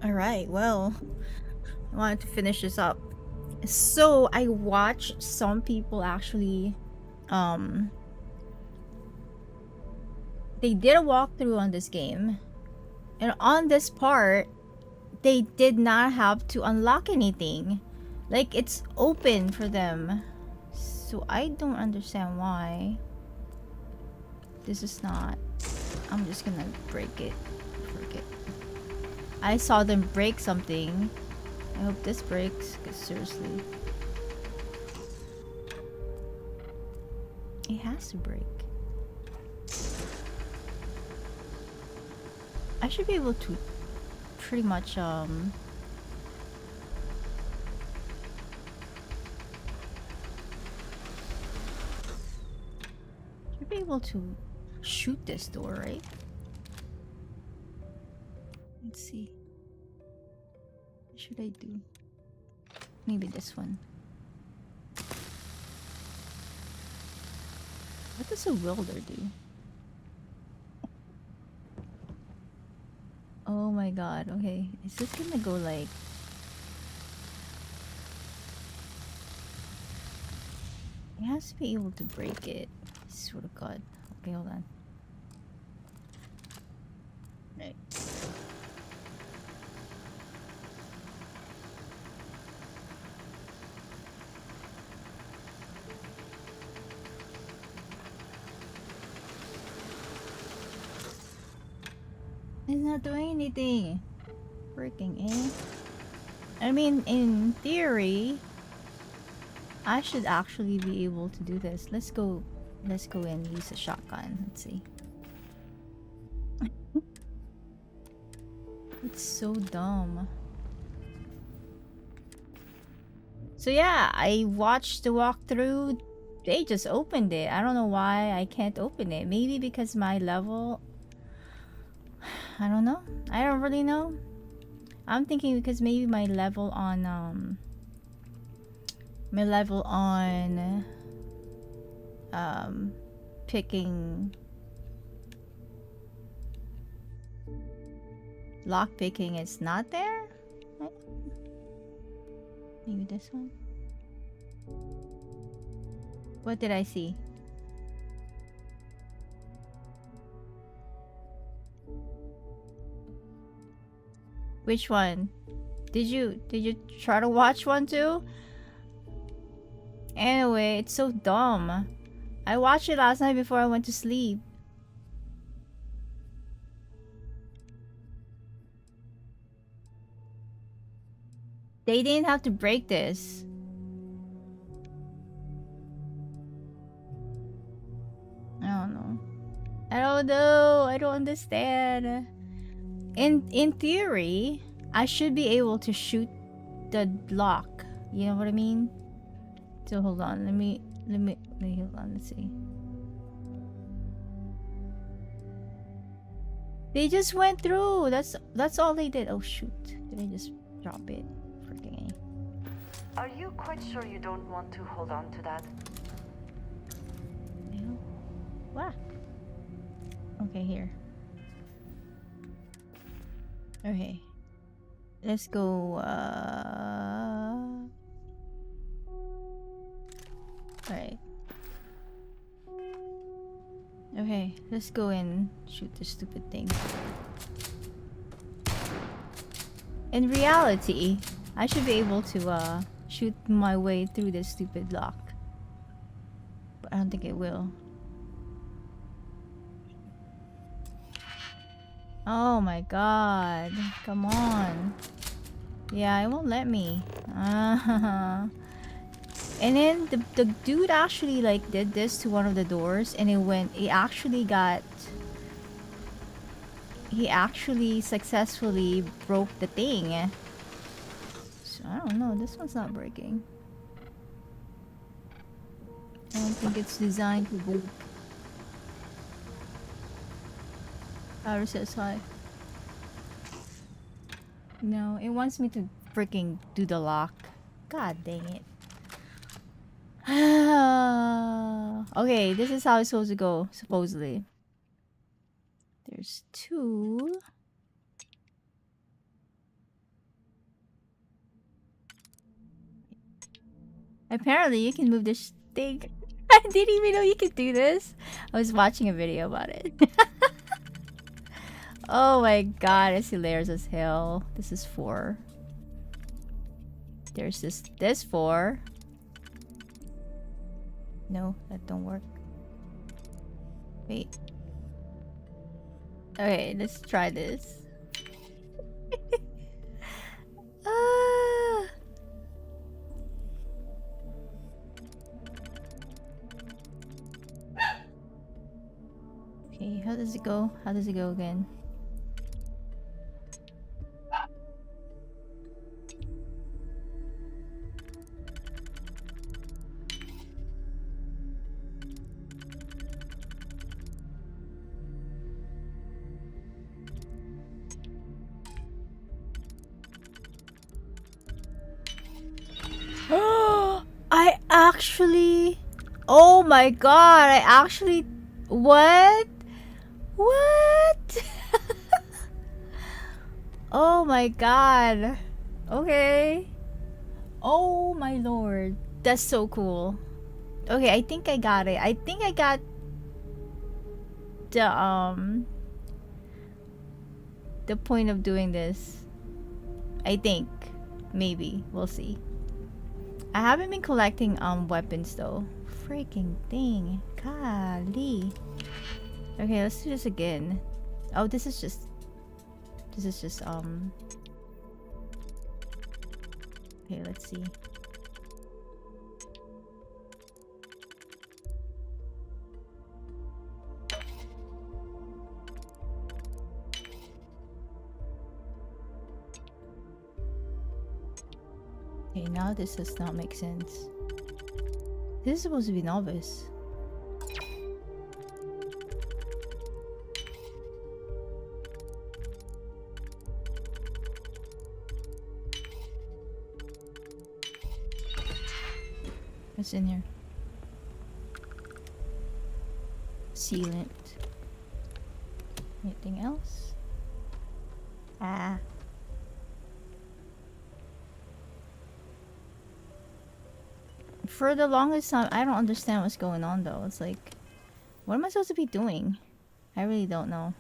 Alright, well, I wanted to finish this up. So, I watched some people actually, they did a walkthrough on this game. And on this part, they did not have to unlock anything. Like, it's open for them. So, I don't understand why. This is not... I'm just gonna break it. Frick it. I saw them break something. I hope this breaks, because seriously. It has to break. I should be able to pretty much, should be able to shoot this door, right? Let's see. What should I do? Maybe this one. What does a welder do? Oh my god, okay. Is this gonna go like... It has to be able to break it. I swear to god. Okay, hold on. Right. It's not doing anything. Freaking eh. I mean, in theory, I should actually be able to do this. Let's go and use a shotgun. Let's see. It's so dumb. So yeah, I watched the walkthrough. They just opened it. I don't know why I can't open it. Maybe because my level... I don't know. I don't really know. I'm thinking because maybe my level on picking lock picking is not there. Maybe this one. What did I see? Which one? Did you try to watch one too? Anyway, it's so dumb. I watched it last night before I went to sleep. They didn't have to break this. I don't know. I don't know. I don't understand. In theory, I should be able to shoot the lock. You know what I mean? So hold on. Let me hold on. Let's see. They just went through. That's all they did. Oh shoot! Did I just drop it? Freaking A. Are you quite sure you don't want to hold on to that? No. What? Okay, here. Okay. Let's go, Alright. Okay, let's go and shoot this stupid thing. In reality, I should be able to, shoot my way through this stupid lock. But I don't think it will. Oh my god. Come on. Yeah, it won't let me. And then the dude actually like did this to one of the doors and he actually successfully broke the thing. So I don't know, this one's not breaking. I don't think it's designed to break. Haru says hi. No, it wants me to freaking do the lock. God dang it. Okay, this is how it's supposed to go, supposedly. There's two. Apparently, you can move this thing. I didn't even know you could do this. I was watching a video about it. Oh my god, it's hilarious as hell. This is 4. There's this 4. No, that don't work. Wait. Okay, let's try this. Ah. Okay, how does it go? How does it go again? I actually... Oh my god, I actually... What? What? Oh my god. Okay. Oh my lord. That's so cool. Okay, I think I got it. I think I got the point of doing this. I think. Maybe. We'll see. I haven't been collecting weapons though. Freaking thing. Golly. Okay, let's do this again. Oh, this is just okay, let's see. Okay, now this does not make sense. This is supposed to be novice. What's in here? Sealant. Anything else? Ah. For the longest time, I don't understand what's going on though. It's like, what am I supposed to be doing? I really don't know.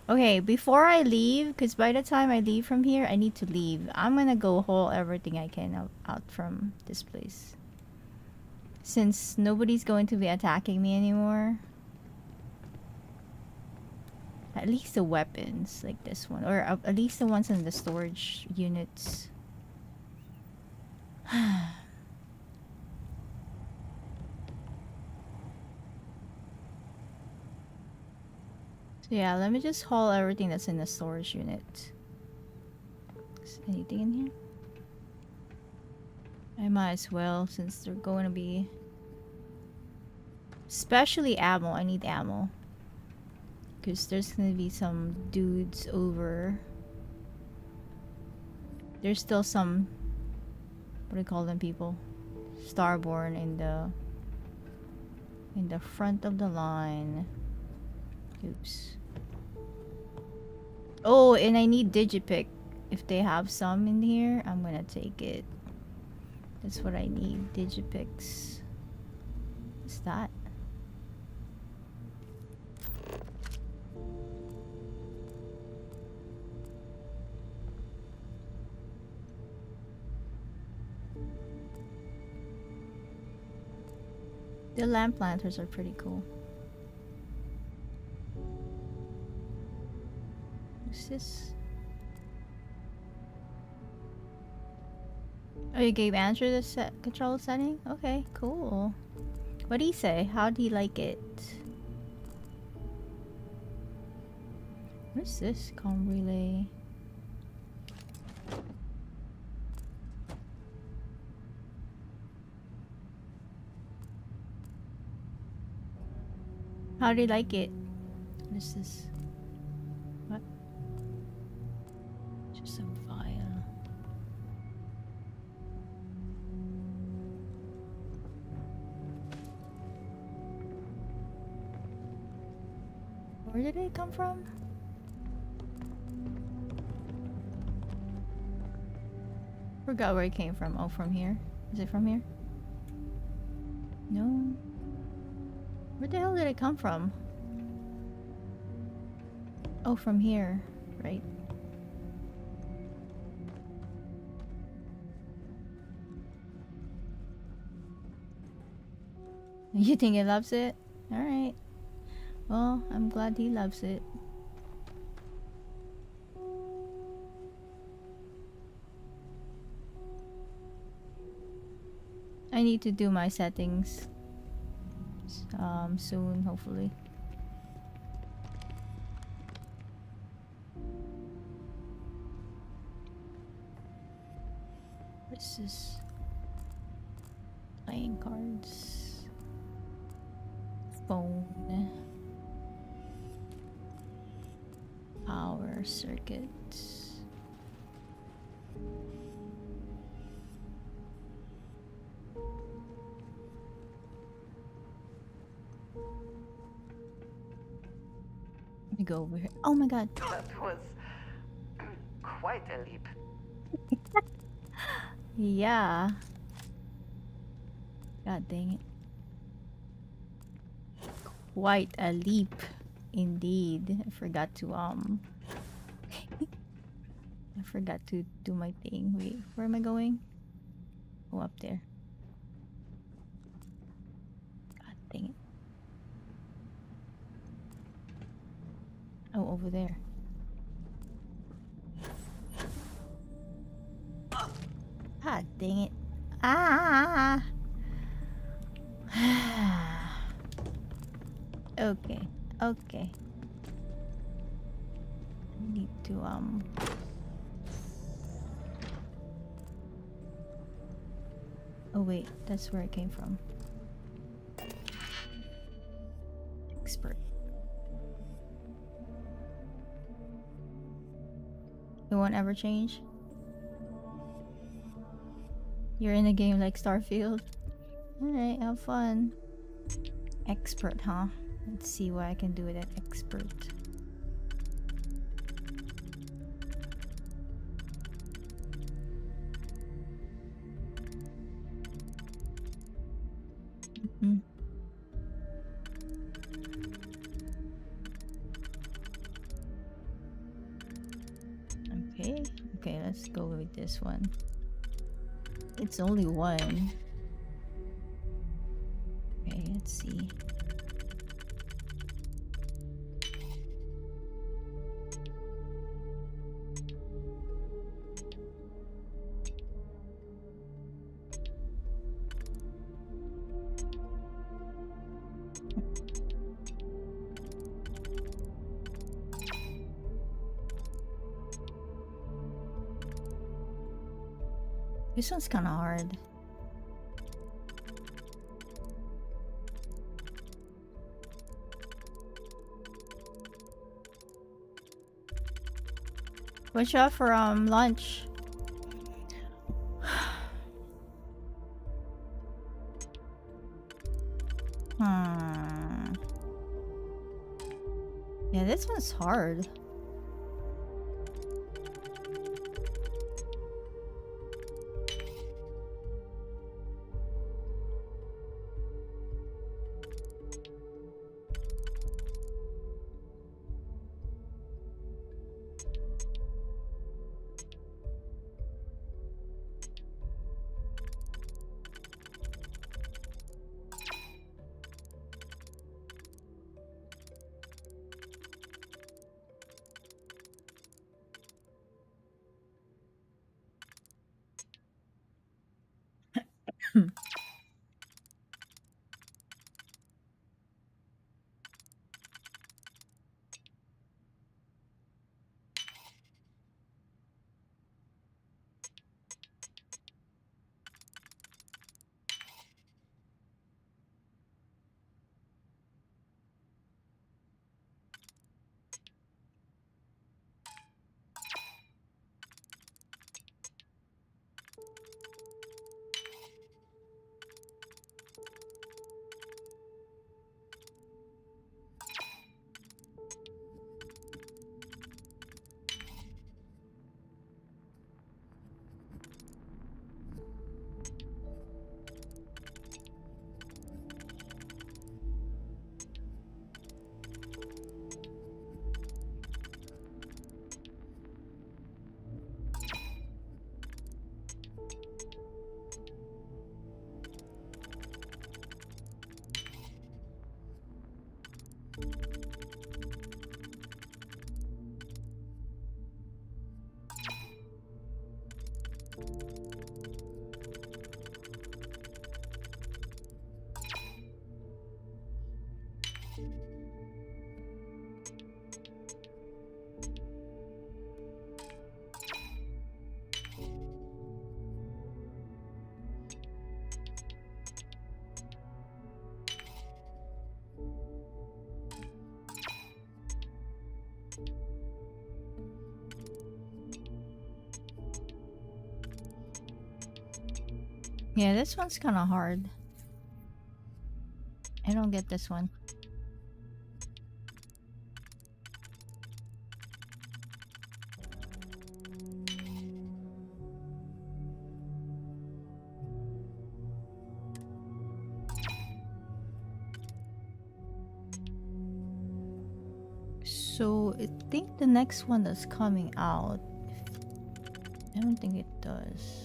Okay, before I leave, because by the time I leave from here, I need to leave. I'm gonna go haul everything I can out from this place. Since nobody's going to be attacking me anymore. At least the weapons, like this one. Or at least the ones in the storage units. So yeah, let me just haul everything that's in the storage unit. Is anything in here? I might as well, since they're going to be... Especially ammo. I need ammo. Because there's going to be some dudes over... There's still some... What do you call them, people? Starborn in the front of the line. Oops. Oh, and I need Digipick. If they have some in here, I'm gonna take it. That's what I need. Digipicks. What's that? The lamp lanterns are pretty cool. What's this? Oh, you gave Andrew the control setting? Okay, cool. What do you say? How do you like it? What's this? Comm relay. How do you like it? What is this? What? Just a vial. Where did it come from? Forgot where it came from. Oh, from here? Is it from here? Where the hell did it come from? Oh, from here, right? You think it loves it? Alright. Well, I'm glad he loves it. I need to do my settings soon, hopefully. This is playing cards, phone, power circuits. Let me go over here. Oh my god. That was quite a leap. Yeah. God dang it. Quite a leap indeed. I forgot to I forgot to do my thing. Wait, where am I going? Oh, up there. God dang it. Oh, over there. God dang it. Ah! Okay, okay. I need to, oh wait, that's where it came from. Expert. It won't ever change? You're in a game like Starfield? Alright, have fun. Expert, huh? Let's see what I can do with that expert. Okay, okay, let's go with this one. It's only one. Okay, let's see. This one's kind of hard. What's up for lunch? Yeah, this one's hard. Yeah, this one's kind of hard. I don't get this one. So I think the next one that's coming out, I don't think it does.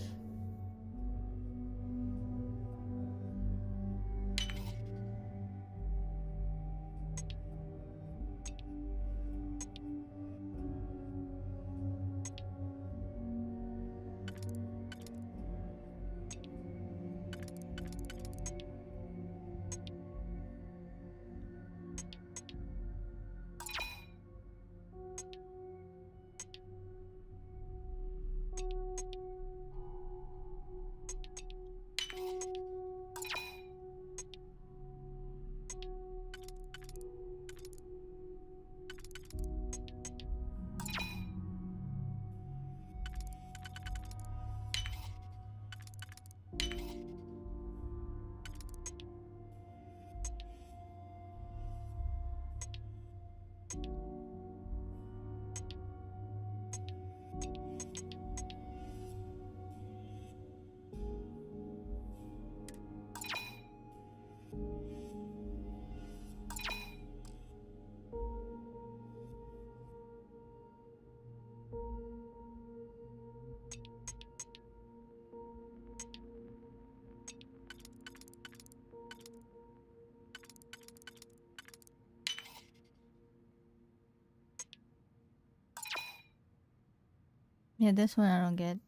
Yeah, this one I don't get.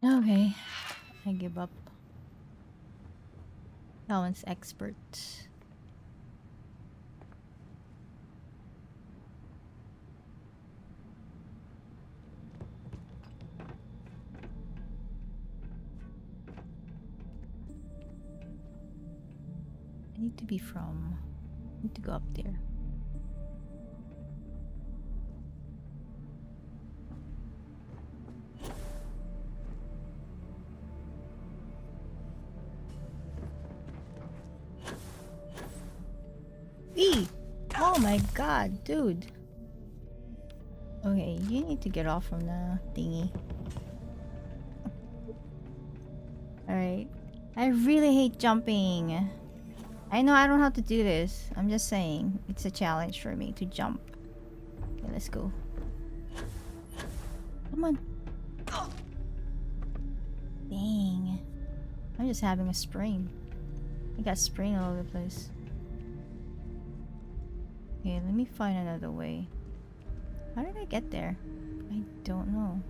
Okay, I give up. That one's expert. I need to be from. I need to go up there. Oh my god, dude. Okay, you need to get off from the thingy. Alright. I really hate jumping. I know I don't have to do this. I'm just saying. It's a challenge for me to jump. Okay, let's go. Come on. Dang. I'm just having a sprain. I got sprain all over the place. Okay, let me find another way. How did I get there? I don't know.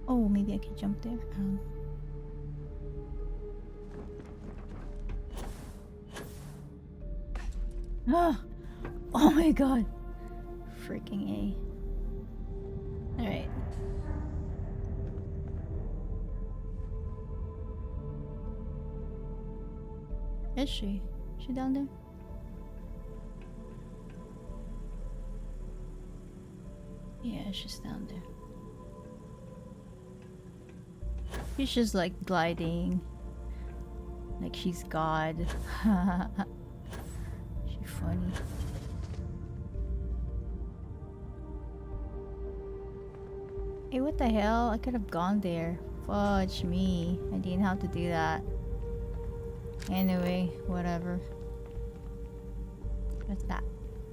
Oh, maybe I can jump there. Ah! Oh my god. Freaking A. Alright. Is she? Is she down there? Yeah, she's down there. She's just like gliding. Like she's God. She's funny. Hey, what the hell? I could have gone there. Fudge me. I didn't have to do that. Anyway, whatever. What's that?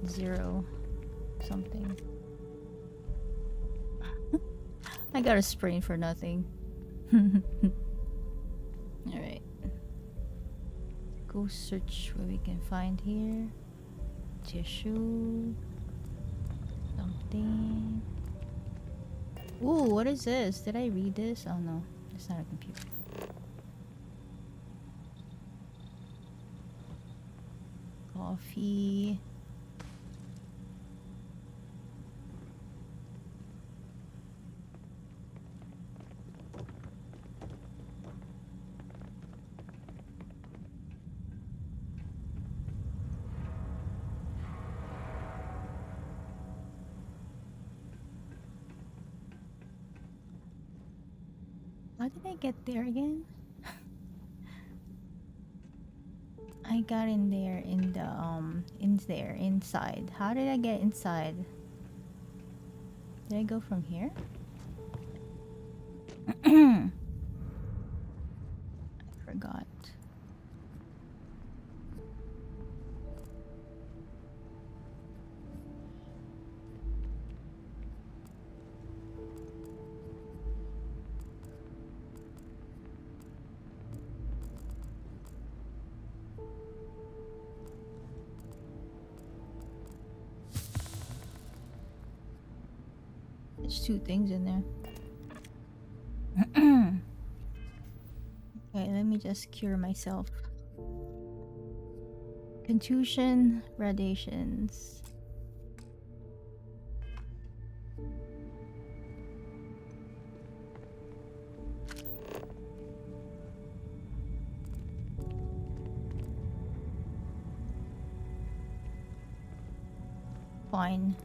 0 something. I got a sprain for nothing. Alright. Go search what we can find here. Tissue. Something. Ooh, what is this? Did I read this? Oh no, it's not a computer. Coffee. How did I get there again? I got in there in the inside. How did I get inside? Did I go from here? I forgot. There's 2 things in there. Okay, let me just cure myself. Contusion, radiations. Fine.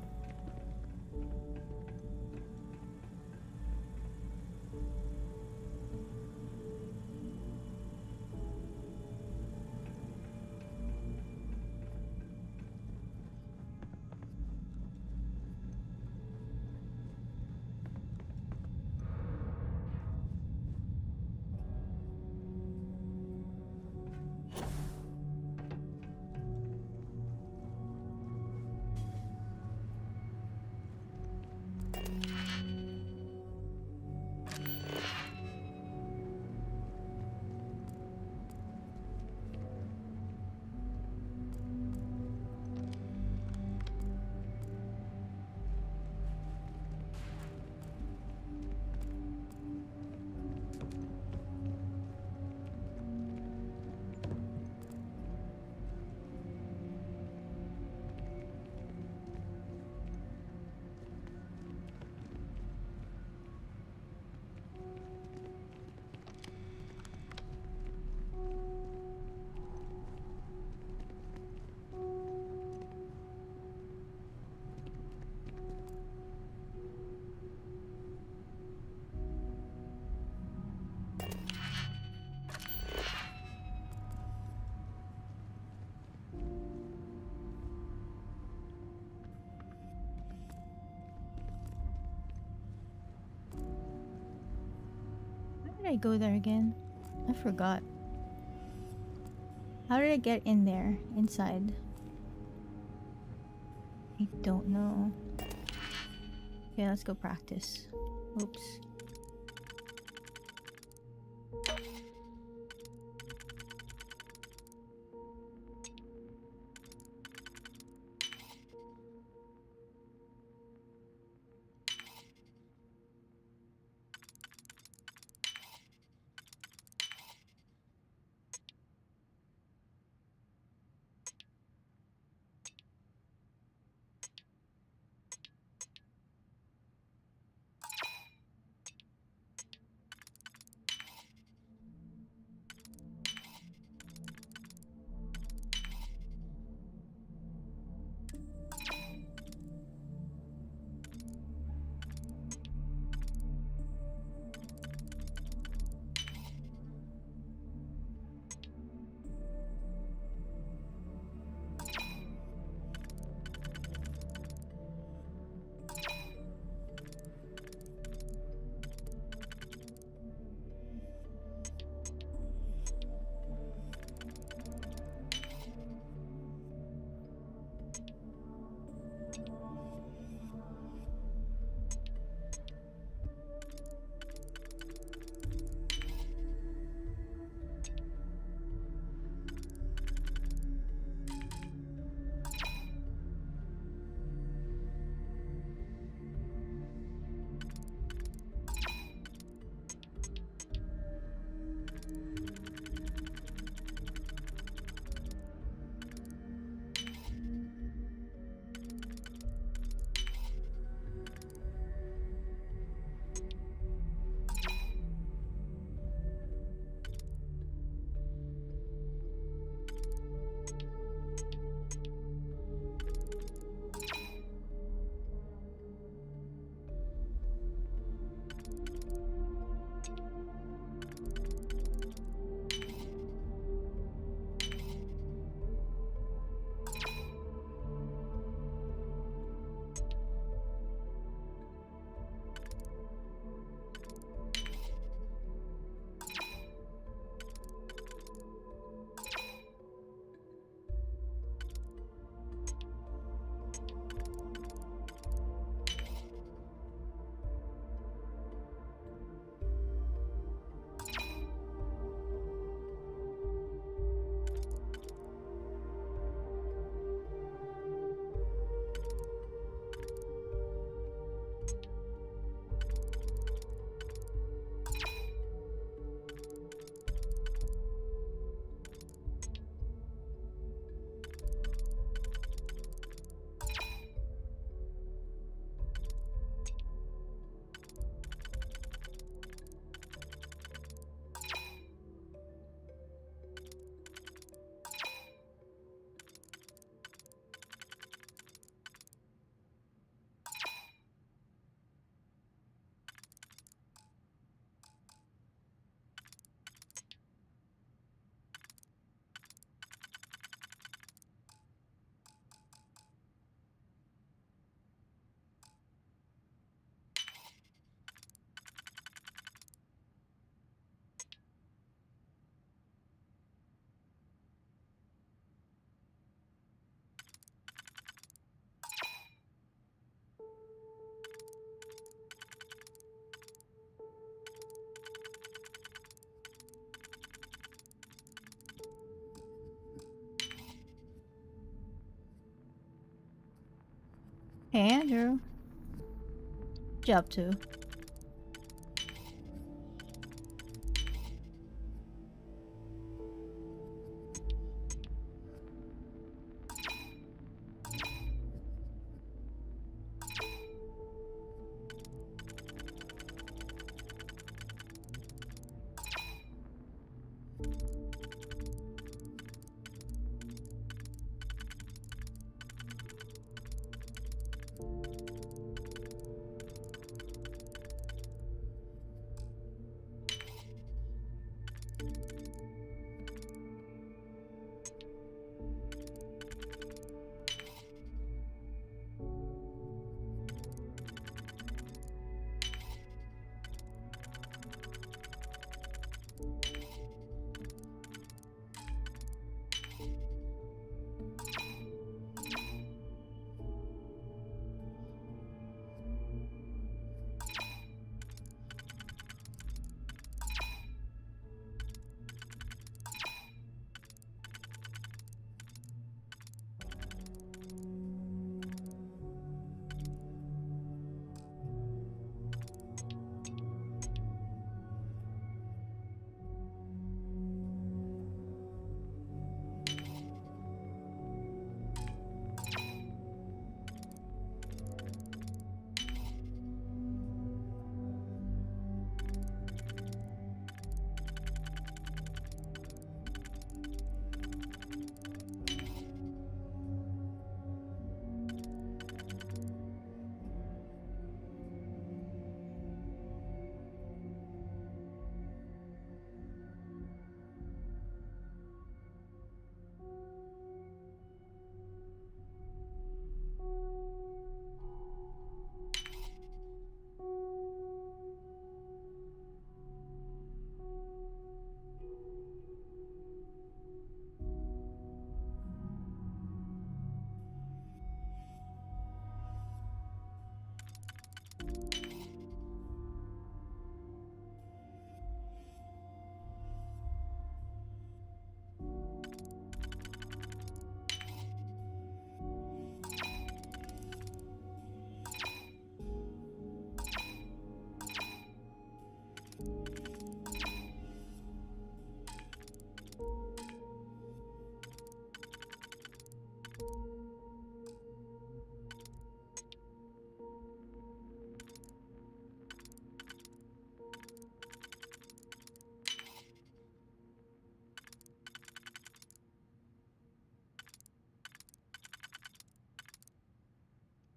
How did I go there again? I forgot. How did I get in there? Inside? I don't know. Okay, let's go practice. Oops. Hey, Andrew. What you up to?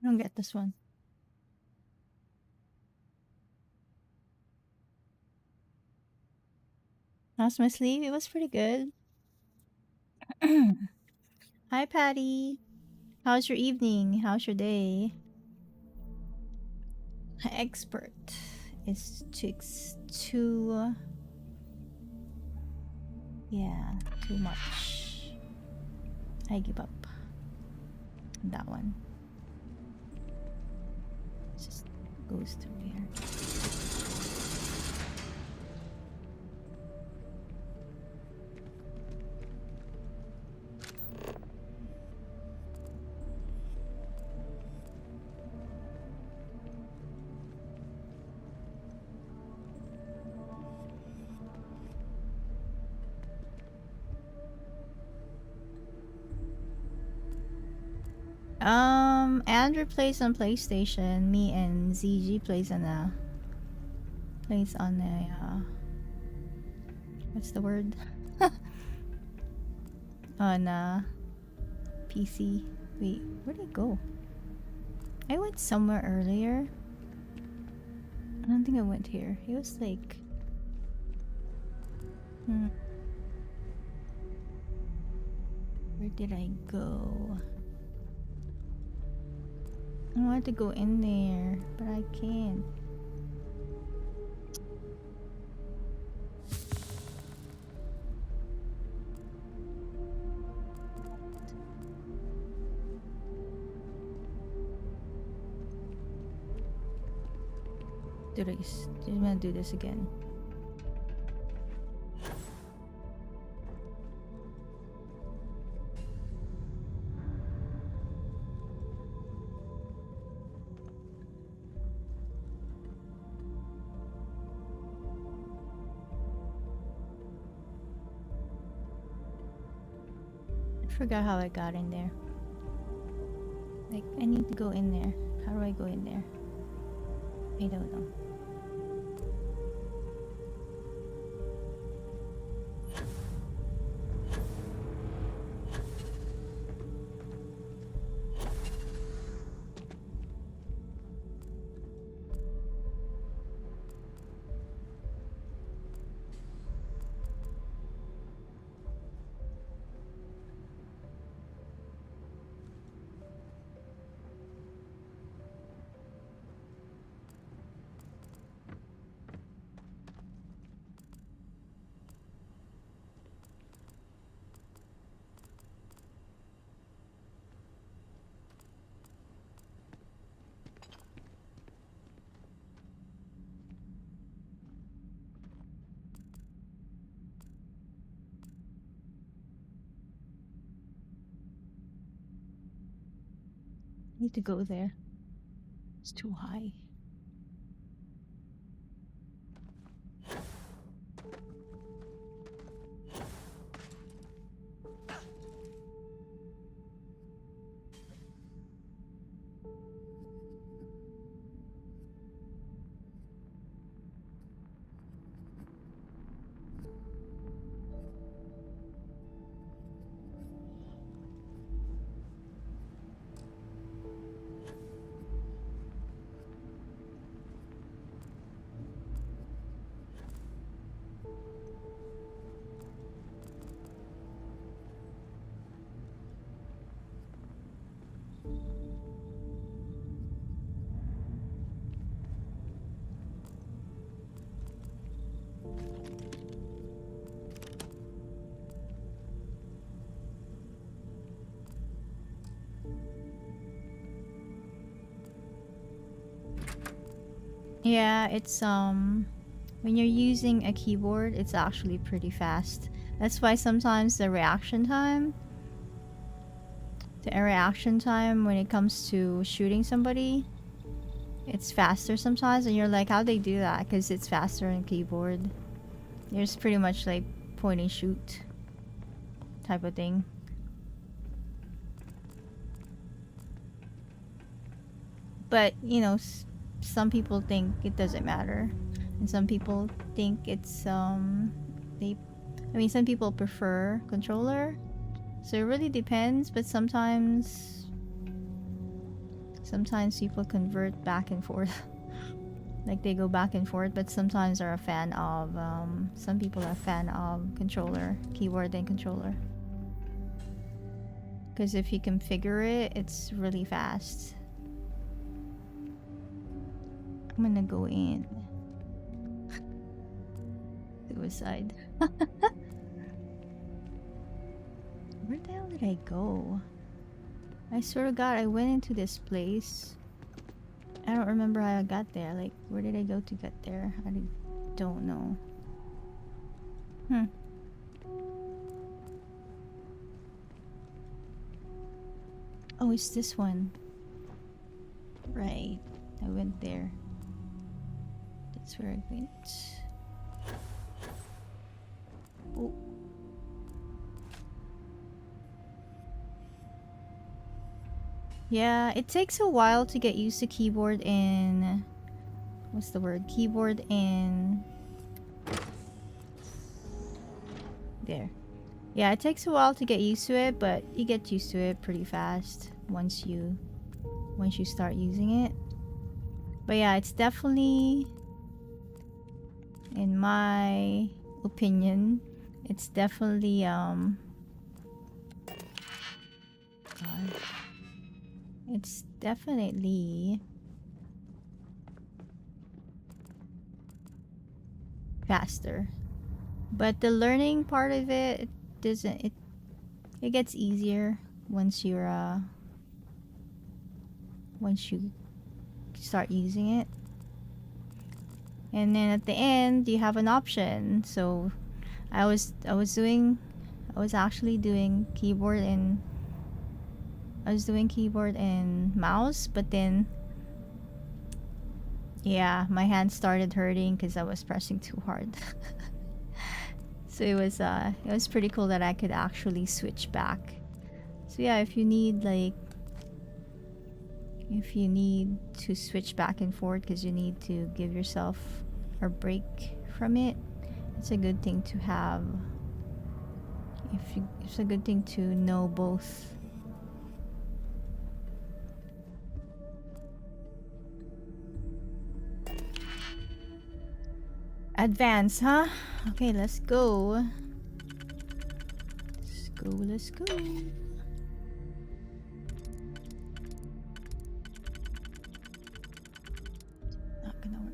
I don't get this one. How's my sleep? It was pretty good. Hi, Patty. How's your evening? How's your day? Expert is too. Yeah, too much. I give up. That one. Just goes through here. Andrew plays on PlayStation. Me and ZG plays on a what's the word? On a PC. Wait, where'd it go? I went somewhere earlier. I don't think I went here. It was like where did I go? I wanted to go in there, but I can't. Do this. I'm gonna do this again. forgot how I got in there. Like, I need to go in there. How do I go in there? I don't know. I need to go there. It's too high. Yeah, it's when you're using a keyboard, it's actually pretty fast. That's why sometimes the reaction time when it comes to shooting somebody, it's faster sometimes, and you're like, how'd they do that? Because it's faster on keyboard. There's pretty much like point and shoot type of thing. But, you know, some people think it doesn't matter, and some people think it's some people prefer controller, so it really depends. But sometimes people convert back and forth. Like, they go back and forth, but sometimes are a fan of some people are a fan of controller, keyboard and controller, because if you configure it, it's really fast. I'm gonna go in. Suicide. Where the hell did I go? I swear to God, I went into this place. I don't remember how I got there. Like, where did I go to get there? I don't know. Oh, it's this one. Right. I went there. That's where I went. Oh. Yeah, it takes a while to get used to keyboard and... what's the word? Keyboard and... there. Yeah, it takes a while to get used to it, but you get used to it pretty fast once you start using it. But yeah, it's definitely, in my opinion, it's definitely it's definitely faster. But the learning part of it, it gets easier once you start using it. And then at the end you have an option. So I was actually doing keyboard and mouse, but then yeah, my hand started hurting because I was pressing too hard. So it was pretty cool that I could actually switch back. So yeah, if you need like, if you need to switch back and forth because you need to give yourself a break from it, it's a good thing to have. It's a good thing to know both. Advance, huh? Okay, let's go. Let's go. Not gonna work.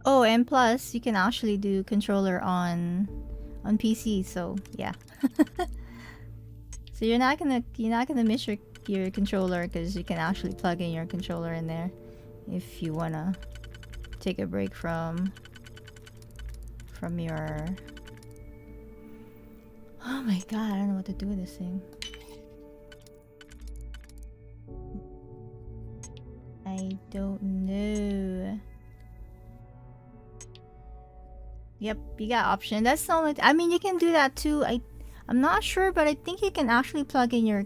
Oh, and plus you can actually do controller on PC, so yeah. So you're not gonna miss your controller because you can actually plug in your controller in there if you wanna take a break from your. Oh my god, I don't know what to do with this thing. I don't know. Yep, you got option. That's the only. I mean, you can do that too. I'm not sure, but I think you can actually plug in your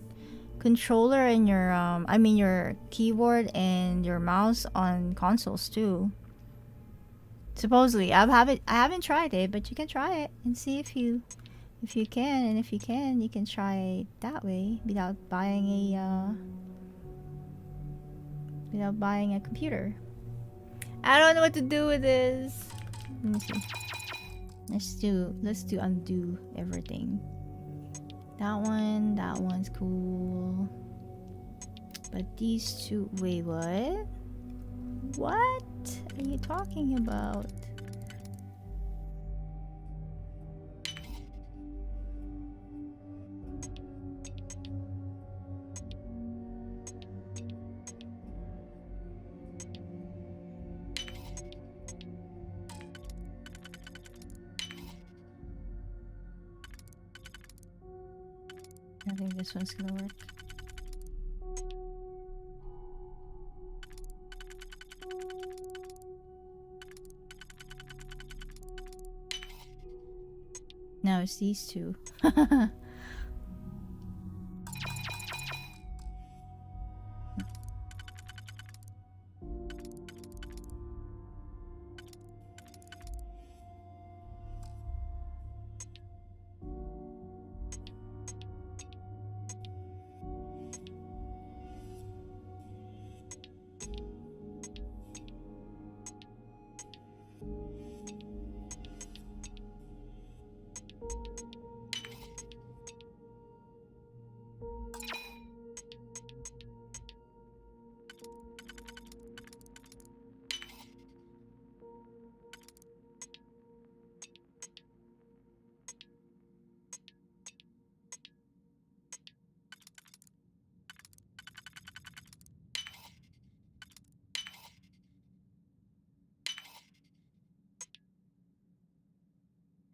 controller and your I mean your keyboard and your mouse on consoles too. Supposedly, I haven't tried it, but you can try it and see if you can, and if you can, you can try it that way without buying a computer. I don't know what to do with this. Let me see. Let's do undo everything. That one's cool. But these two, wait, what? What are you talking about? I think this one's gonna work. No, it's these two.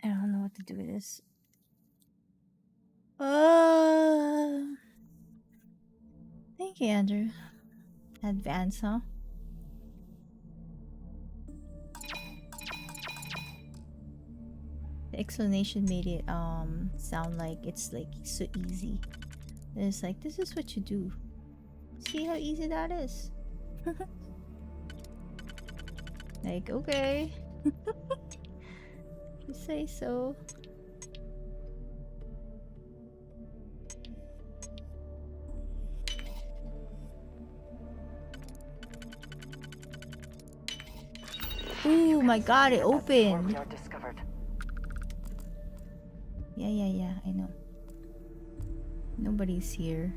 I don't know what to do with this. Thank you, Andrew. Advance, huh? The explanation made it sound like it's like so easy. It's like, this is what you do. See how easy that is? Like, okay. You say so. Ooh, my god, it opened. Yeah, I know. Nobody's here.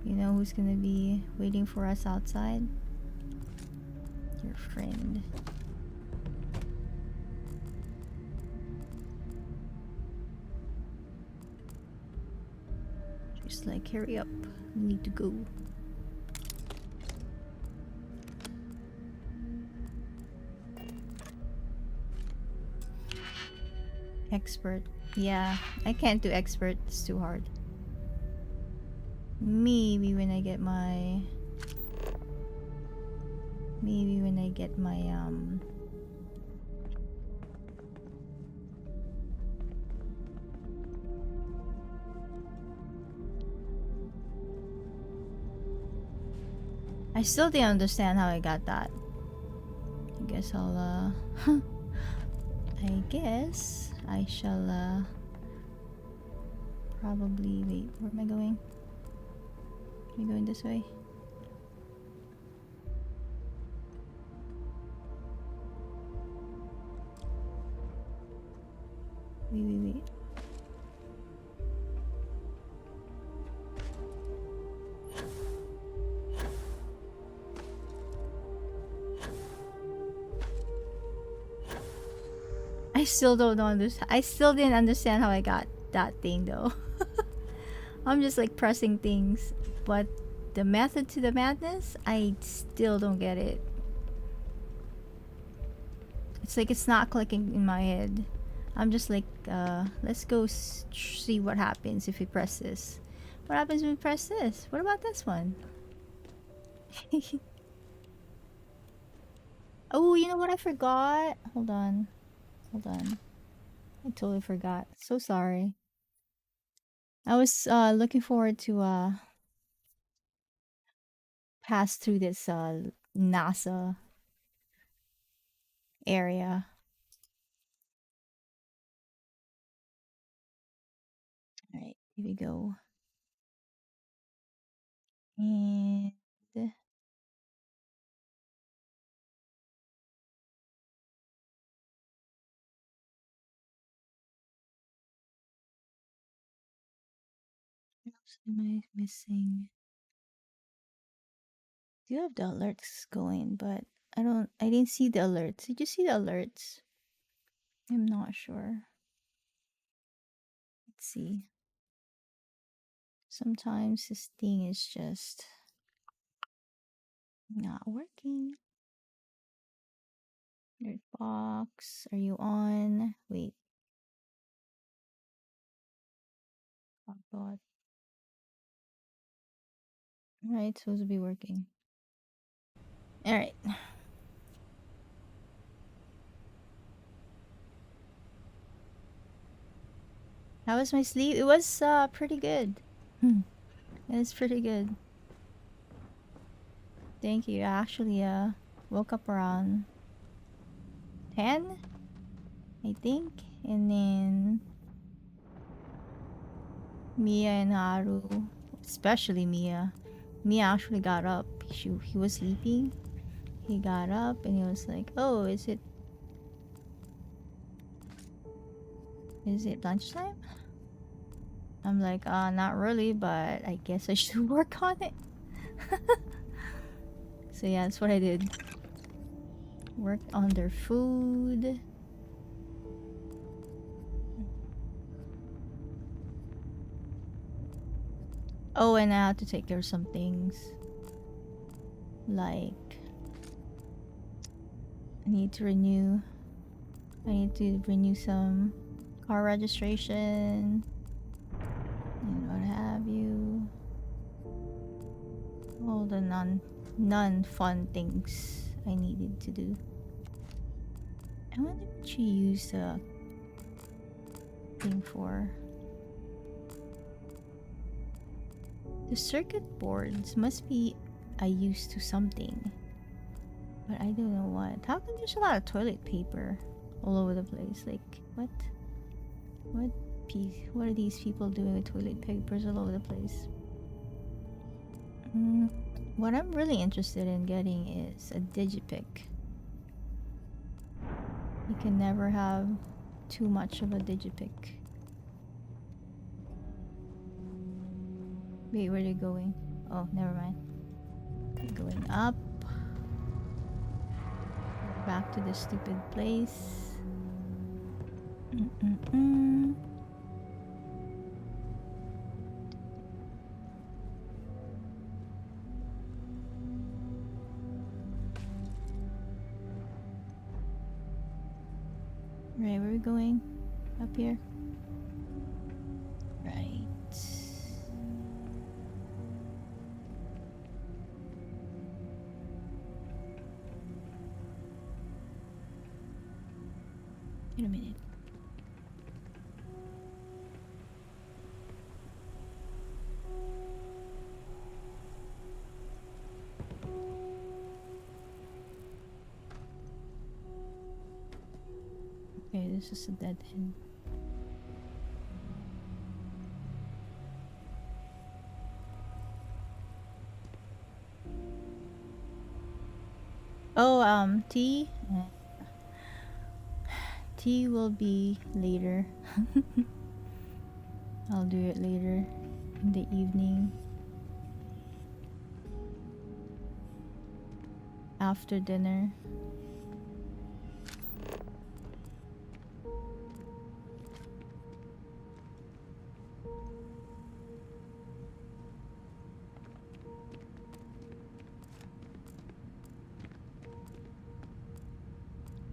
You know who's gonna be waiting for us outside? Your friend. Just like, hurry up. We need to go. Expert. Yeah, I can't do expert. It's too hard. Maybe when I get my... I still didn't understand how I got that. I guess I'll, I guess I shall, probably... Wait, where am I going? Am I going this way? Wait. I still don't understand. I still didn't understand how I got that thing though. I'm just like pressing things, but the method to the madness, I still don't get it. It's like it's not clicking in my head. I'm just like, let's go see what happens if we press this. What happens when we press this? What about this one? Oh, you know what I forgot? Hold on. I totally forgot. So sorry. I was looking forward to pass through this NASA area. Alright, here we go. And what else am I missing? I do have the alerts going, but I didn't see the alerts. Did you see the alerts? I'm not sure. Let's see. Sometimes this thing is just not working. Alert box, are you on? Wait. Oh god. Alright, supposed to be working. Alright. How was my sleep? It was pretty good. It was pretty good. Thank you. I actually woke up around 10, I think, and then Mia and Haru, especially Mia. Mia actually got up. He was sleeping. He got up and he was like, "Oh, is it lunchtime?" I'm like, not really, but I guess I should work on it." So yeah, that's what I did. Worked on their food. Oh, and I had to take care of some things. Like, I need to renew some car registration and what have you. All the non-fun things I needed to do. I wonder what you use the thing for. The circuit boards must be a use to something, but I don't know what. How come there's a lot of toilet paper all over the place? Like, what are these people doing with toilet papers all over the place? What I'm really interested in getting is a digipick. You can never have too much of a digipick. Wait, where are you going? Oh, never mind. Going up. Back to the stupid place. Right, where are we going? Up here? Right. Wait a minute. Okay, this is a dead end. Oh, tea? Tea will be later. I'll do it later in the evening. After dinner.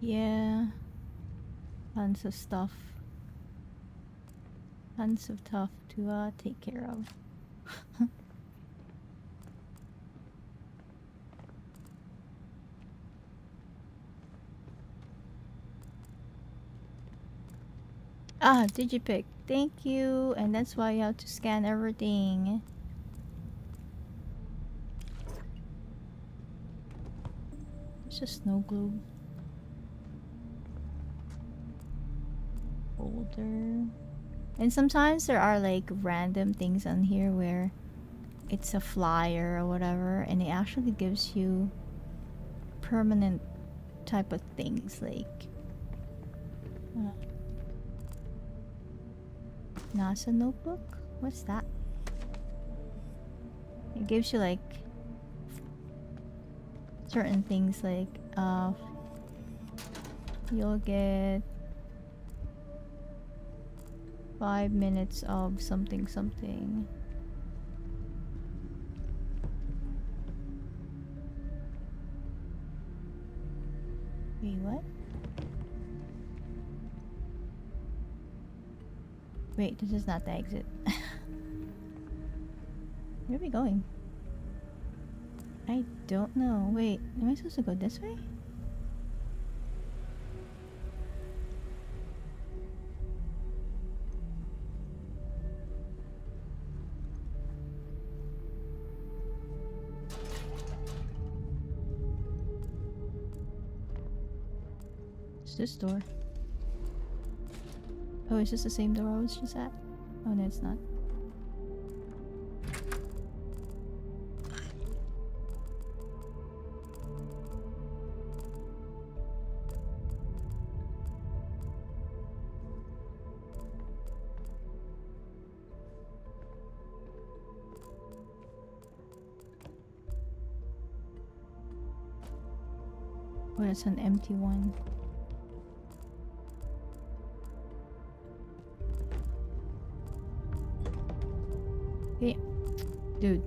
Yeah. Tons of stuff. Tons of stuff to take care of. Ah, digipick. Thank you. And that's why you have to scan everything. It's a snow globe. Folder. And sometimes there are like random things on here where it's a flyer or whatever, and it actually gives you permanent type of things like NASA notebook? What's that? It gives you like certain things like you'll get 5 minutes of something something. Wait, what? Wait, this is not the exit. Where are we going? I don't know. Wait, am I supposed to go this way? What's this door? Oh, is this the same door I was just at? Oh no, it's not. Oh, that's an empty one. Okay. Dude.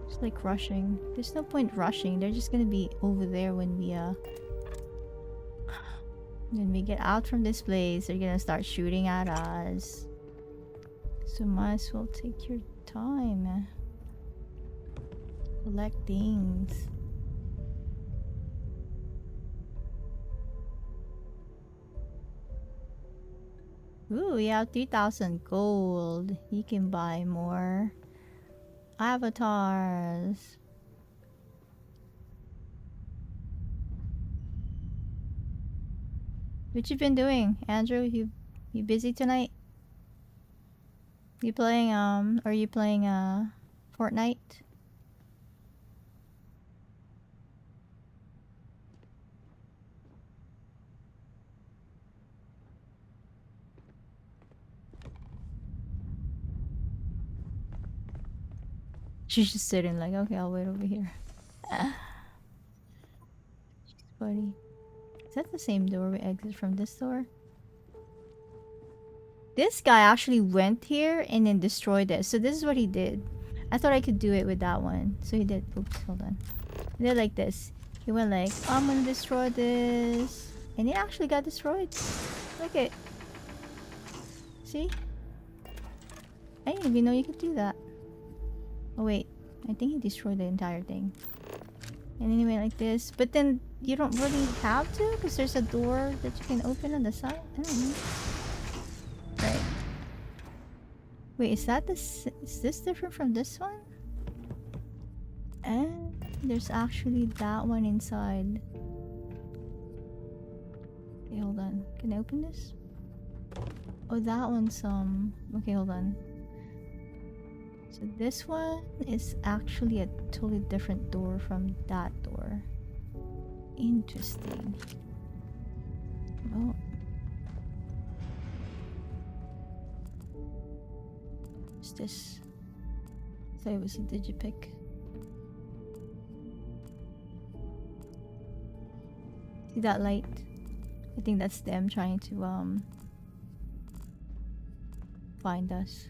Just like rushing. There's no point rushing. They're just gonna be over there when we get out from this place. They're gonna start shooting at us. So might as well take your time. Collect things. Ooh, we have 3,000 gold. You can buy more avatars. What you been doing, Andrew? You busy tonight? You playing are you playing Fortnite? She's just sitting like, okay, I'll wait over here. She's funny. Is that the same door we exit from this door? This guy actually went here and then destroyed it. So this is what he did. I thought I could do it with that one. So he did. Oops, hold on. He did like this. He went like, I'm gonna destroy this. And it actually got destroyed. Look it. See? I didn't even know you could do that. Oh wait, I think he destroyed the entire thing. And then he went like this. But then you don't really have to because there's a door that you can open on the side. I don't know. Right. Wait, is this different from this one? And there's actually that one inside. Okay, hold on. Can I open this? Oh, that one's okay, hold on. So this one is actually a totally different door from that door. Interesting. Oh. What's this? I thought it was a digipick. See that light? I think that's them trying to find us.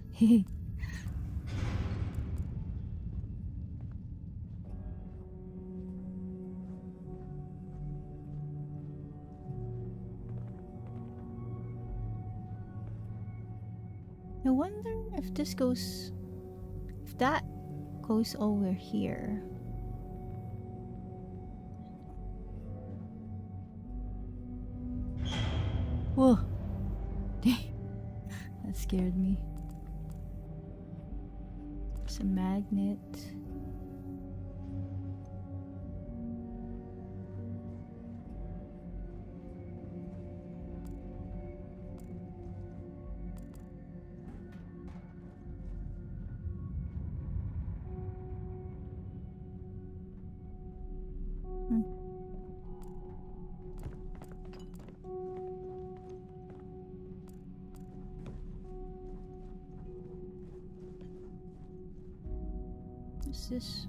I wonder if this goes... If that goes over here. Whoa! Dang! That scared me. It's a magnet. What's this?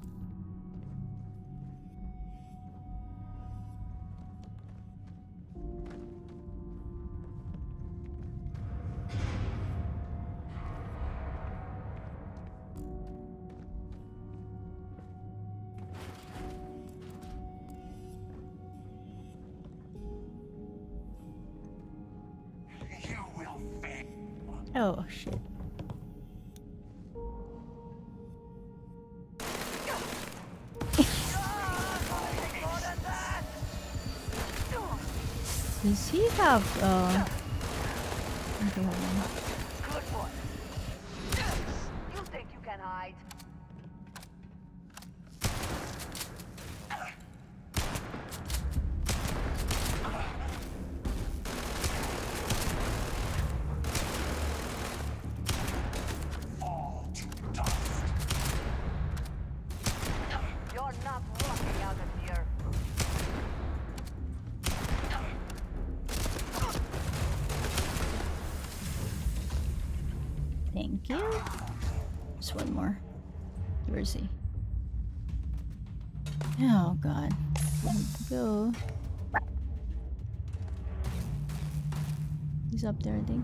Oh shit. Does he have okay, hold on. Good boy. You think you can hide? Thank you. Just one more. Where is he? Oh god. Go. He's up there, I think.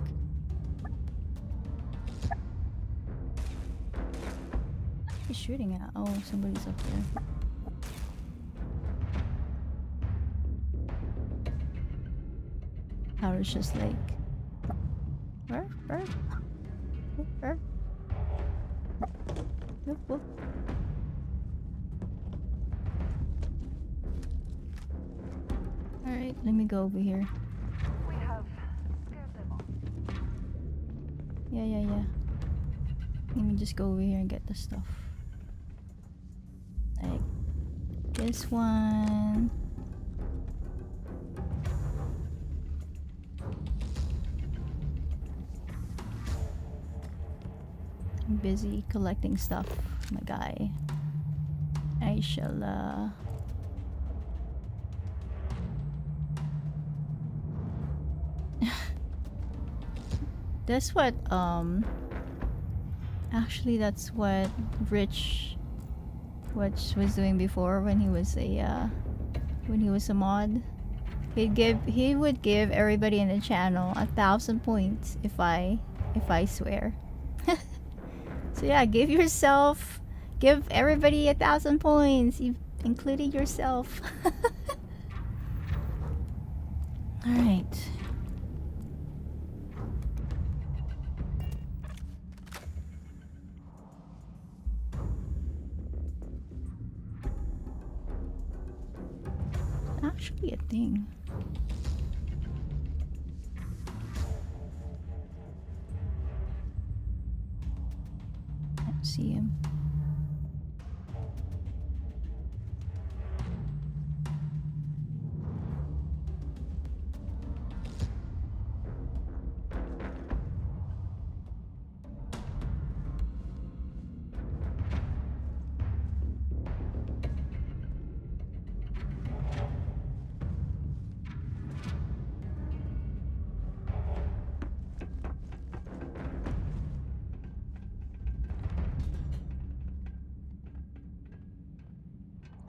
He's shooting at? Oh, somebody's up there. Haru's just like... Where? Whoop. Alright, let me go over here. We have 𝐒𝐻𝐬𝐜𝐵. Yeah. Let me just go over here and get the stuff. Like this one. I'm busy collecting stuff, my guy. I shall that's what actually that's what Rich was doing before when he was a mod. He would give everybody in the channel 1,000 points if I swear. So yeah, give everybody 1,000 points, including yourself. All right. Actually a thing. I don't see him.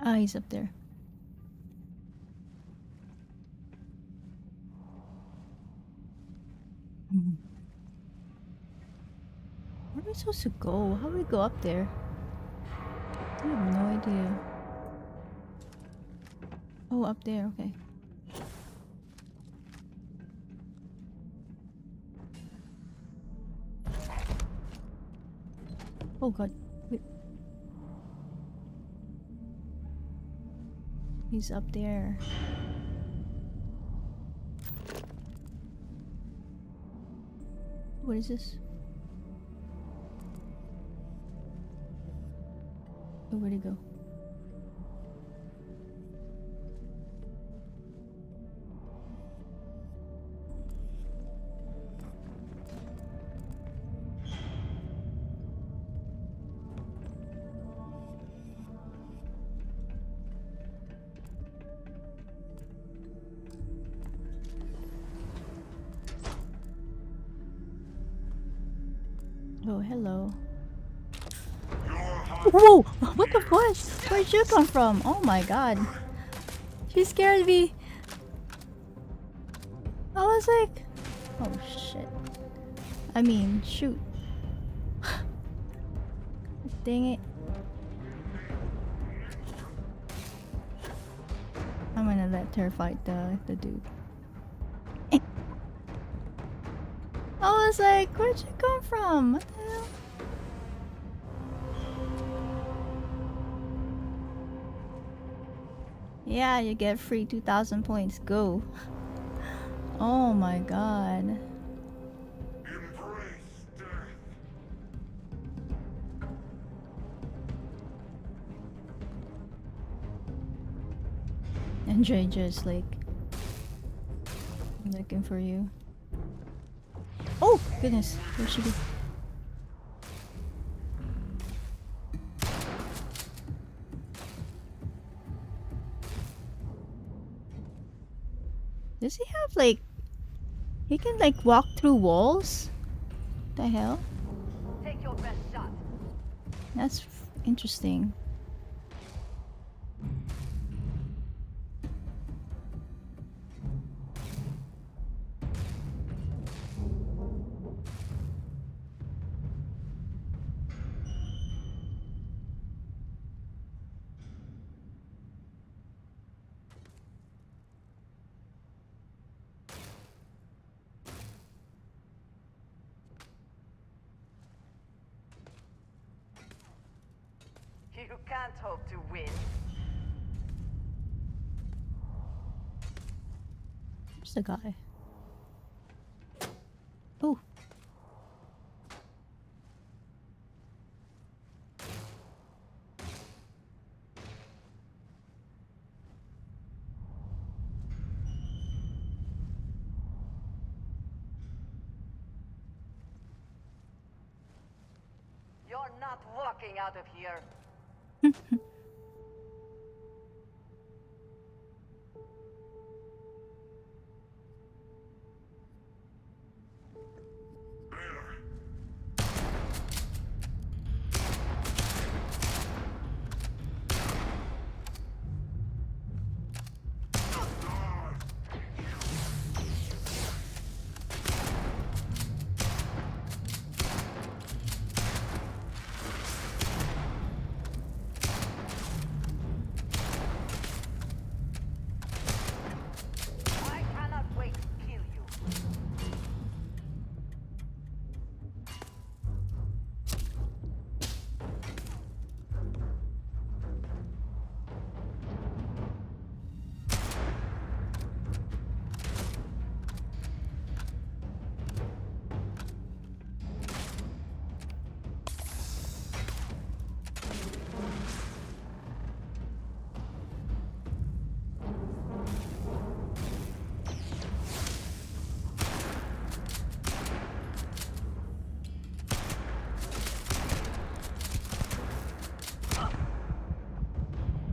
Ah, he's up there. Where are we supposed to go? How do we go up there? I have no idea. Oh, up there, okay. Oh god. Wait. He's up there. What is this? Oh, where'd he go? Oh, hello. Whoa! What the fuck? Where'd you come from? Oh my god. She scared me. I was like... Oh shit. I mean, shoot. Dang it. I'm gonna let her fight the dude. I was like, where'd you come from? What the hell? Yeah, you get free 2,000 points. Go. Oh my god. Enjoy just like looking for you. Oh goodness, where should he? Does he have like... He can like walk through walls? What the hell? That's interesting. You can't hope to win. Where's the guy? Oh. You're not walking out of here. I cannot wait to kill you.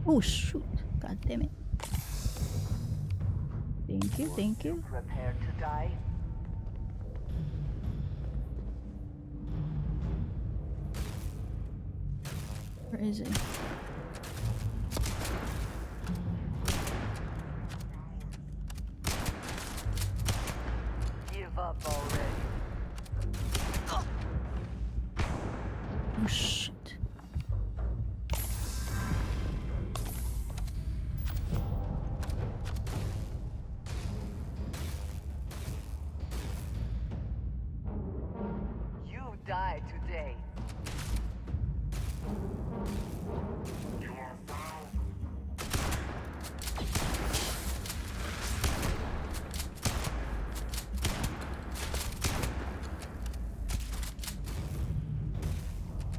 Oh shoot. God damn it. Thank you, thank you. Prepare to die. Where is it? Give up already. Oh shit. You die today.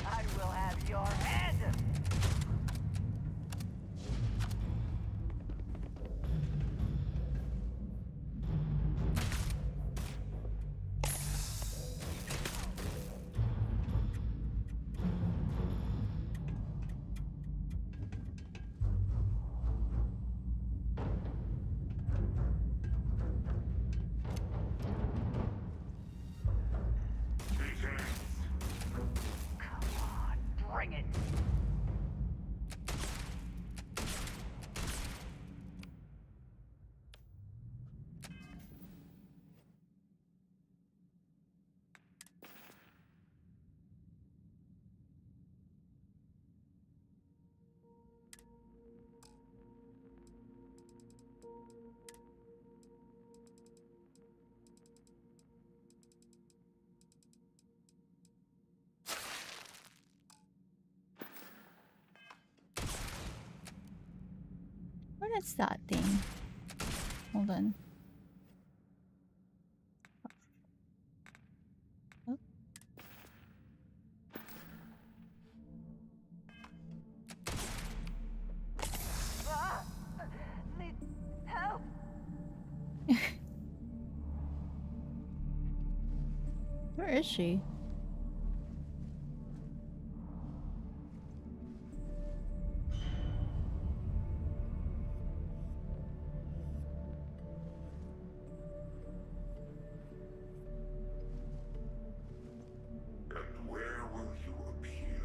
I will have your head. Come on, bring it. What is that thing? Hold on. Oh. Ah! Need help. Where is she? And where will you appear?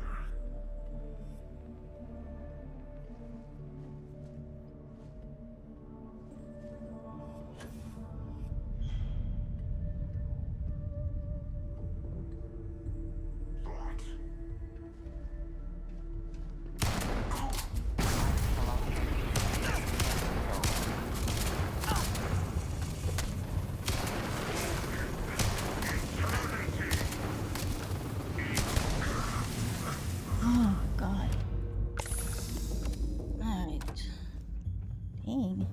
Dang.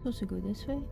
Supposed to go this way?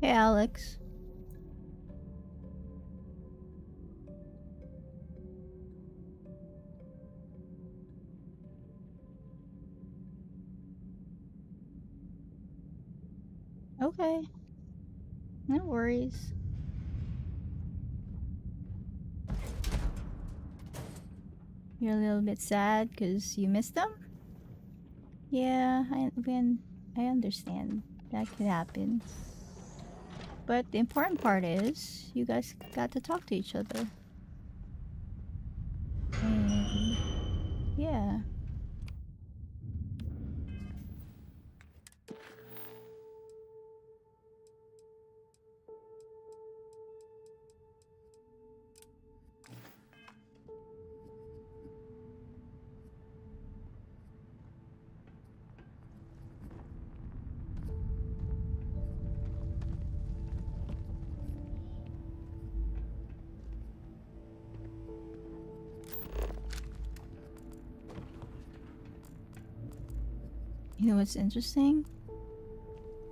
Hey, Alex. Okay. No worries. You're a little bit sad because you missed them? Yeah, I understand. That could happen. But the important part is you guys got to talk to each other. And yeah. You know what's interesting?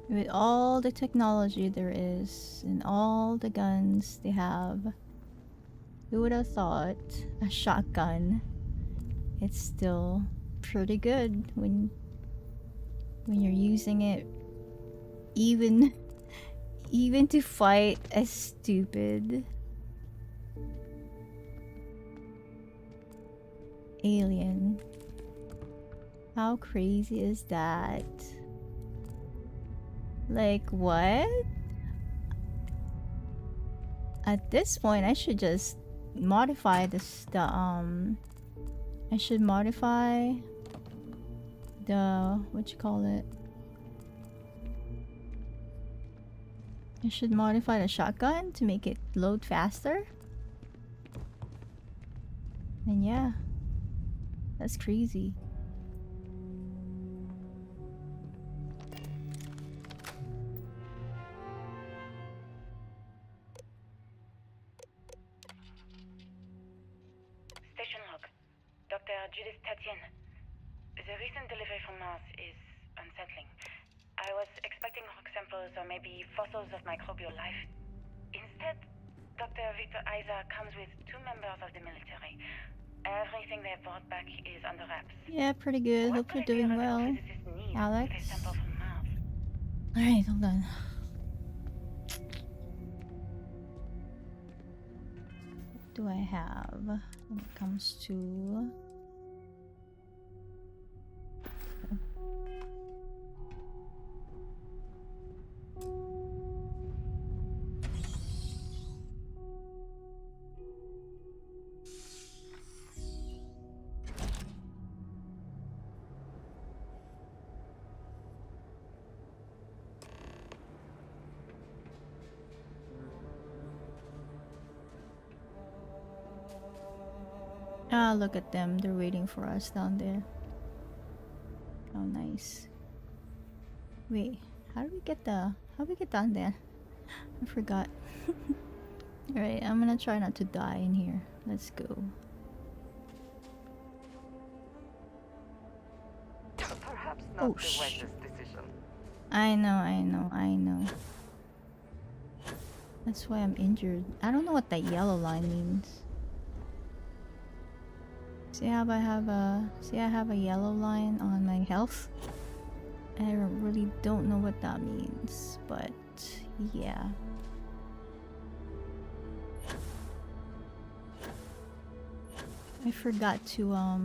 With all the technology there is and all the guns they have, who would have thought a shotgun? It's still pretty good when you're using it, even to fight a stupid alien. How crazy is that? Like, what? At this point, I should just modify I should modify the, what you call it? I should modify the shotgun to make it load faster. And yeah, that's crazy. Station log. Dr. Judith Tatienne. The recent delivery from Mars is unsettling. I was expecting rock samples or maybe fossils of microbial life. Instead, Dr. Victor Isa comes with 2 members of the military. Everything they brought back is under wraps. Yeah, pretty good. Hope you're doing well, Alex. Alright, hold on. What do I have when it comes to... Ah, look at them. They're waiting for us down there. Oh, nice. Wait, how do we get down there? I forgot. Alright, I'm gonna try not to die in here. Let's go. Perhaps Oh, not the wisest decision. I know. That's why I'm injured. I don't know what that yellow line means. See how I have a yellow line on my health? I really don't know what that means, but yeah. I forgot to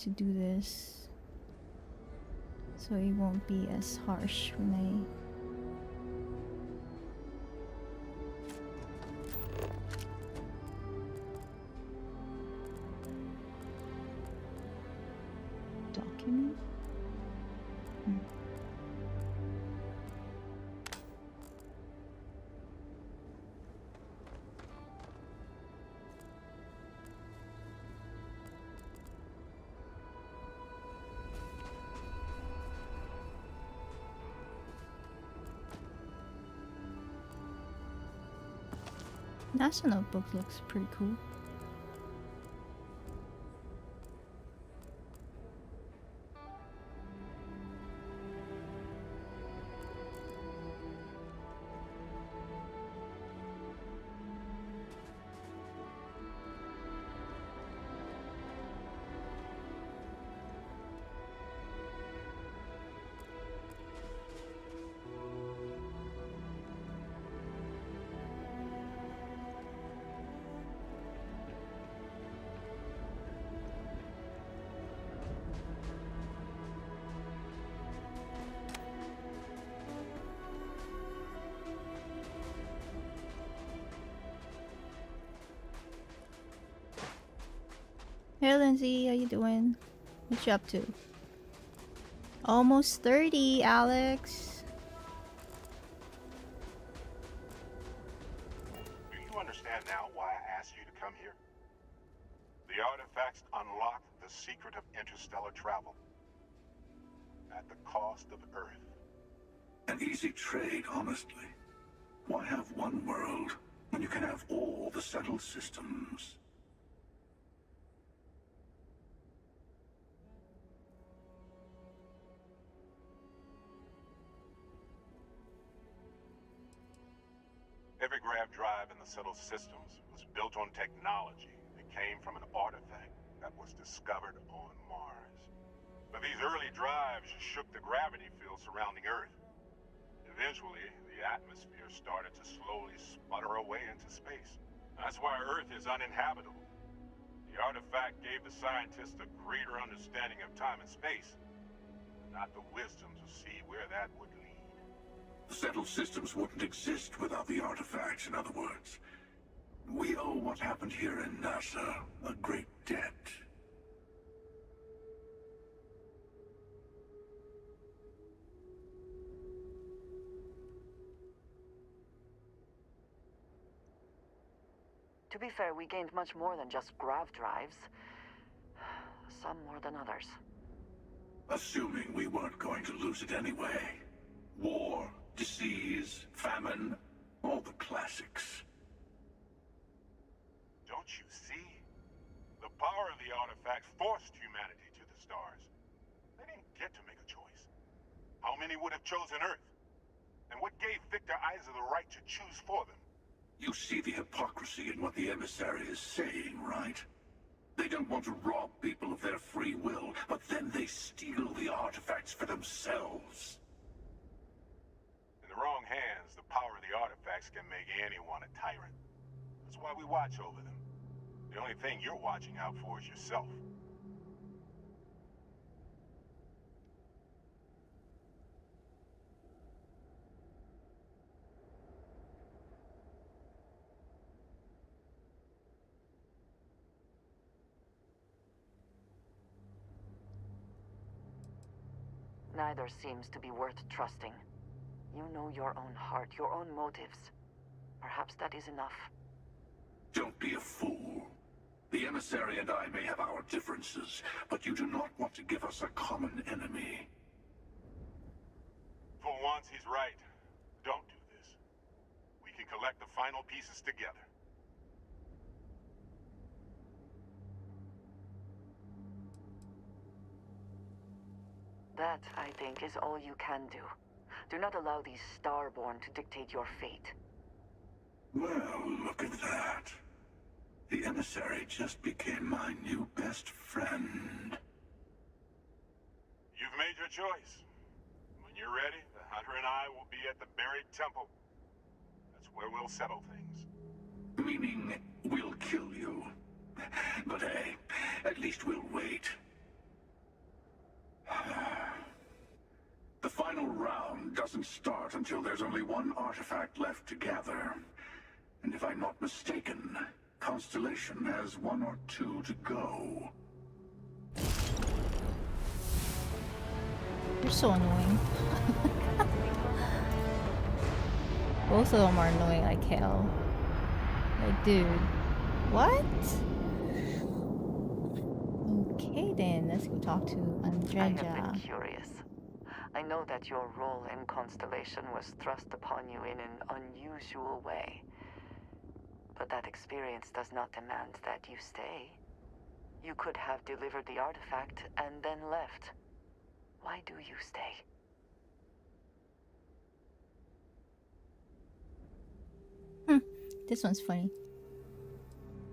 do this, so it won't be as harsh when I... Document? NASA notebook looks pretty cool. Hey Lindsay, how you doing? What you up to? Almost 30, Alex. Do you understand now why I asked you to come here? The artifacts unlock the secret of interstellar travel. At the cost of Earth. An easy trade, honestly. Why have one world when you can have all the settled systems? Every grav drive in the settled systems was built on technology that came from an artifact that was discovered on Mars. But these early drives shook the gravity field surrounding Earth. Eventually, the atmosphere started to slowly sputter away into space. That's why Earth is uninhabitable. The artifact gave the scientists a greater understanding of time and space, not the wisdom to see where that would lead. The settled systems wouldn't exist without the artifacts, in other words. We owe what happened here in NASA a great debt. To be fair, we gained much more than just grav drives. Some more than others. Assuming we weren't going to lose it anyway. War, disease, famine, all the classics. Don't you see? The power of the artifact forced humanity to the stars. They didn't get to make a choice. How many would have chosen Earth? And what gave 𝐶𝐻𝑒𝐻 the right to choose for them? You see the hypocrisy in what the emissary is saying, right? They don't want to rob people of their free will, but then they steal the artifacts for themselves. In the wrong hands, the power of the artifacts can make anyone a tyrant. That's why we watch over them. The only thing you're watching out for is yourself. Neither seems to be worth trusting. You know your own heart, your own motives. Perhaps that is enough. Don't be a fool. The emissary and I may have our differences, but you do not want to give us a common enemy. For once, he's right. Don't do this. We can collect the final pieces together. That, I think, is all you can do. Do not allow these Starborn to dictate your fate. Well, look at that. The emissary just became my new best friend. You've made your choice. When you're ready, the Hunter and I will be at the buried temple. That's where we'll settle things. Meaning, we'll kill you. But hey, at least we'll wait. The final round doesn't start until there's only one artifact left to gather. And if I'm not mistaken, Constellation has 1 or 2 to go. You're so annoying. Both of them are annoying like hell. Like, dude. What? Okay then, let's go talk to I have Andreja. been curious. I know that your role in Constellation was thrust upon you in an unusual way. But that experience does not demand that you stay. You could have delivered the artifact and then left. Why do you stay? This one's funny.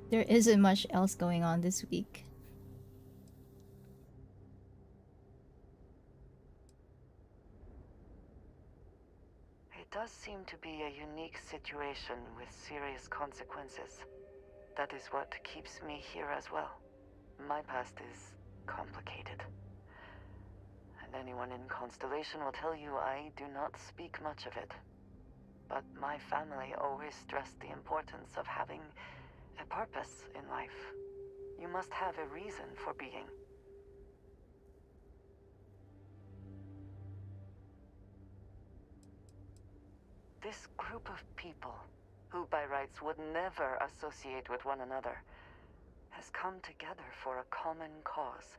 There isn't much else going on this week. It does seem to be a unique situation with serious consequences. That is what keeps me here as well. My past is complicated. And anyone in Constellation will tell you I do not speak much of it. But my family always stressed the importance of having a purpose in life. You must have a reason for being. This group of people, who by rights would never associate with one another, has come together for a common cause.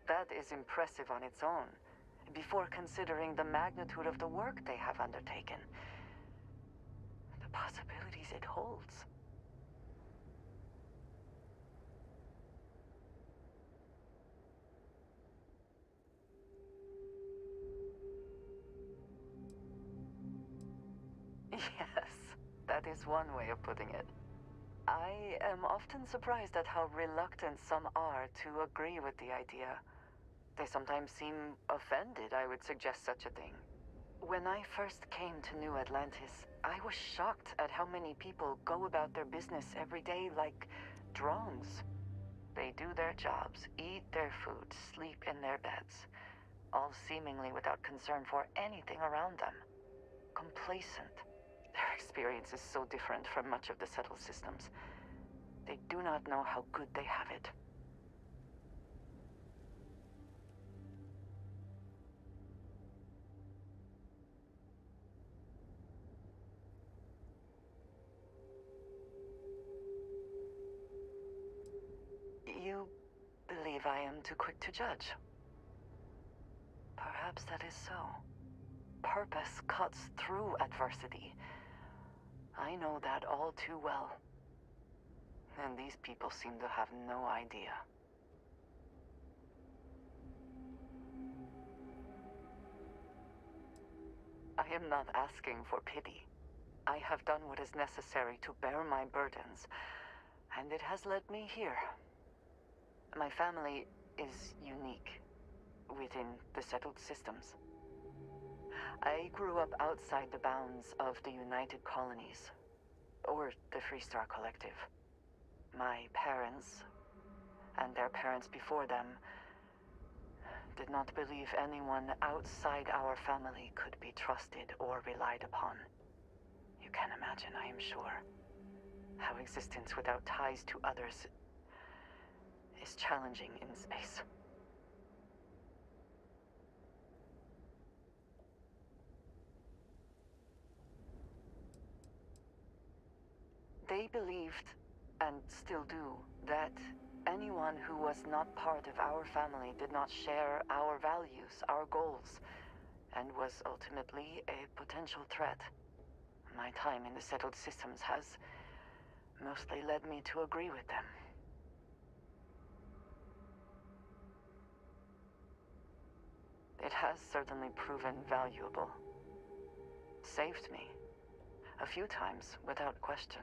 That is impressive on its own, before considering the magnitude of the work they have undertaken. The possibilities it holds. Yes, that is one way of putting it. I am often surprised at how reluctant some are to agree with the idea. They sometimes seem offended I would suggest such a thing. When I first came to New Atlantis, I was shocked at how many people go about their business every day like drones. They do their jobs, eat their food, sleep in their beds, all seemingly without concern for anything around them. Complacent. Their experience is so different from much of the settled systems. They do not know how good they have it. You believe I am too quick to judge. Perhaps that is so. Purpose cuts through adversity. I know that all too well. And these people seem to have no idea. I am not asking for pity. I have done what is necessary to bear my burdens, and it has led me here. My family is unique within the settled systems. I grew up outside the bounds of the United Colonies, or the Free Star Collective. My parents, and their parents before them, did not believe anyone outside our family could be trusted or relied upon. You can imagine, I am sure, how existence without ties to others is challenging in space. They believed, and still do, that anyone who was not part of our family did not share our values, our goals, and was ultimately a potential threat. My time in the settled systems has mostly led me to agree with them. It has certainly proven valuable. Saved me. A few times, without question.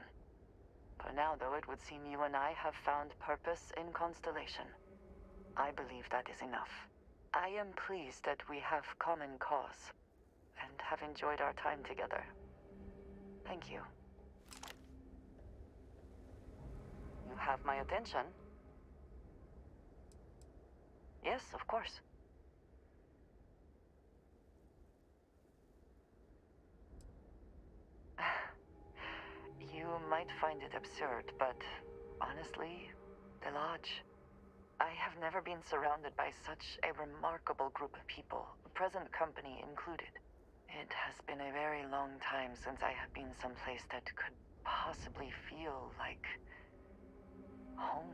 For now, though, it would seem you and I have found purpose in Constellation. I believe that is enough. I am pleased that we have common cause, and have enjoyed our time together. Thank you. You have my attention. Yes, of course. You might find it absurd, but honestly, the Lodge, I have never been surrounded by such a remarkable group of people, present company included. It has been a very long time since I have been someplace that could possibly feel like home.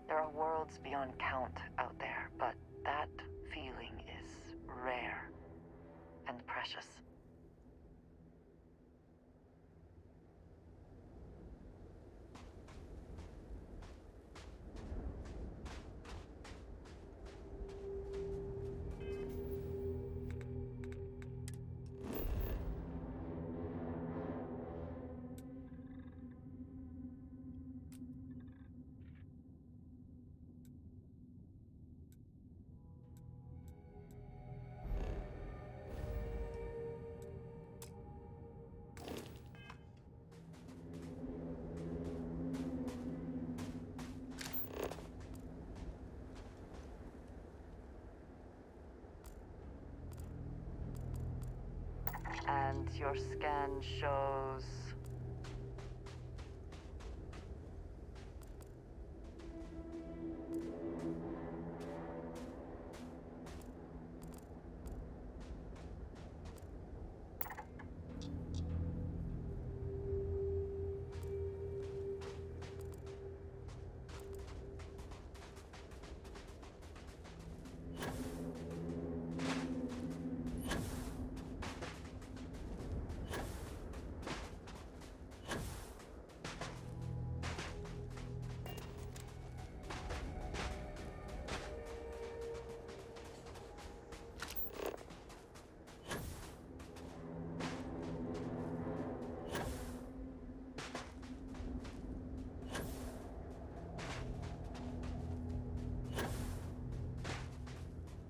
There are worlds beyond count out there, but that feeling is rare and precious. And your scan shows...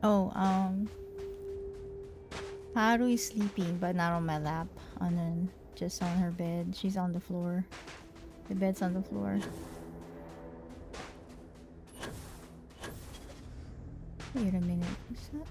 Oh, Haru is sleeping, but not on my lap. Just on her bed. She's on the floor. The bed's on the floor. Wait a minute. What's that?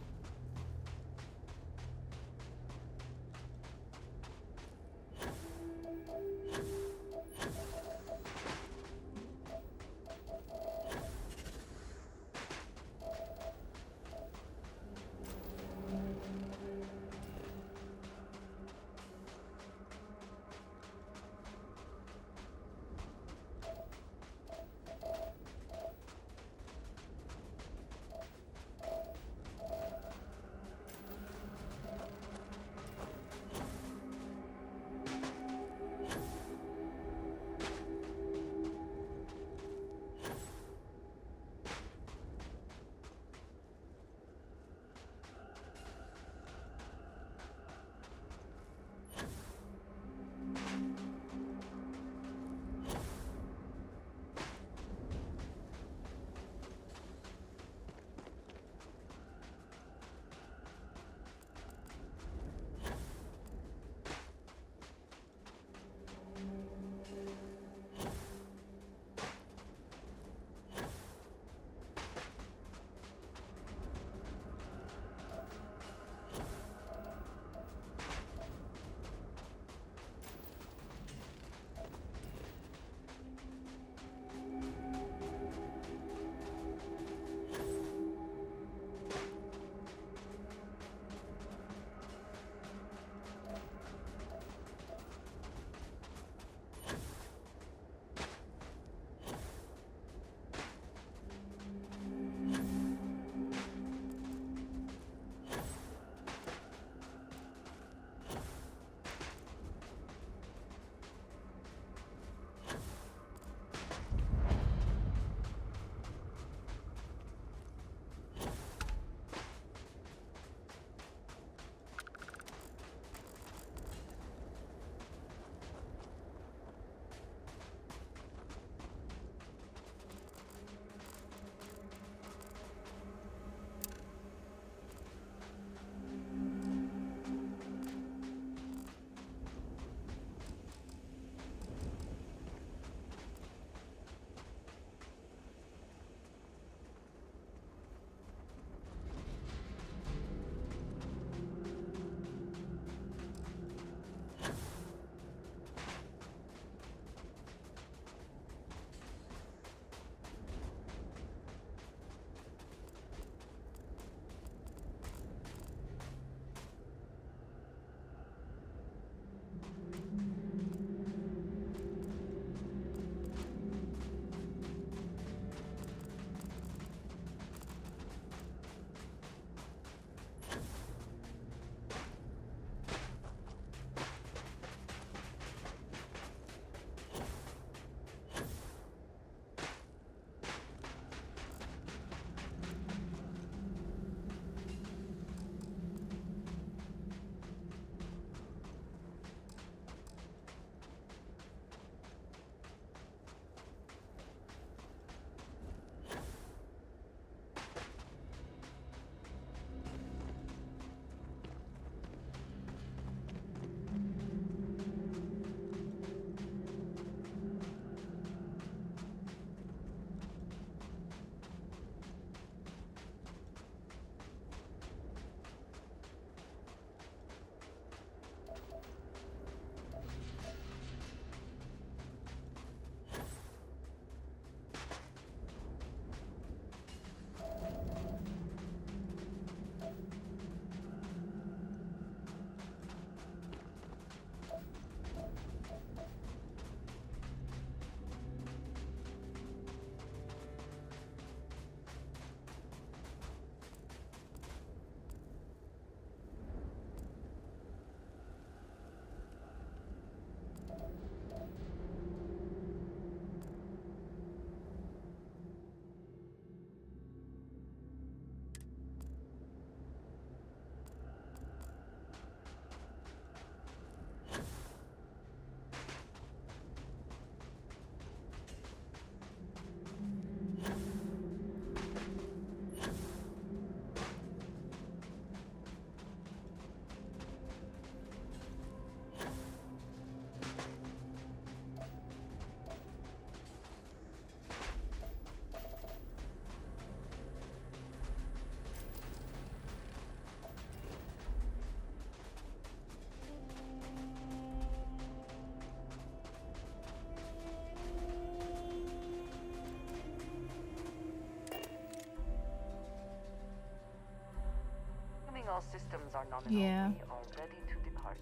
all systems are nominal, Yeah. we are ready to depart.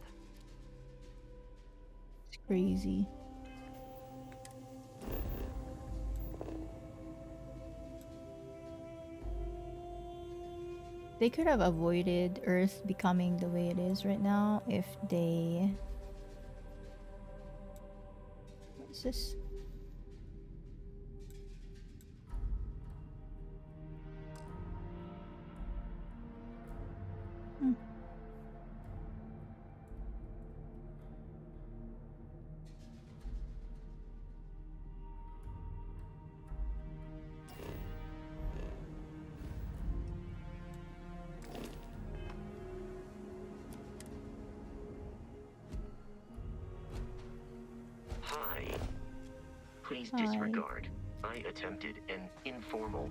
It's crazy. They could have avoided Earth becoming the way it is right now if they... What's this? Hi. Please Hi. disregard. I attempted an informal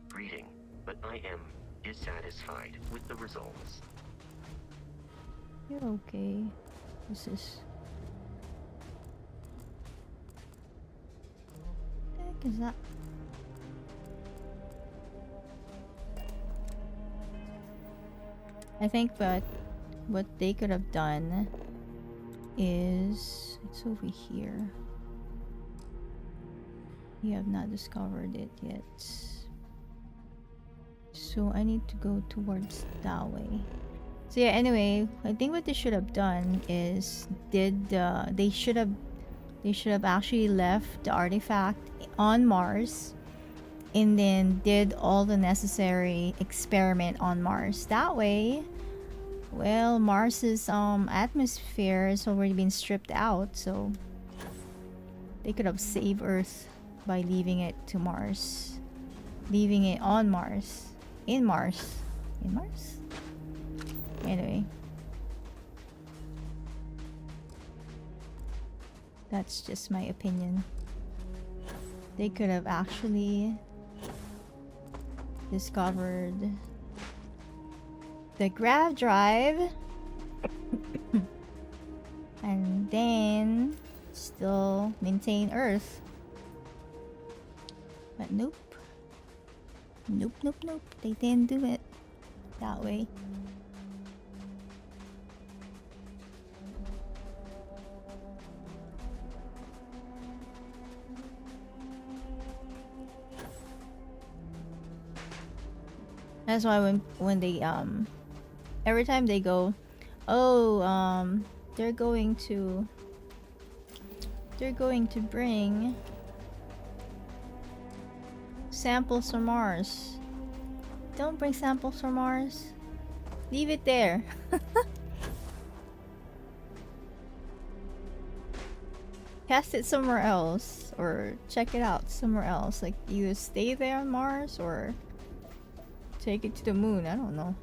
greeting, but I am dissatisfied with the results. You're okay. This is... What the heck is that? I think that what they could have done is... It's over here. You have not discovered it yet. So I need to go towards that way. So yeah, anyway, I think what they should have done is they should have actually left the artifact on Mars and then did all the necessary experiment on Mars. That way, well, Mars's atmosphere has already been stripped out, so they could have saved Earth by leaving it to Mars. Leaving it on Mars. In Mars. In Mars? Anyway. That's just my opinion. They could have actually discovered the grav drive and then still maintain Earth. But nope. Nope, nope, nope. They didn't do it that way. That's why when they every time they go, oh, they're going to bring samples from Mars. Don't bring samples from Mars. Leave it there. Test it somewhere else or check it out somewhere else. Like either stay there on Mars or take it to the moon. I don't know.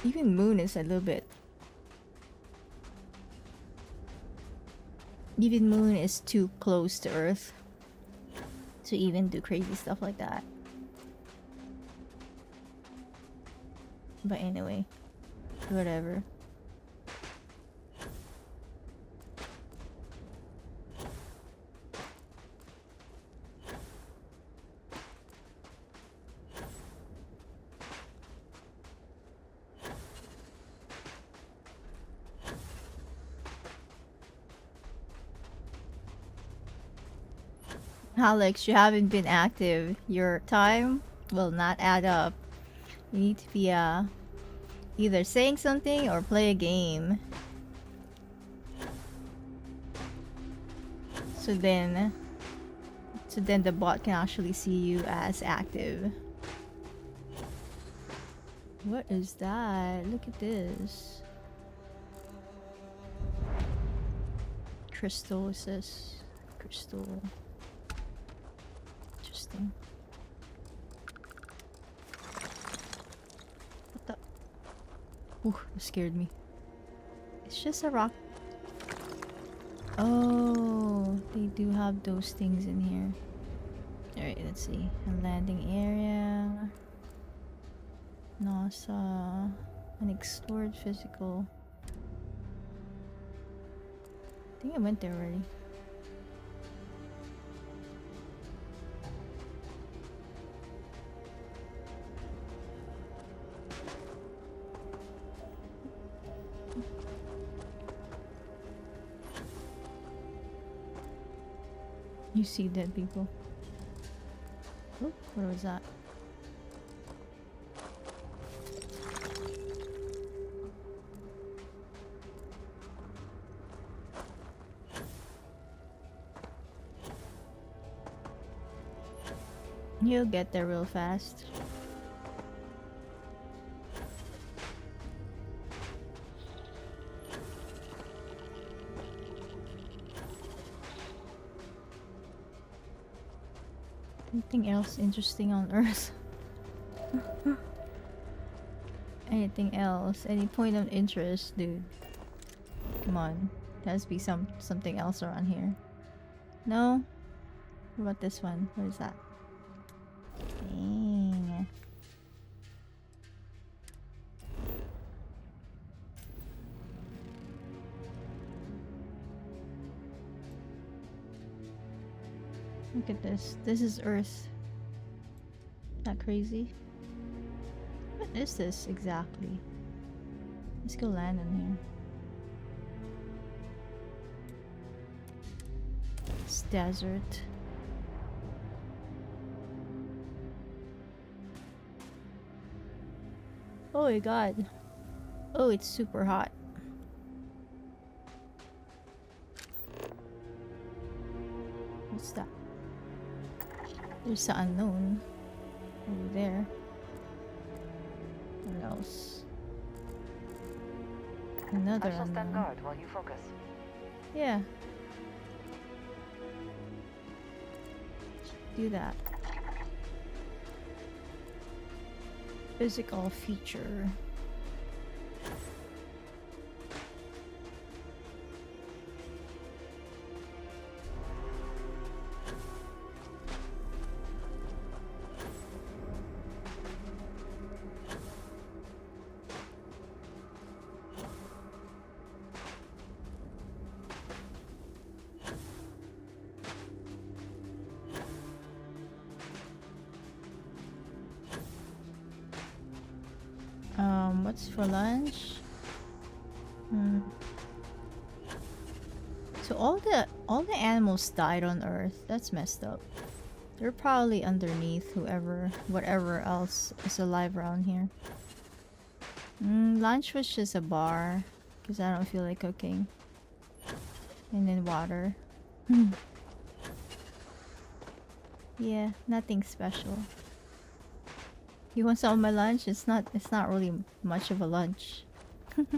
Even moon is a little bit... Even moon is too close to Earth to even do crazy stuff like that. But anyway, whatever. Alex, you haven't been active. Your time will not add up. You need to be either saying something or play a game. So then the bot can actually see you as active. What is that? Look at this. Crystal, it says. Crystal. Interesting. What the? Ooh, it scared me. It's just a rock. Oh, they do have those things in here. Alright, let's see. A landing area. NASA. Unexplored physical. I think I went there already. You see dead people. Oh, what was that? You'll get there real fast. Anything else interesting on Earth? Anything else? Any point of interest, dude? Come on. There has to be something else around here. No? What about this one? What is that? Dang. Look at this. This is Earth. Not crazy. What is this exactly? Let's go land in here. It's desert. Oh my god. Oh, it's super hot. What's that? There's the unknown over there. What else? Another I shall stand unknown. guard while you focus. Yeah. Do that. Physical feature. What's for lunch? So all the animals died on Earth. That's messed up. They're probably underneath whatever else is alive around here. Lunch was just a bar because I don't feel like cooking. And then water. Yeah, nothing special. You want some of my lunch? It's not really much of a lunch. What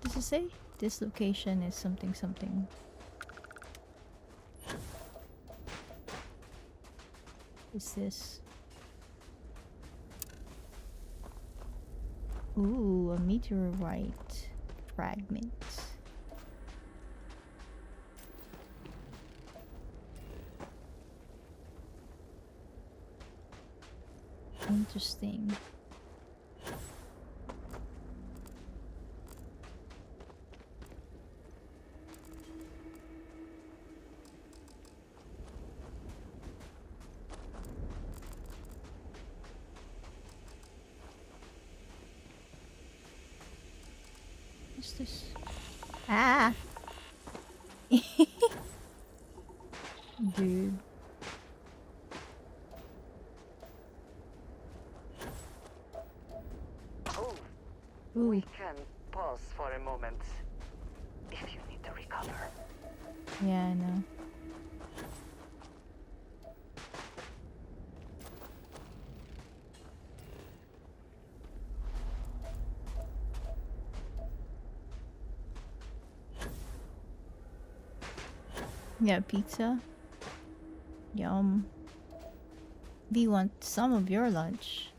does it say? This location is something something. What's this? Ooh, a meteorite fragment. Interesting. What's this? Ah! Dude. Ooh. We can pause for a moment if you need to recover. Yeah, I know. Yeah, pizza. Yum. Do you want some of your lunch?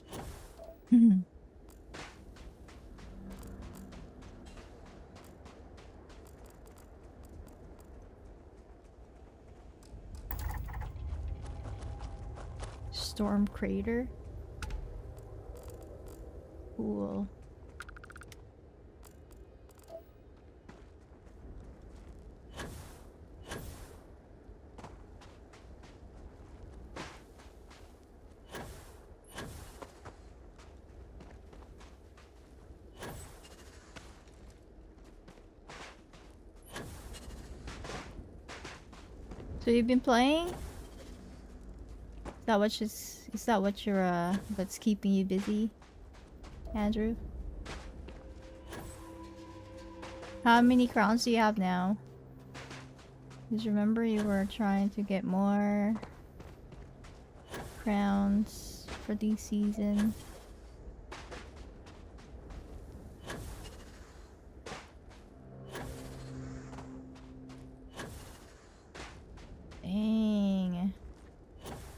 Storm crater. Cool. So you've been playing? Is that what you're what's keeping you busy, Andrew? How many crowns do you have now? Because remember you were trying to get more crowns for this season. Dang.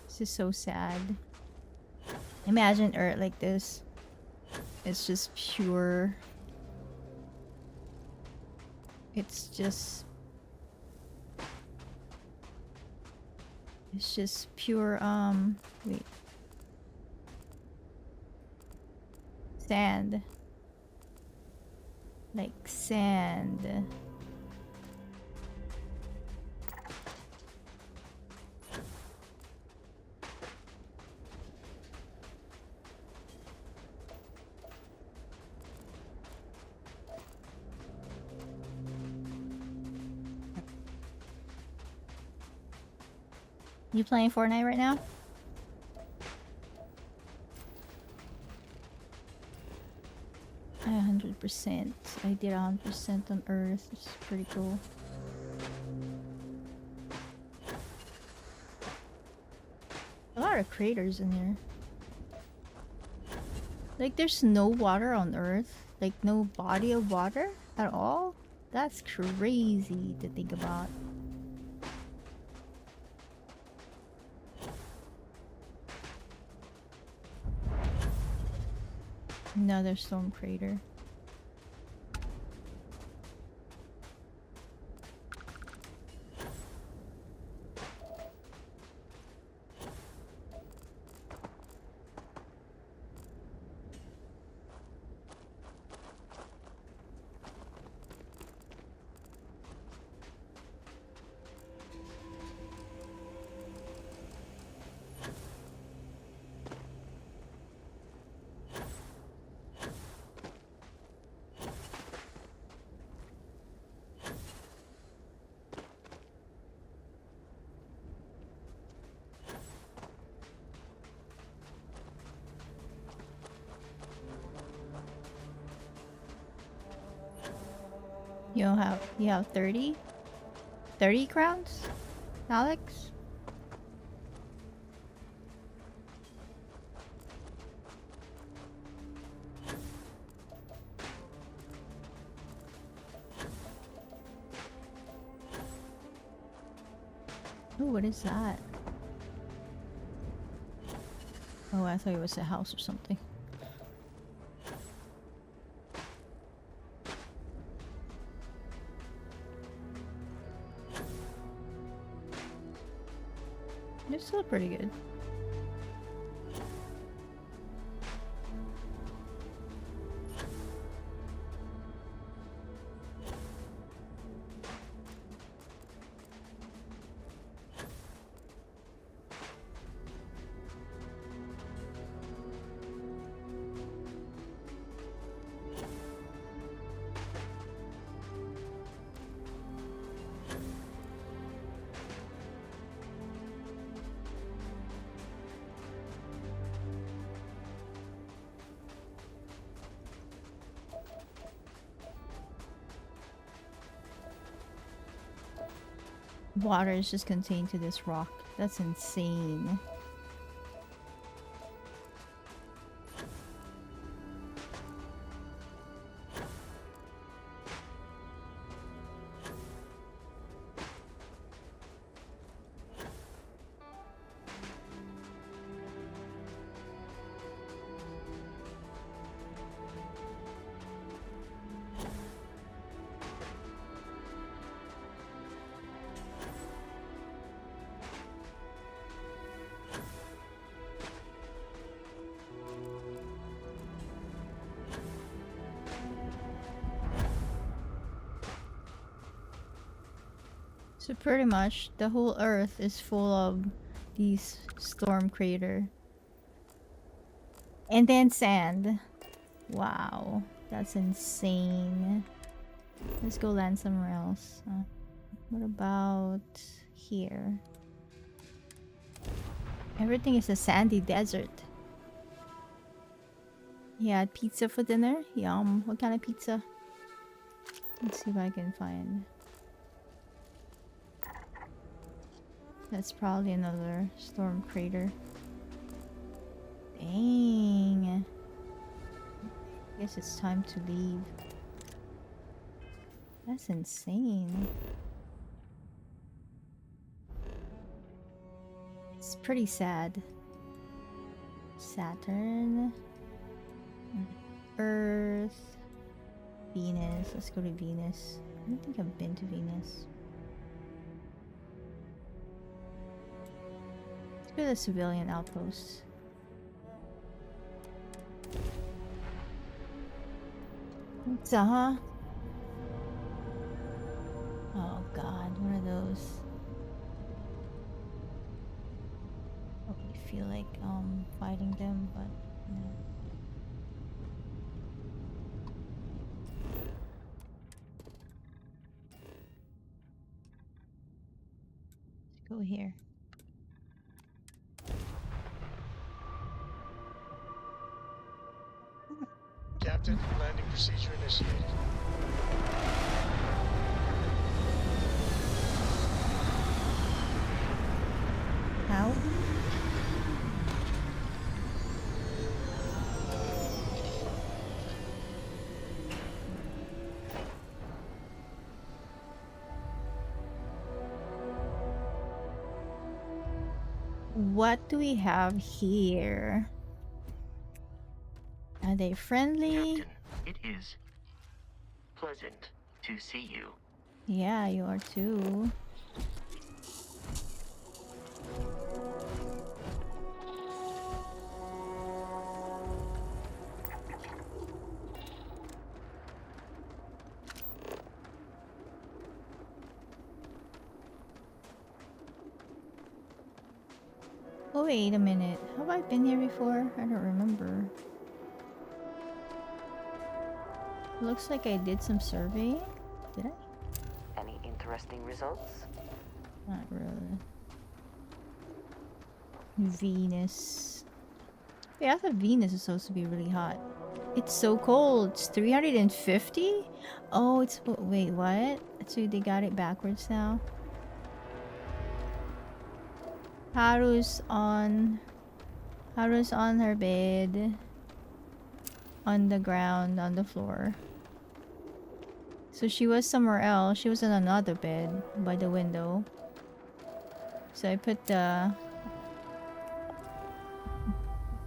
This is so sad. Imagine Earth like this. It's just pure. It's just pure, wait. Sand. Like sand. You playing Fortnite right now? I 100%. I did 100% on Earth. It's pretty cool. A lot of craters in here. Like there's no water on Earth. Like no body of water at all. That's crazy to think about. Another storm crater. You have 30? 30 crowns? Alex? Oh, what is that? Oh, I thought it was a house or something. It's still pretty good. Water is just contained to this rock. That's insane. So pretty much the whole Earth is full of these storm crater. And then sand. Wow, that's insane. Let's go land somewhere else. What about here. Everything is a sandy desert. He had pizza for dinner. Yum. What kind of pizza? Let's see if I can find. That's probably another storm crater. Dang. I guess it's time to leave. That's insane. It's pretty sad. Saturn. Earth. Venus. Let's go to Venus. I don't think I've been to Venus. Let's go to the civilian outpost. Huh? Oh god, what are those? I don't really feel like fighting them, but yeah. Let's go here. Captain, landing procedure initiated. How? What do we have here? Are they friendly? Captain, it is pleasant to see you. Yeah, you are too. Oh wait a minute. Have I been here before? I don't remember. Looks like I did some surveying. Did I? Any interesting results? Not really. Venus. Wait, I thought Venus is supposed to be really hot. It's so cold. It's 350? Oh, it's... Wait, what? So they got it backwards now? Haru's on her bed. On the ground, on the floor. So she was somewhere else. She was in another bed by the window. So I put the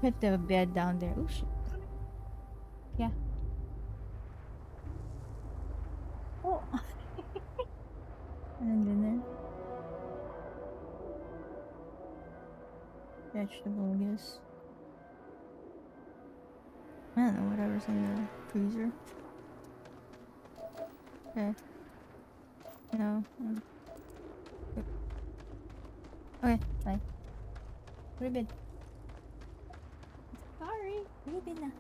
bed down there. Oh shit. Yeah. Oh. And then there. Vegetable, I guess. I don't know, whatever's in the freezer. Okay. No. Okay, bye. Ribbon. Sorry, ribbon na.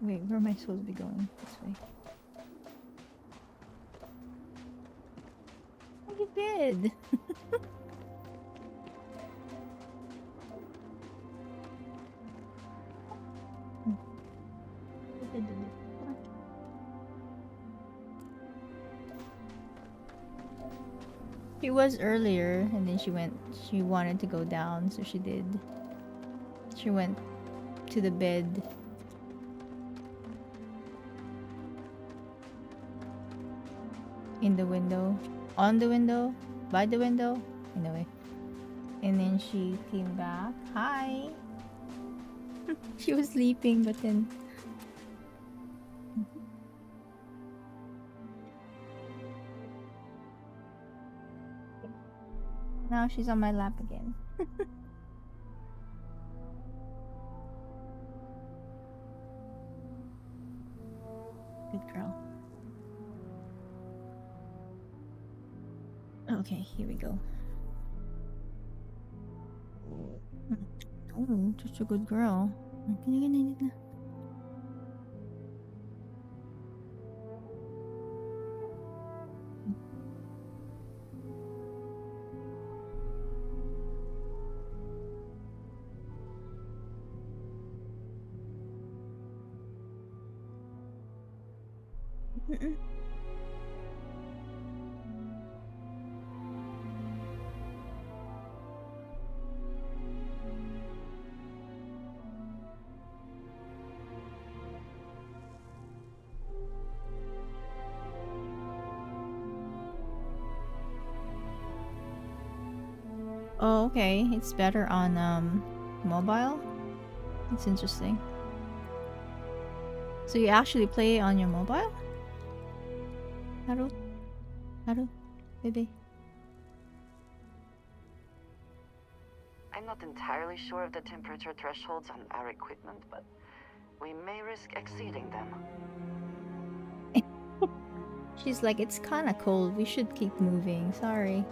Wait, where am I supposed to be going? This way. Oh, you did. She was earlier, and then she wanted to go down, so she did. She went to the bed. In the window. On the window. By the window. Anyway. And then she came back. Hi! She was sleeping, but then... Now she's on my lap again. Good girl. Okay, here we go. Oh, such a good girl. Mm-mm. Oh, okay. It's better on mobile. It's interesting. So you actually play on your mobile? Haru? Haru? Baby? I'm not entirely sure of the temperature thresholds on our equipment, but we may risk exceeding them. She's like, it's kinda cold. We should keep moving. Sorry.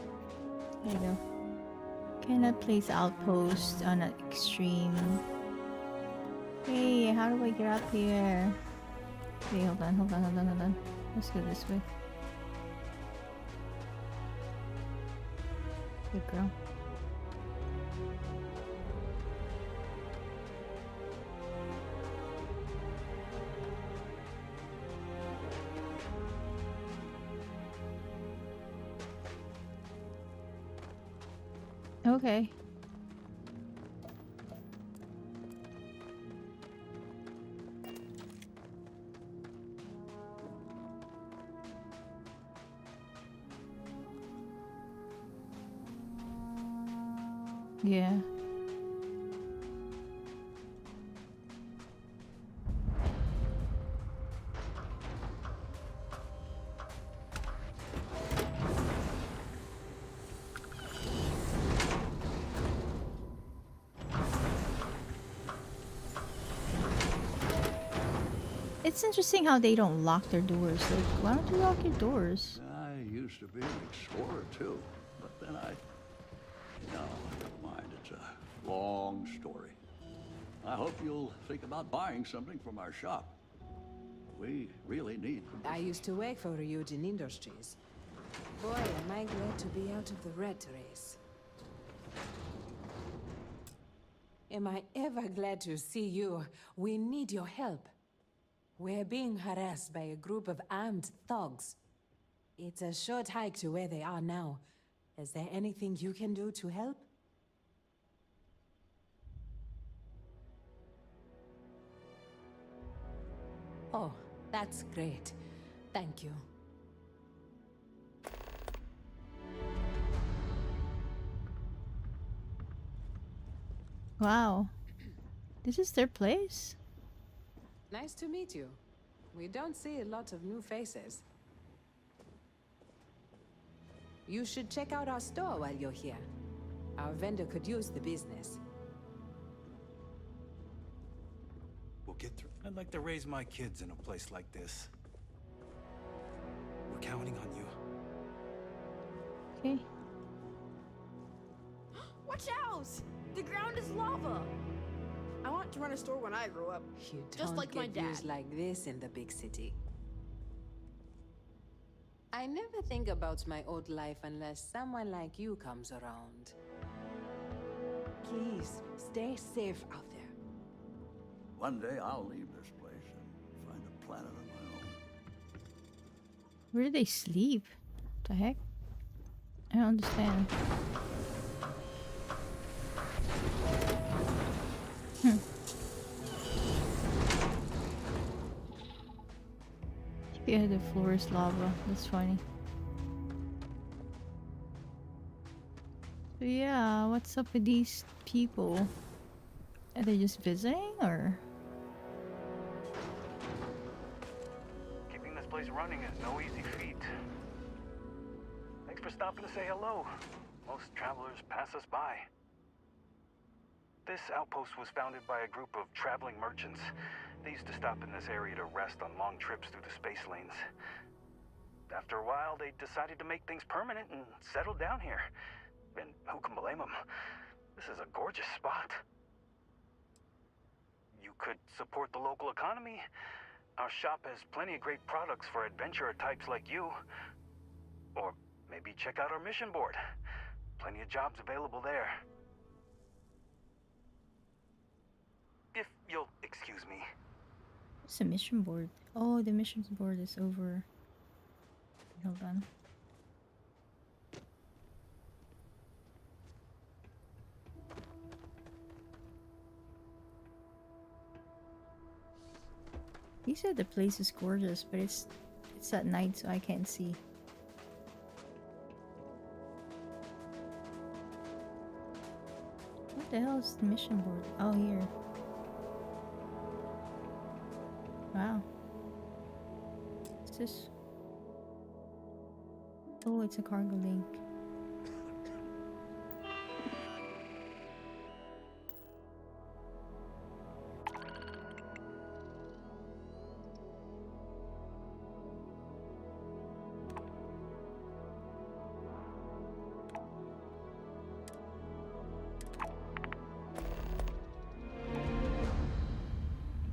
There you go. Cannot place outpost on an extreme. Hey, how do I get up here? Okay, hold on. Let's go this way. Good girl. Okay. Yeah. It's interesting how they don't lock their doors. Like, why don't you lock your doors? I used to be an explorer too, but then no, never mind. It's a long story. I hope you'll think about buying something from our shop. We really need. I used to work for Ryujin Industries. Boy, am I glad to be out of the rat race. Am I ever glad to see you? We need your help. We're being harassed by a group of armed thugs. It's a short hike to where they are now. Is there anything you can do to help? Oh, that's great. Thank you. Wow. This is their place? Nice to meet you. We don't see a lot of new faces. You should check out our store while you're here. Our vendor could use the business. We'll get through. I'd like to raise my kids in a place like this. We're counting on you. Okay. Watch out! The ground is lava! I want to run a store when I grow up. You Just don't like my get dad. views like this in the big city. I never think about my old life unless someone like you comes around. Please, stay safe out there. One day I'll leave this place and find a planet of my own. Where do they sleep? What the heck? I don't understand. Yeah, the floor is lava. That's funny. So yeah, what's up with these people? Are they just visiting, or? Keeping this place running is no easy feat. Thanks for stopping to say hello. Most travelers pass us by. This outpost was founded by a group of traveling merchants. They used to stop in this area to rest on long trips through the space lanes. After a while, they decided to make things permanent and settled down here. And who can blame them? This is a gorgeous spot. You could support the local economy. Our shop has plenty of great products for adventurer types like you. Or maybe check out our mission board. Plenty of jobs available there. If you'll excuse me. It's a mission board. Oh, the mission board is over. Hold on. He said the place is gorgeous, but it's at night, so I can't see. What the hell is the mission board? Oh, here. Wow. What's this? Oh, it's a cargo link.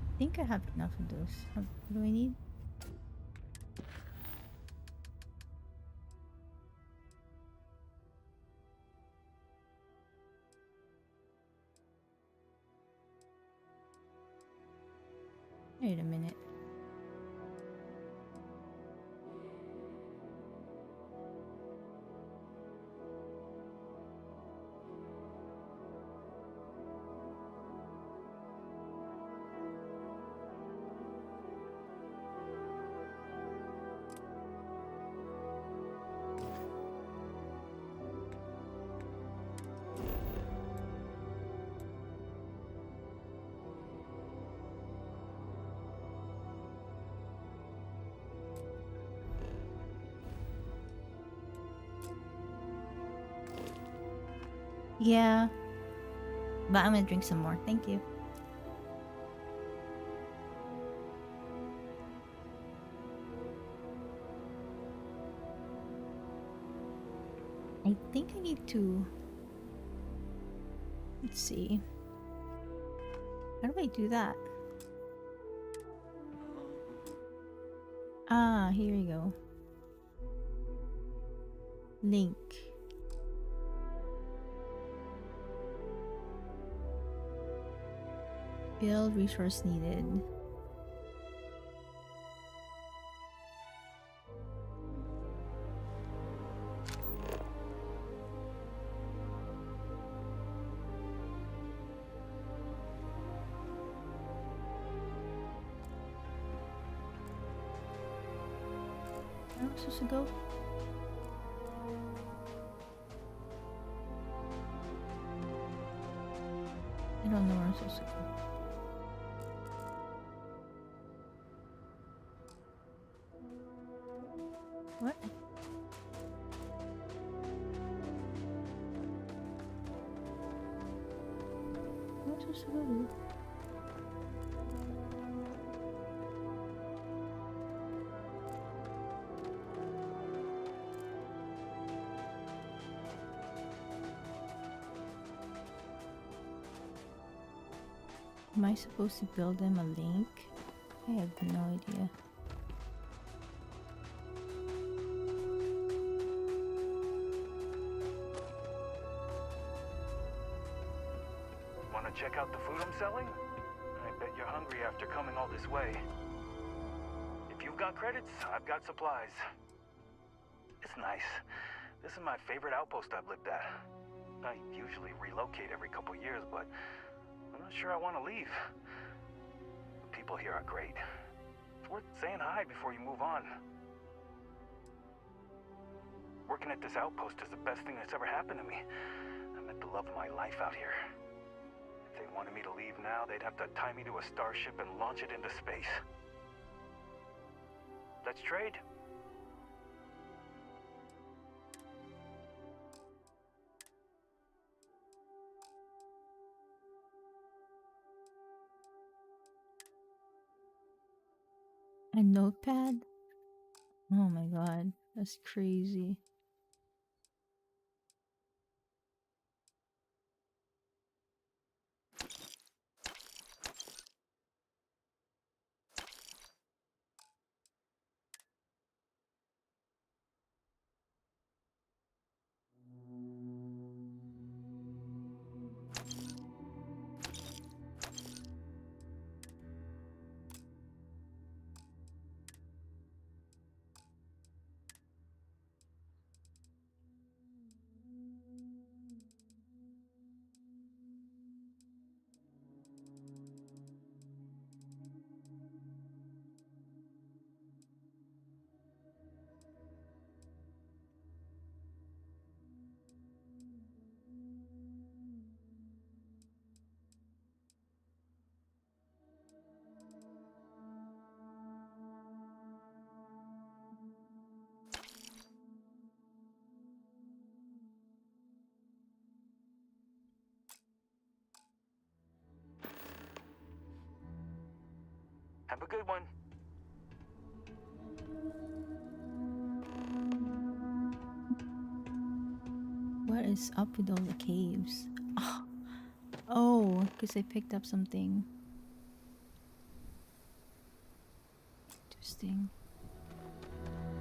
I think I have enough of those. What do I need? Wait a minute. Yeah. But I'm gonna drink some more. Thank you. I think I need to... Let's see. How do I do that? Ah, here we go. Link. Build resource needed. Where am I supposed to go? I don't know where I'm supposed to go. What? What's supposed to go? Am I supposed to build them a link? I have no idea. Want to check out the food I'm selling? I bet you're hungry after coming all this way. If you've got credits, I've got supplies. It's nice. This is my favorite outpost I've lived at. I usually relocate every couple years, but I'm not sure I want to leave. The people here are great. It's worth saying hi before you move on. Working at this outpost is the best thing that's ever happened to me. I met the love of my life out here. If they wanted me to leave now, they'd have to tie me to a starship and launch it into space. Let's trade. A notepad? Oh my god, that's crazy. Have a good one. What is up with all the caves? Oh, because I picked up something. Interesting.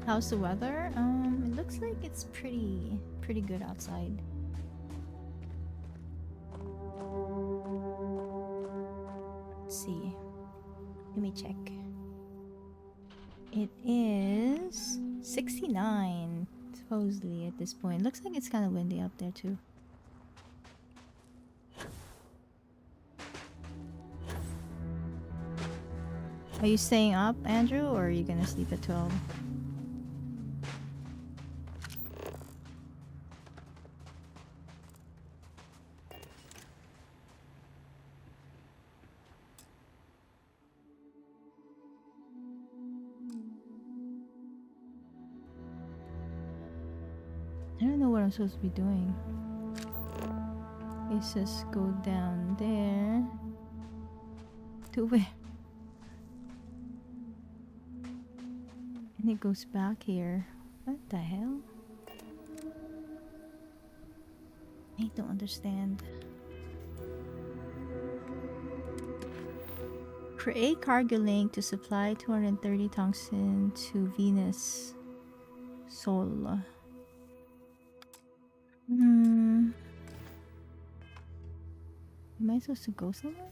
How's the weather? It looks like it's pretty good outside. Let's see. Let me check. It is 69 supposedly at this point. Looks like it's kind of windy up there too. Are you staying up, Andrew, or are you gonna sleep at 12? I don't know what I'm supposed to be doing. It says go down there. To where? And it goes back here. What the hell? I don't understand. Create cargo link to supply 230 tungsten to Venus Sol. Am I supposed to go somewhere?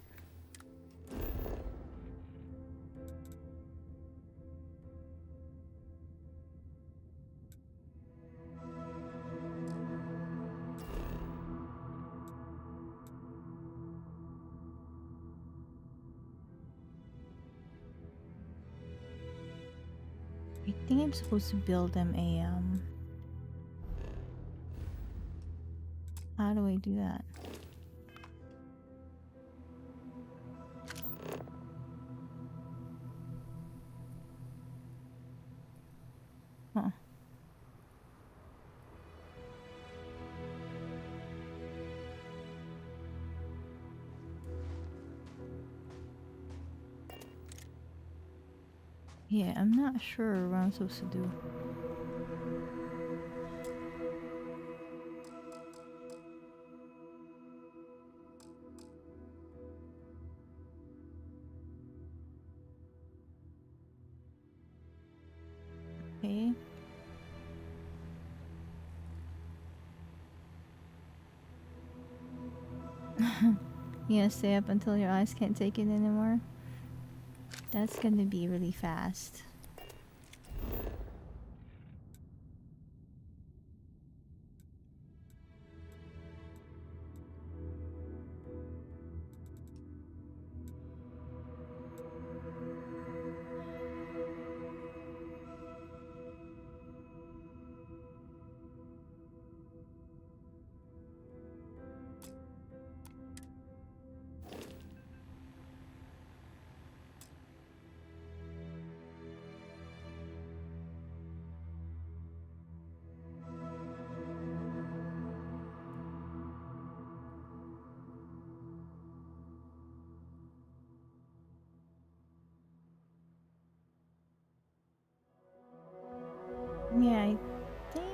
I think I'm supposed to build them a how do I do that? Huh. Yeah, I'm not sure what I'm supposed to do. Okay. You gonna stay up until your eyes can't take it anymore? That's gonna be really fast. Yeah, I think.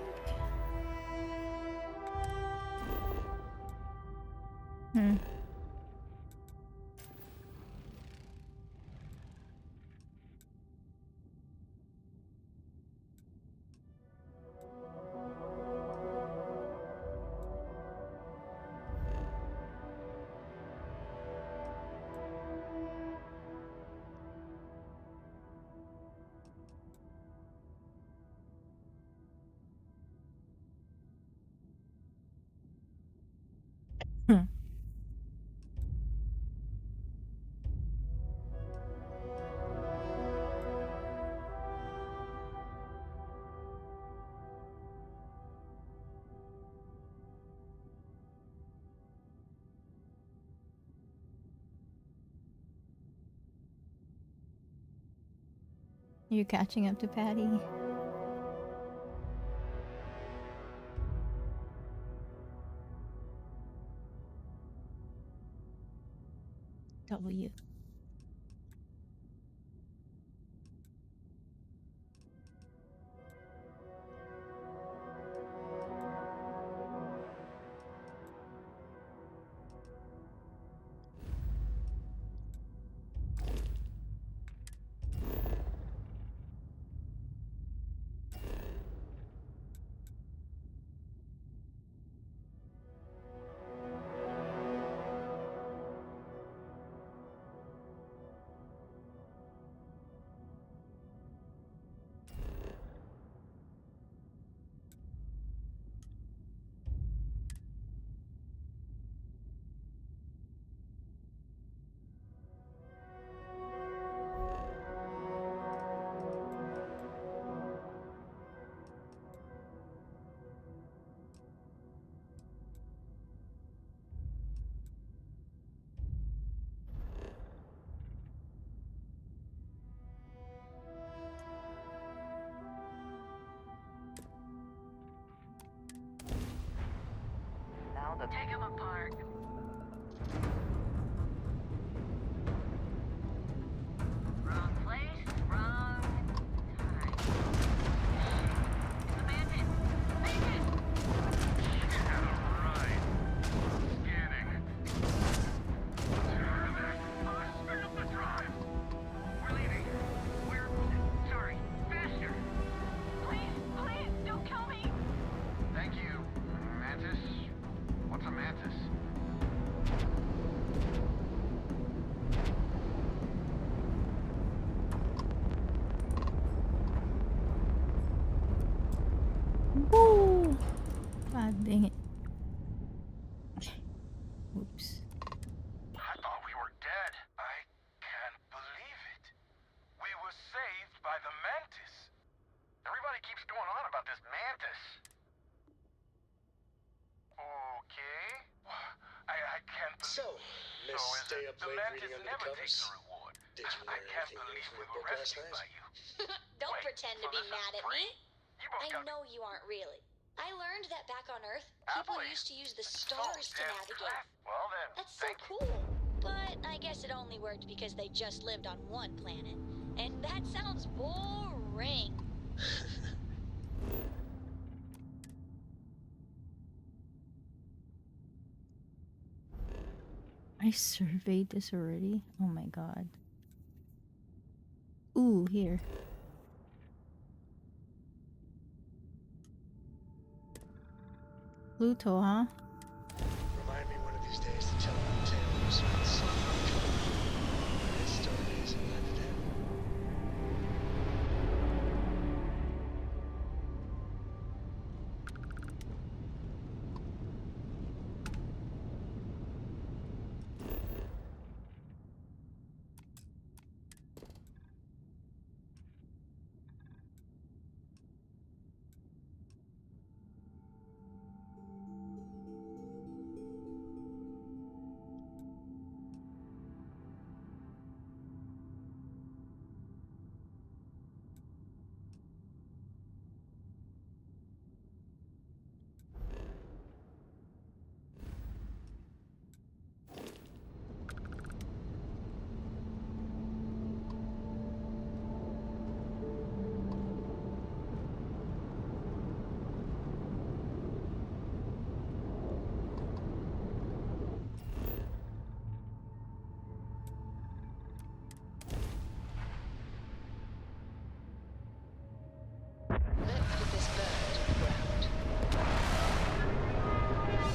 You're catching up to Patty. W. Woo! God dang it. Oops. I thought we were dead. I can't believe it. We were saved by the mantis. Everybody keeps going on about this mantis. Okay. I can't believe. So, Miss Stay Up Late reading under the covers. Did you learn anything new from your book last night? Don't pretend to be mad at me. I know you aren't really. I learned that back on Earth, people used to use the stars to navigate. Well then, That's so cool. But I guess it only worked because they just lived on one planet. And that sounds boring. I surveyed this already? Oh my god. Ooh, here. Pluto, huh? Remind me one of these days to tell them the tale of your sons. His story is landed in.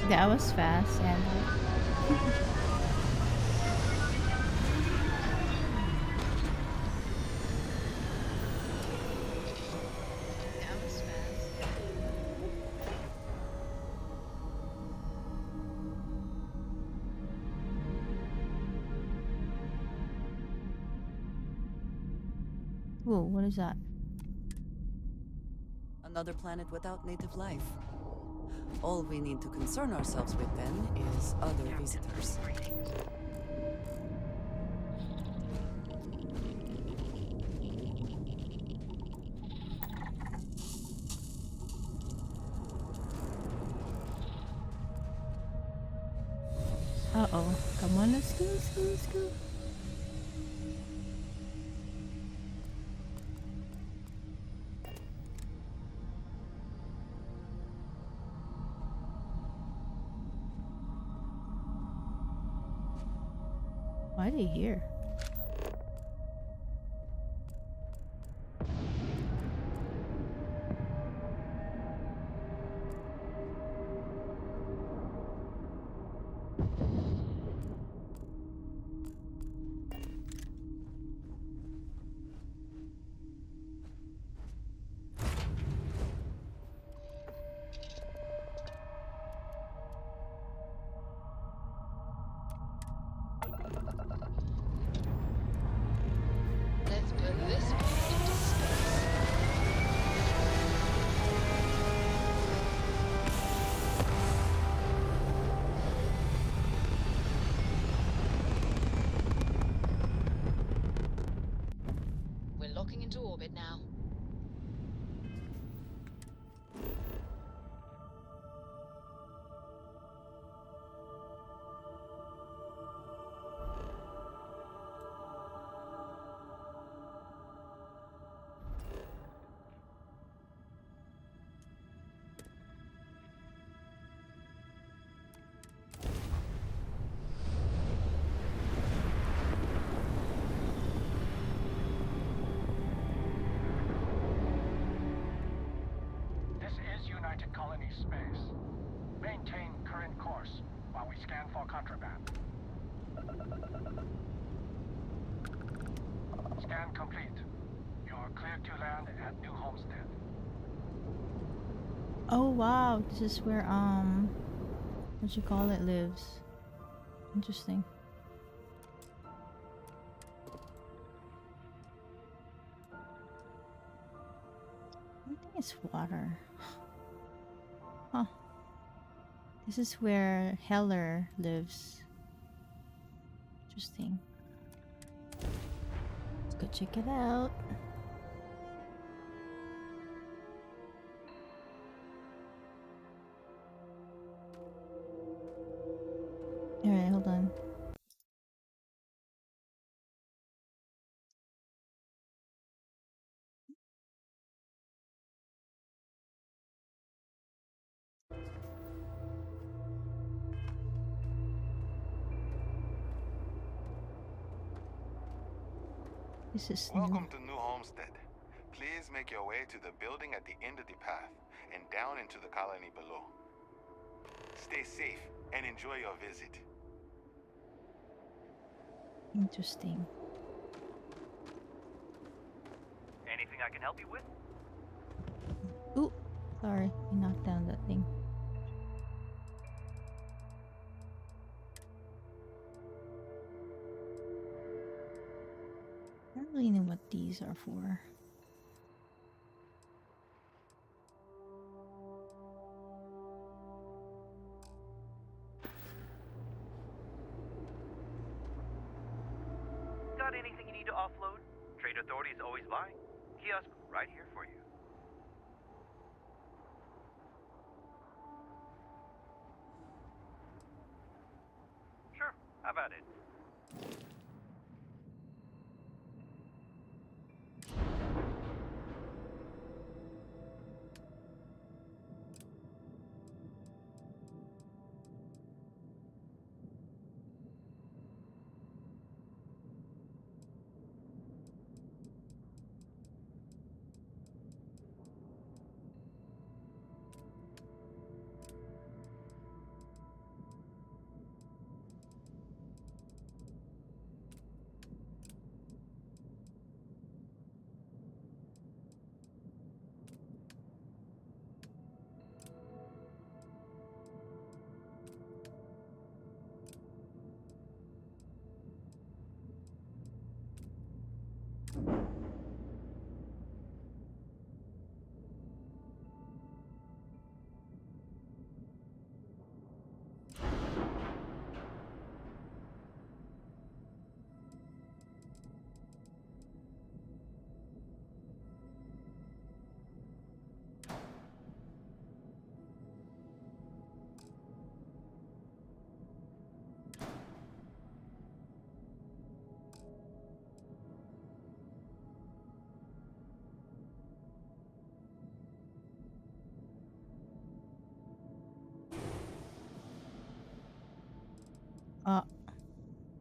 That was fast, and that was fast. Whoa, what is that? Another planet without native life. All we need to concern ourselves with then is other visitors. Uh-oh. Come on, let's go, let's go, let's go. Why are they here? Let's put this one into space. We're locking into orbit now. This is United Colony Space. Maintain current course while we scan for contraband. Scan complete. You're cleared to land at New Homestead. Oh wow, this is where what you call it lives. Interesting. I think it's water. Huh. This is where Heller lives. Interesting. Let's go check it out. Alright, hold on. This is Welcome to New Homestead. Please make your way to the building at the end of the path and down into the colony below. Stay safe and enjoy your visit. Interesting. Anything I can help you with? Ooh, sorry, I knocked down that thing. I don't really know what these are for. Got anything you need to offload? Trade Authority is always buying. Kiosk right here for you. Sure, how about it?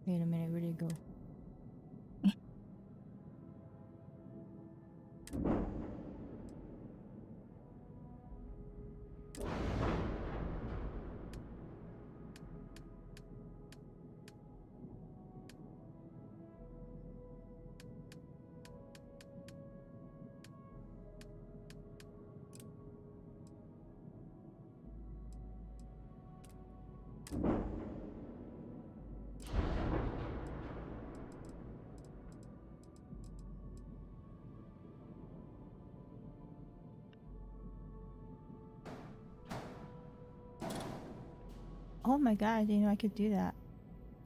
Wait a minute, where'd it go? Oh my god, I didn't know I could do that.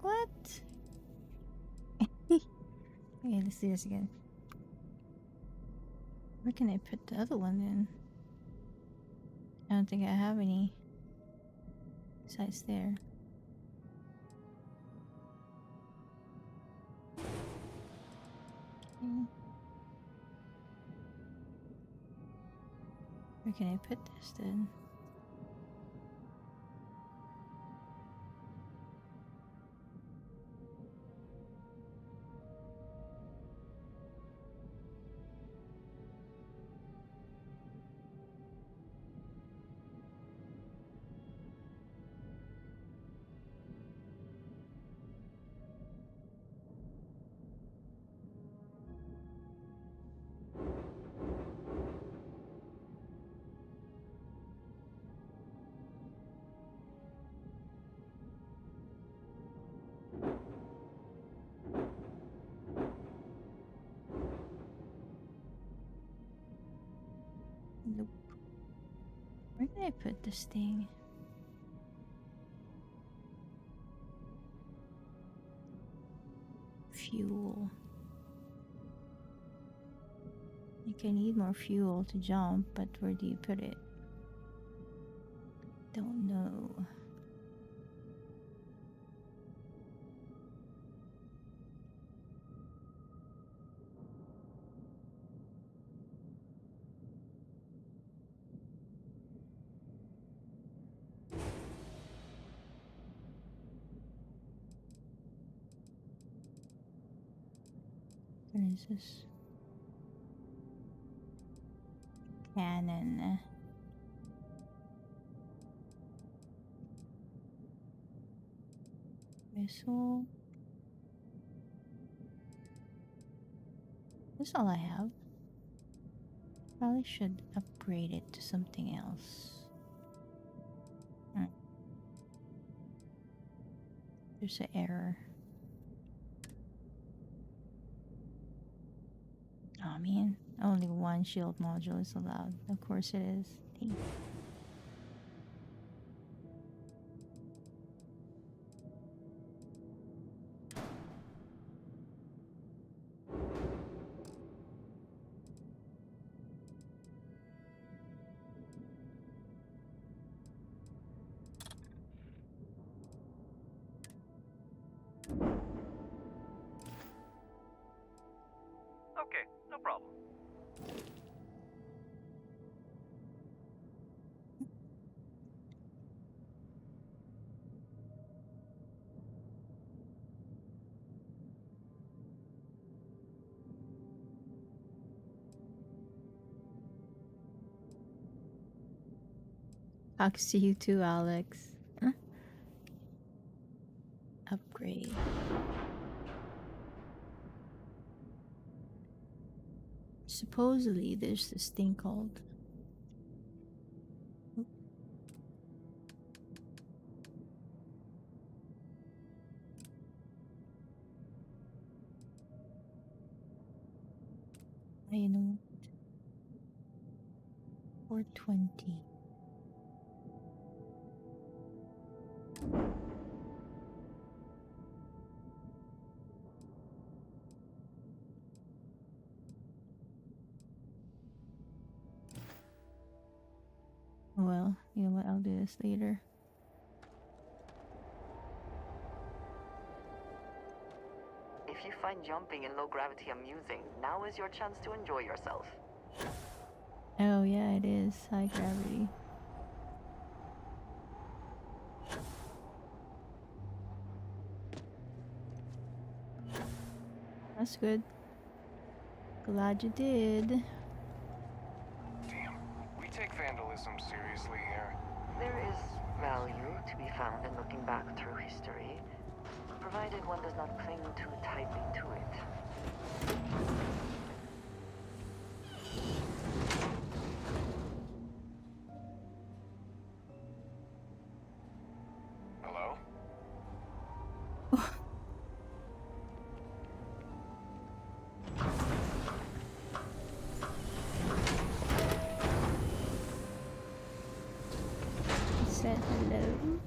What? Okay, let's do this again. Where can I put the other one then? I don't think I have any besides there. Okay. Where can I put this then? Nope. Where did I put this thing? Fuel. Like I need more fuel to jump, but where do you put it? Don't know. What is this? Cannon. Missile. That's all I have. Probably should upgrade it to something else. There's an error. Oh man, only one shield module is allowed. Of course it is. Dang. Okay, no problem. Talk to you too, Alex. Huh? Upgrade. Supposedly, there's this thing called. You know, 420. Well, you know what? I'll do this later. If you find jumping in low gravity amusing, now is your chance to enjoy yourself. Oh yeah, it is high gravity. That's good. Glad you did. Damn, we take vandalism seriously here. There is value to be found in looking back through history, provided one does not cling too tightly to it. Hello? Said hello.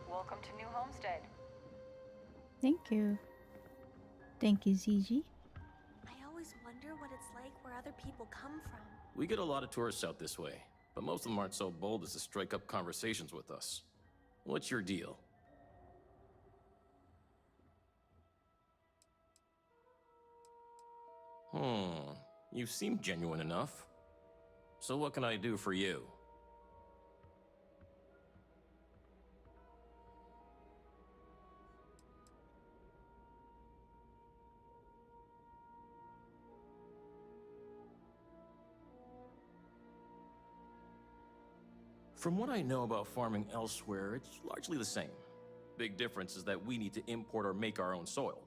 Welcome to New Homestead. Thank you. Thank you, ZG. I always wonder what it's like where other people come from. We get a lot of tourists out this way, but most of them aren't so bold as to strike up conversations with us. What's your deal? You seem genuine enough. So what can I do for you? From what I know about farming elsewhere, it's largely the same. Big difference is that we need to import or make our own soil.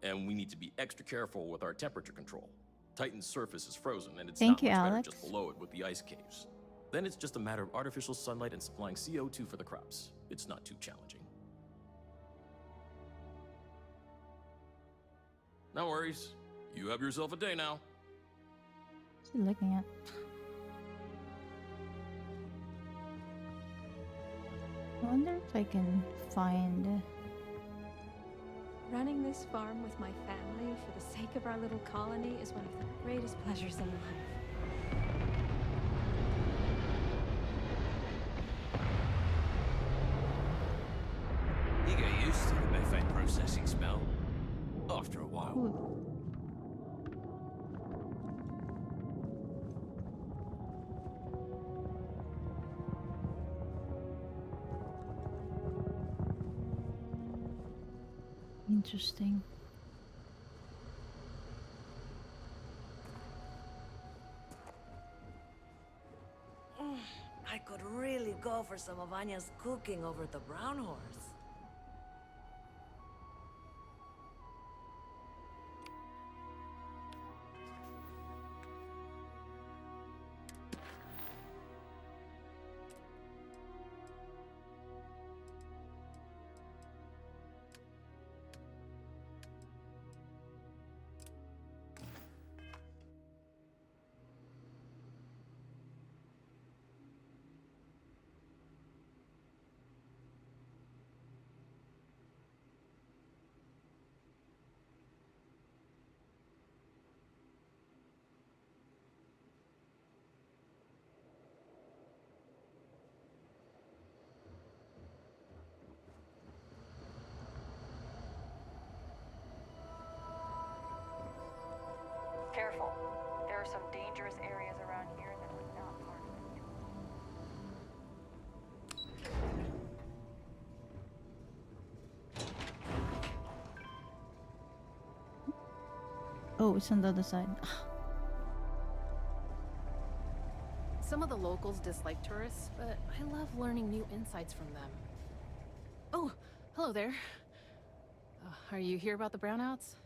And we need to be extra careful with our temperature control. Titan's surface is frozen, and it's not much better just below it with the ice caves. Then it's just a matter of artificial sunlight and supplying CO2 for the crops. It's not too challenging. No worries. You have yourself a day now. What's he looking at? I wonder if I can find... Running this farm with my family for the sake of our little colony is one of the greatest pleasures in life. You get used to the methane processing smell after a while. Ooh. Interesting. I could really go for some of Anya's cooking over at the Brown Horse. Careful. There are some dangerous areas around here that we're not part of. Oh, it's on the other side. Some of the locals dislike tourists, but I love learning new insights from them. Oh, hello there. Are you here about the brownouts?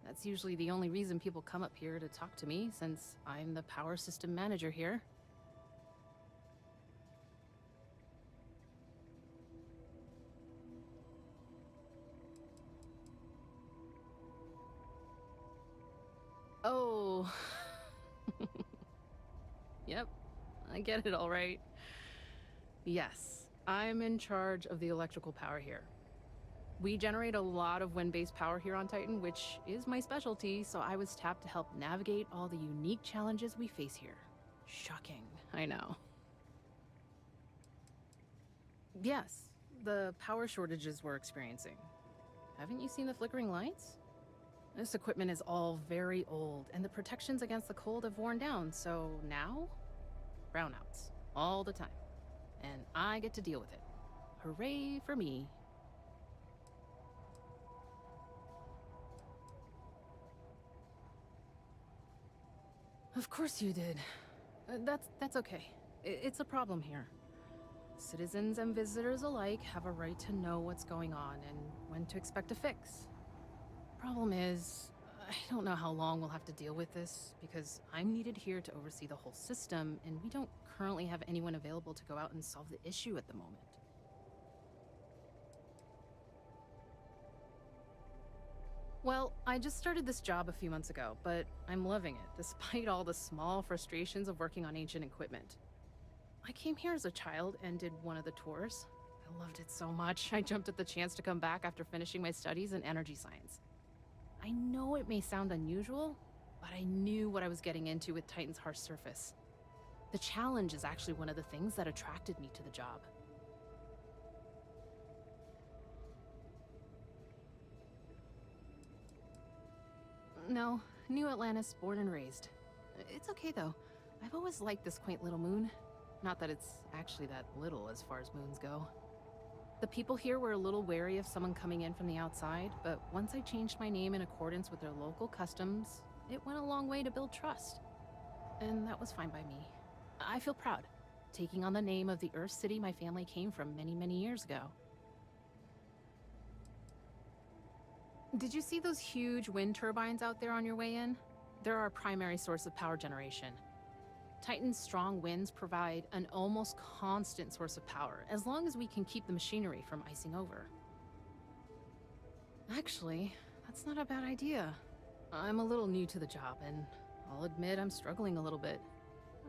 That's usually the only reason people come up here to talk to me, since I'm the power system manager here. Oh. Yep, I get it all right. Yes, I'm in charge of the electrical power here. We generate a lot of wind-based power here on Titan, which is my specialty, so I was tapped to help navigate all the unique challenges we face here. Shocking, I know. Yes, the power shortages we're experiencing. Haven't you seen the flickering lights? This equipment is all very old, and the protections against the cold have worn down, so now, brownouts, all the time. And I get to deal with it. Hooray for me. Of course you did. That's okay. It's a problem here. Citizens and visitors alike have a right to know what's going on and when to expect a fix. Problem is, I don't know how long we'll have to deal with this, because I'm needed here to oversee the whole system, and we don't currently have anyone available to go out and solve the issue at the moment. Well, I just started this job a few months ago, but I'm loving it, despite all the small frustrations of working on ancient equipment. I came here as a child and did one of the tours. I loved it so much, I jumped at the chance to come back after finishing my studies in energy science. I know it may sound unusual, but I knew what I was getting into with Titan's harsh surface. The challenge is actually one of the things that attracted me to the job. No, New Atlantis, born and raised. It's okay though. I've always liked this quaint little moon. Not that it's actually that little as far as moons go. The people here were a little wary of someone coming in from the outside, but once I changed my name in accordance with their local customs, it went a long way to build trust. And that was fine by me. I feel proud, taking on the name of the Earth city my family came from many, many years ago. Did you see those huge wind turbines out there on your way in? They're our primary source of power generation. Titan's strong winds provide an almost constant source of power, as long as we can keep the machinery from icing over. Actually, that's not a bad idea. I'm a little new to the job, and I'll admit I'm struggling a little bit.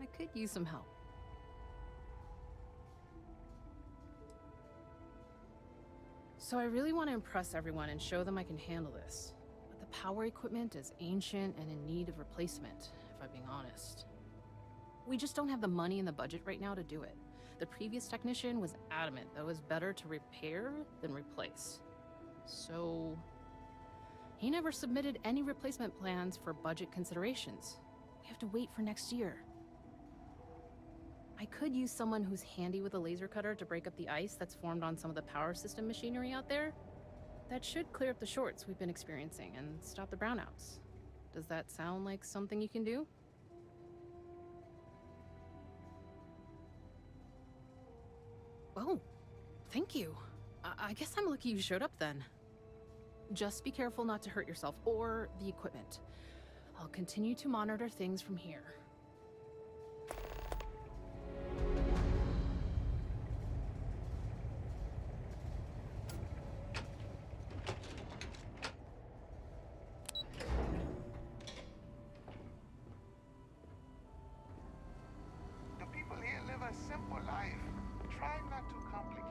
I could use some help. So I really want to impress everyone and show them I can handle this. But the power equipment is ancient and in need of replacement, if I'm being honest. We just don't have the money in the budget right now to do it. The previous technician was adamant that it was better to repair than replace. So he never submitted any replacement plans for budget considerations. We have to wait for next year. I could use someone who's handy with a laser cutter to break up the ice that's formed on some of the power system machinery out there. That should clear up the shorts we've been experiencing and stop the brownouts. Does that sound like something you can do? Oh, thank you. I guess I'm lucky you showed up then. Just be careful not to hurt yourself or the equipment. I'll continue to monitor things from here. The people here live a simple life. Try not to complicate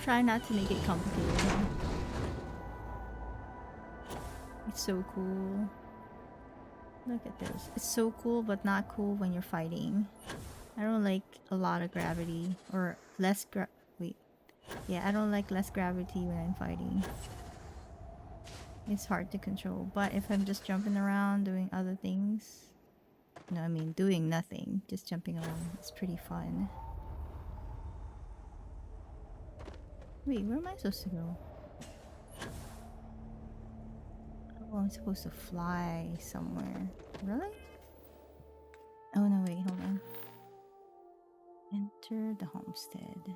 Try not to make it complicated. It's so cool. Look at this. It's so cool, but not cool when you're fighting. I don't like a lot of gravity or less I don't like less gravity when I'm fighting. It's hard to control, but if I'm just jumping around doing other things, no, I mean doing nothing, just jumping around, it's pretty fun. Wait, where am I supposed to go? Oh, I'm supposed to fly somewhere. Really? Oh no, wait, hold on. Enter the homestead.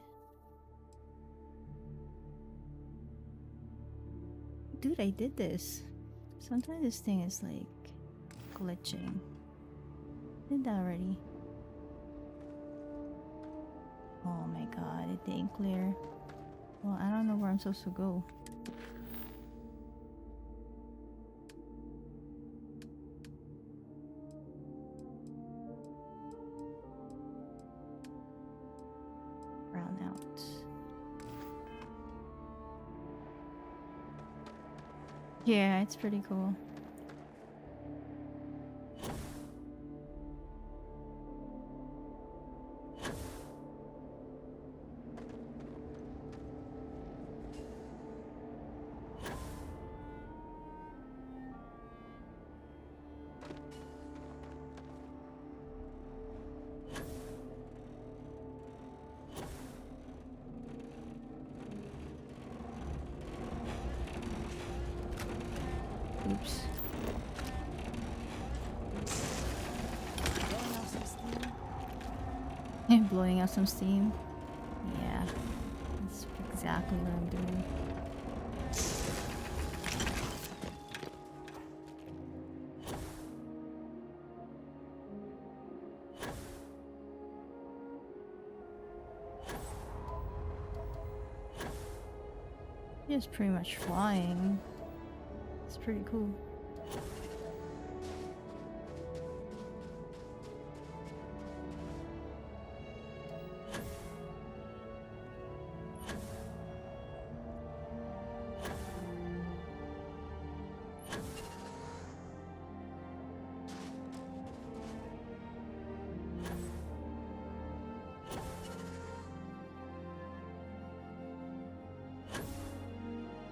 Dude, I did this. Sometimes this thing is like glitching. Did that already? Oh my god, it didn't clear. Well, I don't know where I'm supposed to go. Brown out. Yeah, it's pretty cool. Oops. Blowing out some steam. Yeah, that's exactly what I'm doing. It's pretty much flying. It's pretty cool.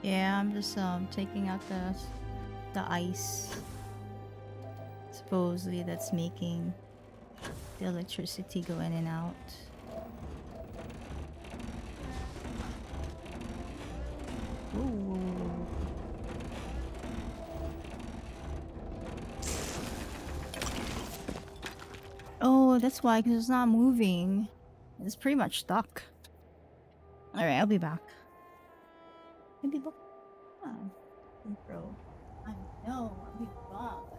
Yeah, I'm just taking out the ice. Supposedly that's making the electricity go in and out. Ooh. Oh, that's why, because it's not moving. It's pretty much stuck. Alright, I'll be back. Maybe look. Oh, bro. I know, I'll be back. I know.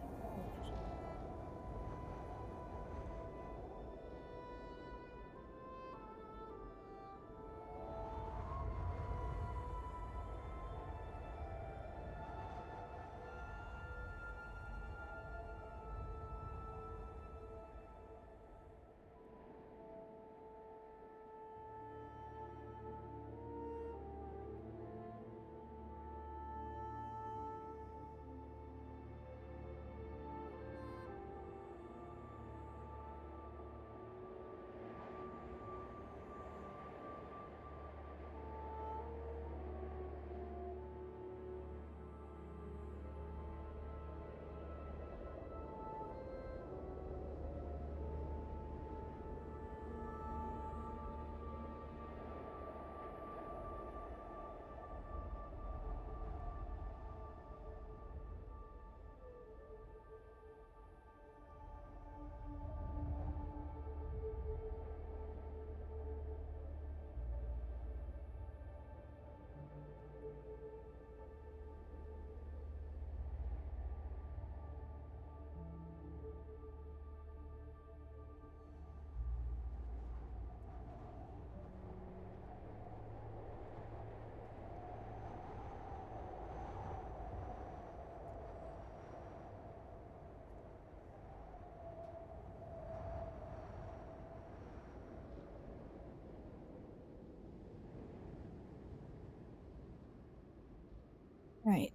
Right,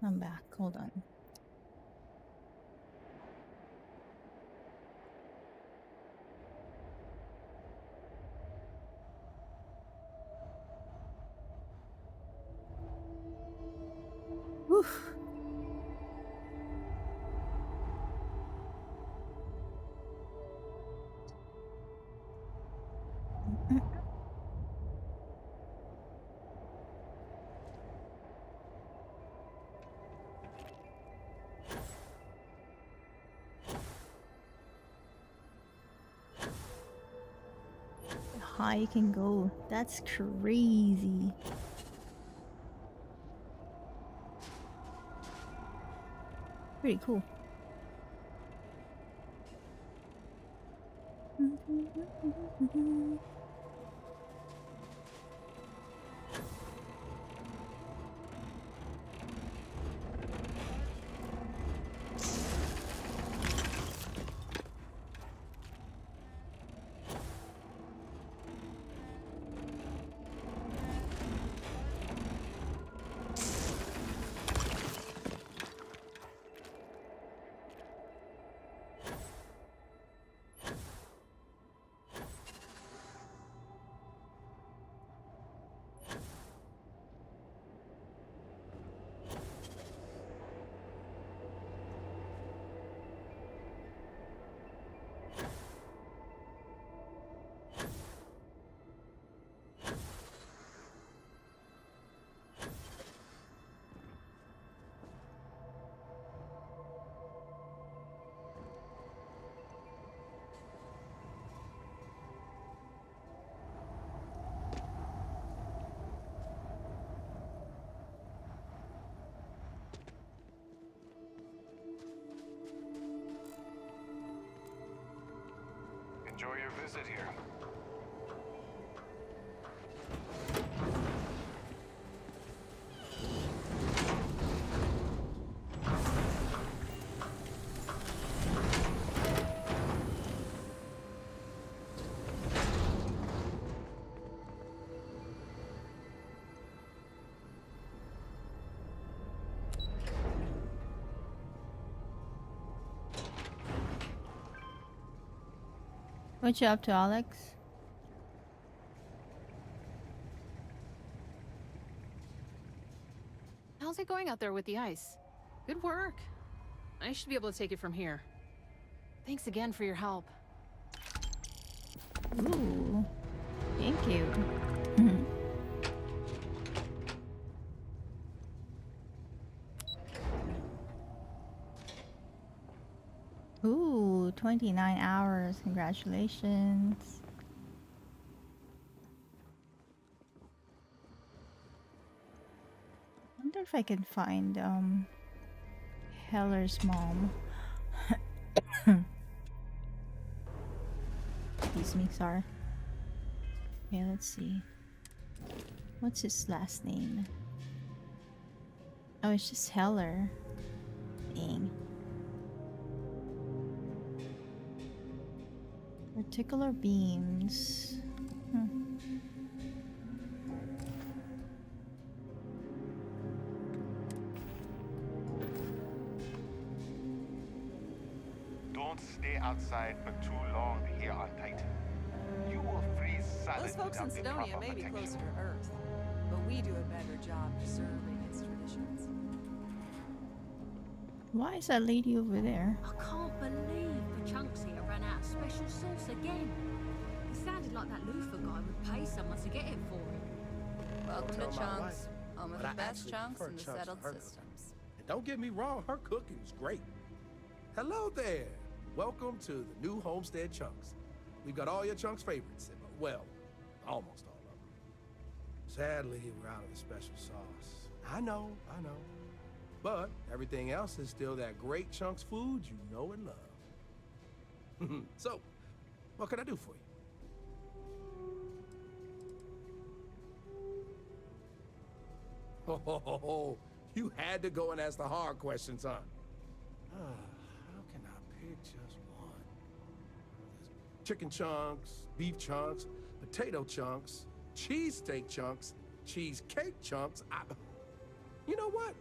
I'm back. Hold on. Woof. High you can go. That's crazy. Pretty cool. Enjoy your visit here. What you up to, Alex? it going out there with the ice? Good work. I should be able to take it from here. Thanks again for your help. Ooh, thank you. Ooh, 29 hours. Congratulations. I wonder if I can find Heller's mom. Excuse me, sorry. Okay, let's see. What's his last name? Oh, it's just Heller. Dang. Particular beams. Don't stay outside for too long here on Titan. You will freeze solid. Those folks in without the Sidonia proper may be protection. closer to Earth, but we do a better job preserving its traditions. Why is that lady over there? I can't believe the chunks here ran out of special sauce again. It sounded like that loofah guy would pay someone to get it for him. Welcome Tell to my Chunks, wife, home of but the I best actually chunks prefer and the Chunks settled to her systems. And don't get me wrong, her cooking is great. Hello there. Welcome to the new Homestead Chunks. We've got all your Chunks favorites. Well, almost all of them. Sadly, we're out of the special sauce. I know. But everything else is still that great Chunks food you know and love. So, what can I do for you? Oh, you had to go and ask the hard questions, huh? How can I pick just one? There's chicken chunks, beef chunks, potato chunks, cheesesteak chunks, cheesecake chunks. You know what?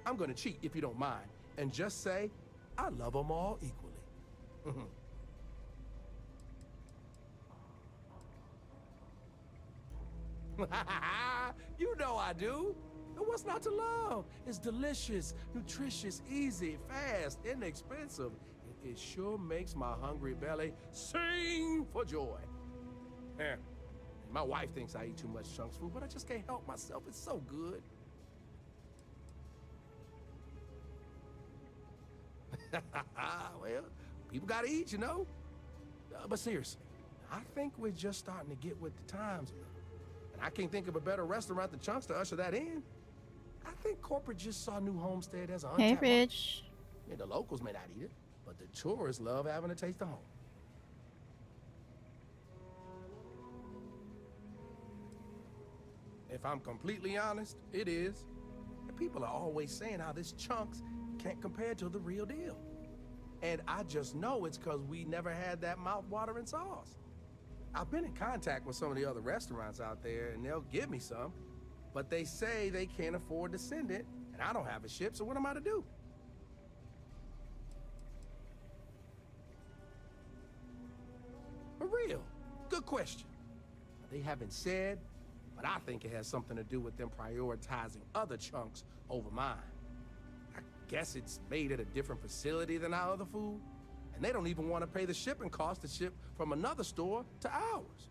I'm gonna cheat if you don't mind, and just say I love them all equally. You know I do. And what's not to love? It's delicious, nutritious, easy, fast, inexpensive. It sure makes my hungry belly sing for joy. My wife thinks I eat too much Chunks food, but I just can't help myself. It's so good. Well, people gotta eat, you know? But seriously, I think we're just starting to get with the times a little. And I can't think of a better restaurant than Chunks to usher that in. I think corporate just saw New Homestead as a Hey, untapped market. Rich. Yeah, the locals may not eat it, but the tourists love having a taste of home. If I'm completely honest, it is. And people are always saying how this Chunks can't compare to the real deal. And I just know it's because we never had that mouth-watering sauce. I've been in contact with some of the other restaurants out there, and they'll give me some, but they say they can't afford to send it, and I don't have a ship, so what am I to do? For real, good question. They haven't said, but I think it has something to do with them prioritizing other chunks over mine. I guess it's made at a different facility than our other food, and they don't even want to pay the shipping cost to ship from another store to ours.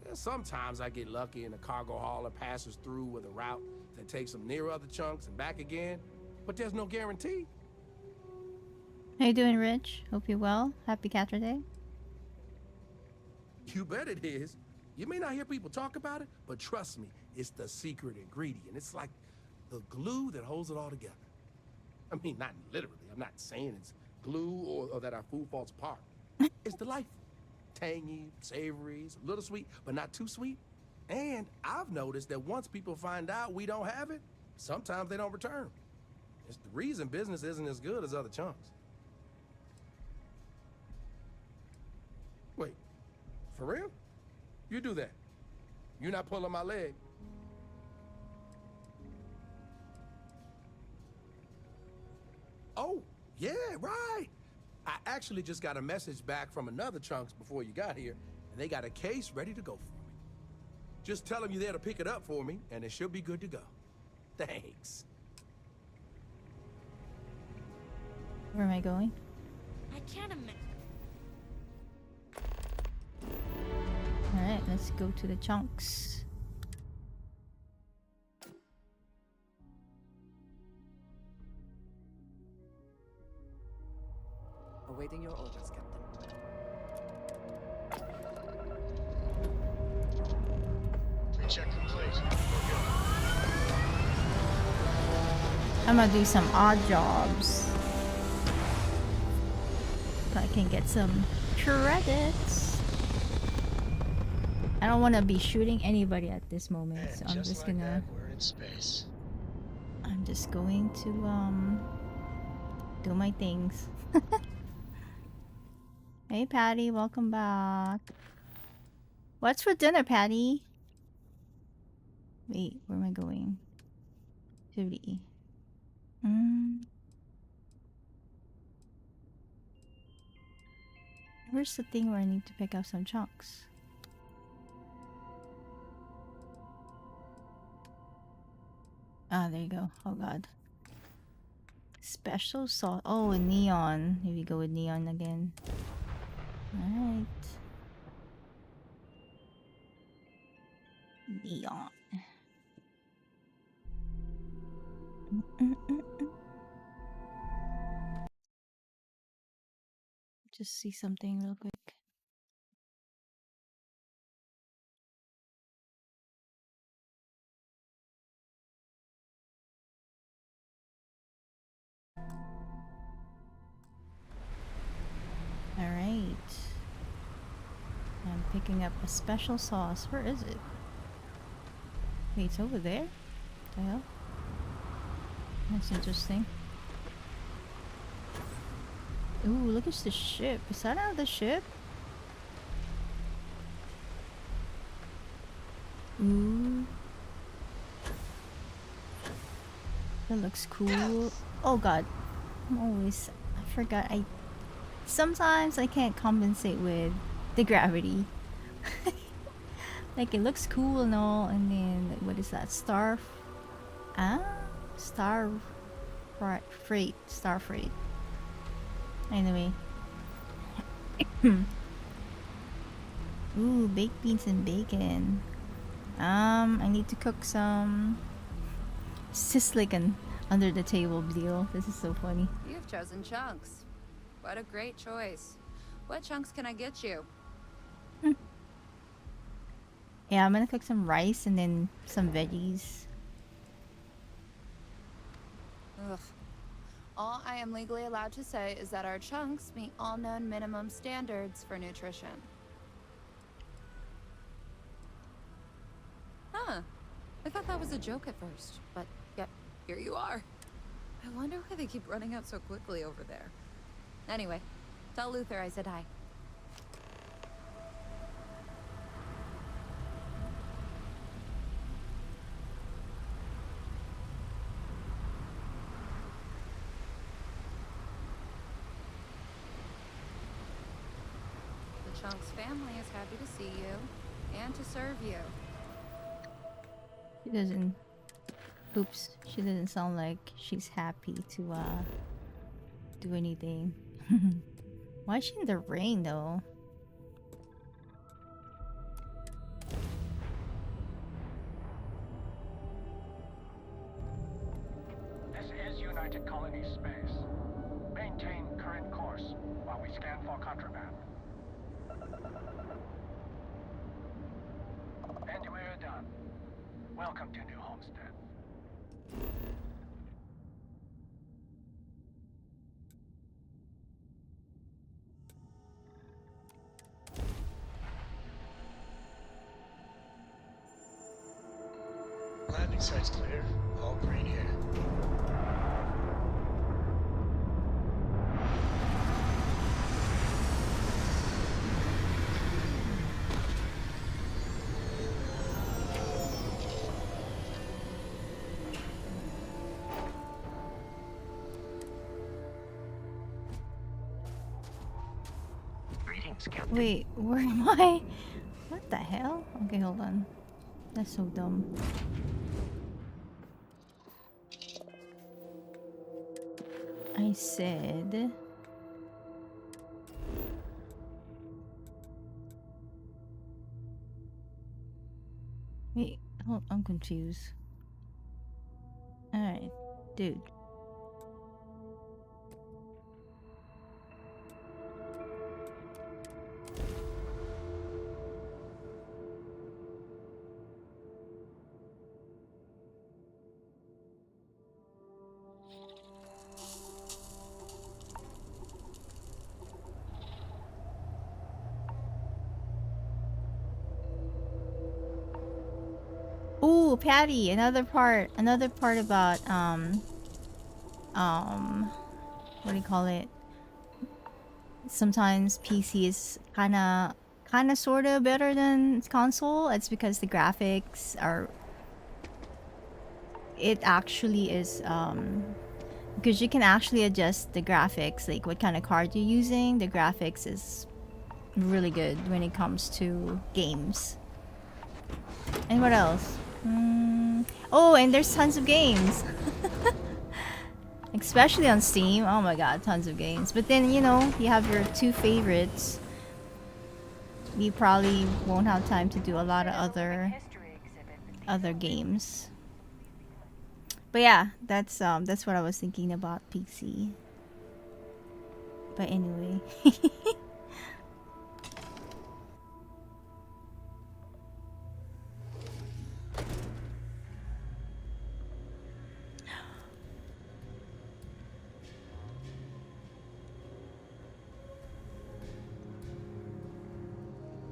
Yeah, sometimes I get lucky and a cargo hauler passes through with a route that takes them near other chunks and back again, but there's no guarantee. How you doing, Rich? Hope you're well. Happy Catcher Day. You bet it is. You may not hear people talk about it, but trust me, it's the secret ingredient. It's like the glue that holds it all together. I mean, not literally. I'm not saying it's glue or that our food falls apart. It's delightful. Tangy, savory, it's a little sweet, but not too sweet. And I've noticed that once people find out we don't have it, sometimes they don't return. It's the reason business isn't as good as other chunks. Wait, for real? You do that. You're not pulling my leg. Oh, yeah, right. I actually just got a message back from another Chunks before you got here, and they got a case ready to go for me. Just tell them you're there to pick it up for me, and it should be good to go. Thanks. Where am I going? I can't imagine. Alright, let's go to the chunks. Awaiting your orders, Captain. Pre-check complete. We're good. I'm gonna do some odd jobs. So I can get some credits. I don't want to be shooting anybody at this moment, And so I'm just like gonna. that, we're in space. I'm just going to do my things. Hey Patty, welcome back. What's for dinner, Patty? Wait, where am I going? Activity. Where's the thing where I need to pick up some chunks? Ah, there you go. Oh god. Special sauce. Oh, a neon. Here we go with neon again. Alright. Neon. Just see something real quick. Alright. I'm picking up a special sauce. Where is it? Wait, it's over there? What the hell? That's interesting. Ooh, look at the ship. Is that out of the ship? Ooh. That looks cool. Oh god. I'm always... I forgot. Sometimes I can't compensate with the gravity. Like, it looks cool and all, and then... Like, what is that? Starfreight. Anyway. Ooh, baked beans and bacon. I need to cook some... It's just like an under the table deal. This is so funny. You've chosen chunks. What a great choice. What chunks can I get you? Yeah, I'm gonna cook some rice and then some veggies. Ugh. All I am legally allowed to say is that our chunks meet all known minimum standards for nutrition. Huh. I thought that was a joke at first, but yep, here you are. I wonder why they keep running out so quickly over there. Anyway, tell Luther I said hi. The Chunks family is happy to see you and to serve you. She doesn't... Oops. She doesn't sound like she's happy to, do anything. Why is she in the rain, though? This is United Colony space. Maintain current course while we scan for contraband. And we're done. Welcome to New Homestead. Landing site's clear. All green here. Wait, where am I? What the hell? Okay, hold on. That's so dumb. I I said... Wait, hold, I'm confused. Alright, dude. Ooh, Patty, another part about what do you call it? Sometimes PC is kinda sorta better than console. It's because the graphics are, it actually is because you can actually adjust the graphics, like what kind of card you're using. The graphics is really good when it comes to games. And what else? Oh, and there's tons of games. Especially on Steam. Oh my god, tons of games. But then, you know, you have your two favorites. You probably won't have time to do a lot of other games. But yeah, that's what I was thinking about PC. But anyway.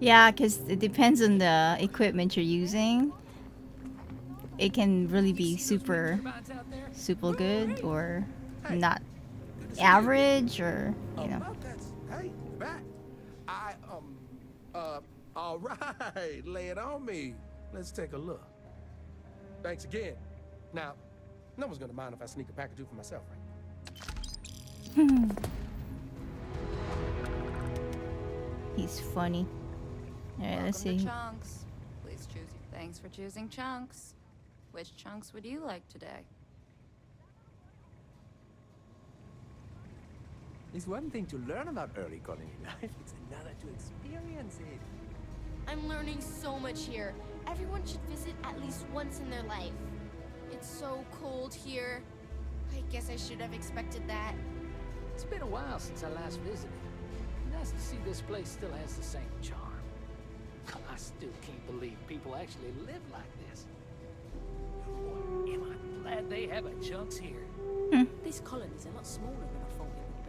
Yeah, because it depends on the equipment you're using. It can really be super good or not average, or you know. Hey, back. All right, lay it on me. Let's take a look. Thanks again. Now, no one's gonna mind if I sneak a pack or two for myself, right? He's funny. Alright, let's see. Chunks. Please choose. Thanks for choosing Chunks. Which chunks would you like today? It's one thing to learn about early colony life, it's another to experience it. I'm learning so much here. Everyone should visit at least once in their life. It's so cold here. I guess I should have expected that. It's been a while since I last visited. Nice to see this place still has the same charm. I still can't believe people actually live like this. Boy, am I glad they have a Chunks here. This colony's a lot smaller than I thought it would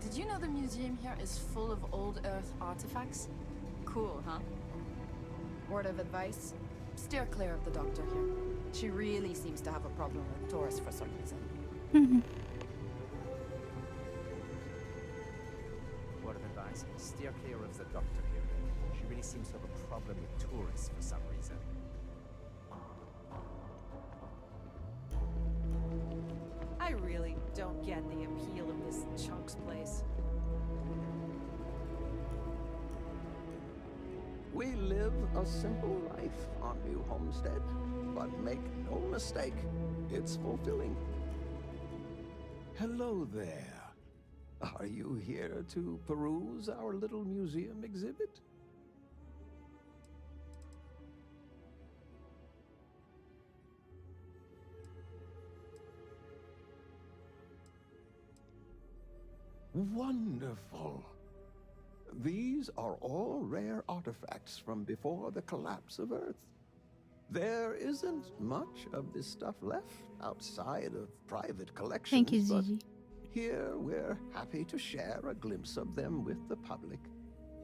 be. Did you know the museum here is full of old Earth artifacts? Cool, huh? Word of advice? Steer clear of the doctor here. She really seems to have a problem with tourists for some reason. Word of advice, steer clear of the doctor here. She really seems to have a problem with tourists for some reason. I really don't get the appeal of this Chunks place. We live a simple life on New Homestead, but make no mistake, it's fulfilling. Hello there. Are you here to peruse our little museum exhibit? Wonderful. These are all rare artifacts from before the collapse of Earth. There isn't much of this stuff left outside of private collections. Thank you, but Zizi. here we're happy to share a glimpse of them with the public.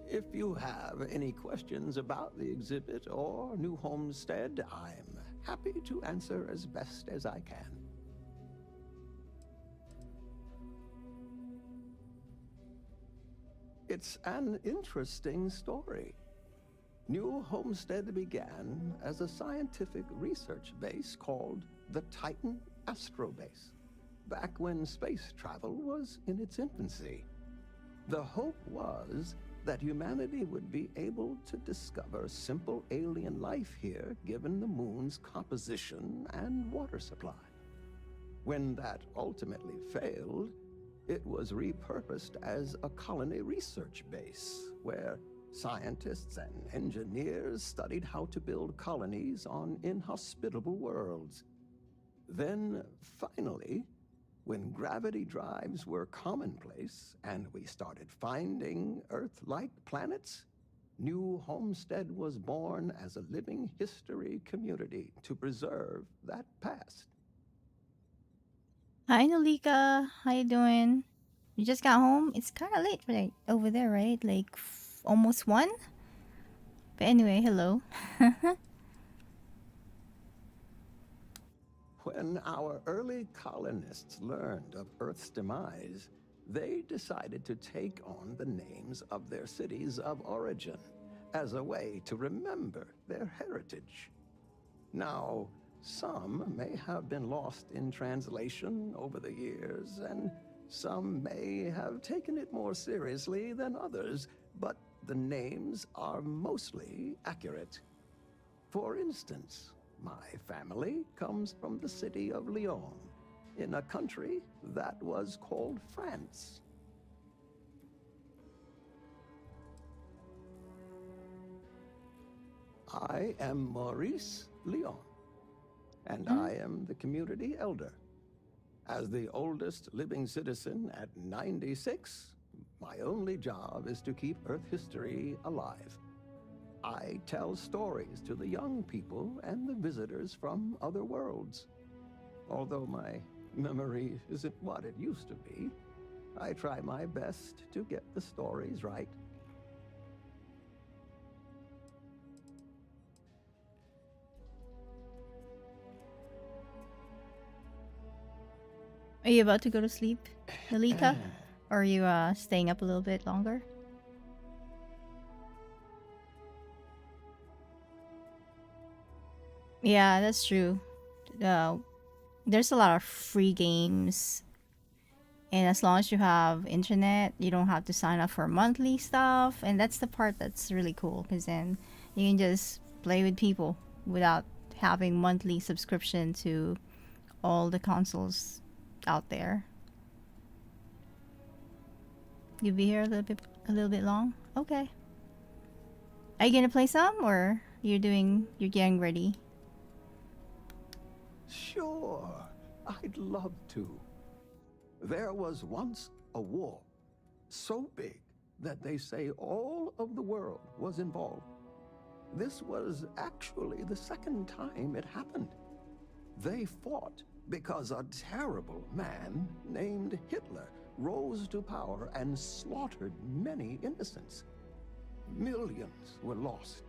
If you have any questions about the exhibit or New Homestead, I'm happy to answer as best as I can. It's an interesting story. New Homestead began as a scientific research base called the Titan Astrobase, back when space travel was in its infancy. The hope was that humanity would be able to discover simple alien life here given the moon's composition and water supply. When that ultimately failed, it was repurposed as a colony research base, where scientists and engineers studied how to build colonies on inhospitable worlds. Then, finally, when gravity drives were commonplace and we started finding Earth-like planets, New Homestead was born as a living history community to preserve that past. Hi, Nolika. How you doing? You just got home? It's kind of late right over there, right? Like almost 1? But anyway, hello. When our early colonists learned of Earth's demise, they decided to take on the names of their cities of origin as a way to remember their heritage. Now, some may have been lost in translation over the years, and some may have taken it more seriously than others, but the names are mostly accurate. For instance, my family comes from the city of Lyon, in a country that was called France. I am Maurice Lyon, and I am the community elder. As the oldest living citizen at 96, my only job is to keep Earth history alive. I tell stories to the young people and the visitors from other worlds. Although my memory isn't what it used to be, I try my best to get the stories right. Are you about to go to sleep, Nolika? Or are you staying up a little bit longer? Yeah, that's true. There's a lot of free games, and as long as you have internet, you don't have to sign up for monthly stuff, and that's the part that's really cool, because then you can just play with people without having monthly subscription to all the consoles out there. You'll be here a little bit long? Okay. Are you gonna play some, or you're getting ready? Sure, I'd love to. There was once a war, so big that they say all of the world was involved. This was actually the second time it happened. They fought because a terrible man named Hitler rose to power and slaughtered many innocents. Millions were lost.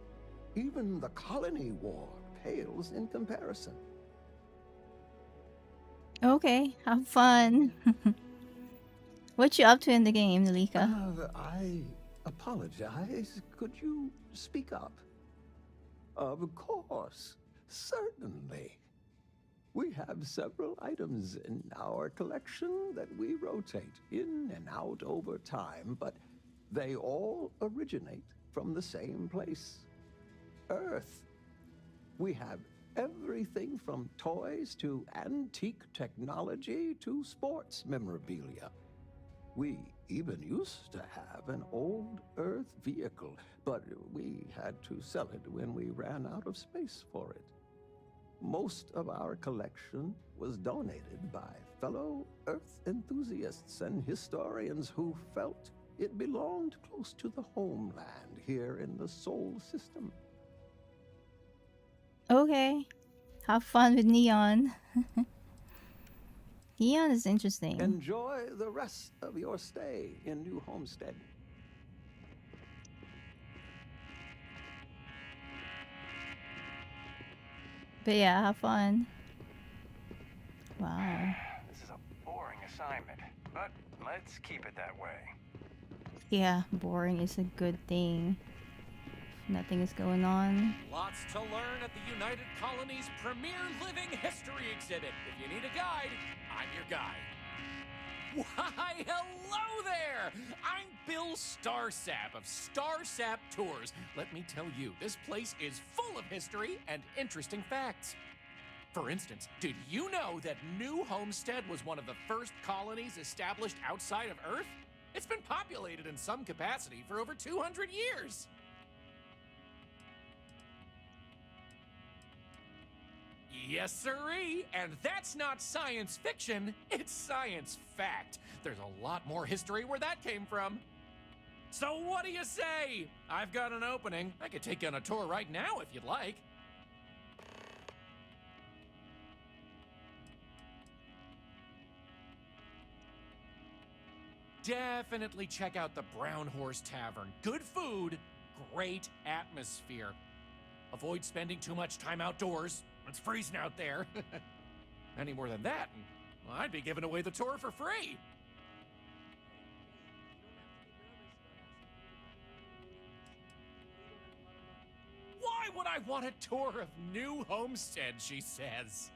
Even the colony war pales in comparison. Okay, have fun. What you up to in the game, Nolika? I apologize. Could you speak up? Of course, certainly. We have several items in our collection that we rotate in and out over time, but they all originate from the same place, Earth. We have everything from toys to antique technology to sports memorabilia. We even used to have an old Earth vehicle, but we had to sell it when we ran out of space for it. Most of our collection was donated by fellow Earth enthusiasts and historians who felt it belonged close to the homeland here in the Sol system. Okay, have fun with Neon. Neon is interesting. Enjoy the rest of your stay in New Homestead. But yeah, have fun. Wow. This is a boring assignment, but let's keep it that way. Yeah, boring is a good thing. Nothing is going on. Lots to learn at the United Colony's premier living history exhibit. If you need a guide, I'm your guide. Why, hello there! I'm Bill Starsap of Starsap Tours. Let me tell you, this place is full of history and interesting facts. For instance, did you know that New Homestead was one of the first colonies established outside of Earth? It's been populated in some capacity for over 200 years. Yes, sirree, and that's not science fiction, it's science fact. There's a lot more history where that came from. So what do you say? I've got an opening. I could take you on a tour right now if you'd like. Definitely check out the Brown Horse Tavern. Good food, great atmosphere. Avoid spending too much time outdoors. It's freezing out there. Any more than that, and, well, I'd be giving away the tour for free. Why would I want a tour of New Homestead, she says?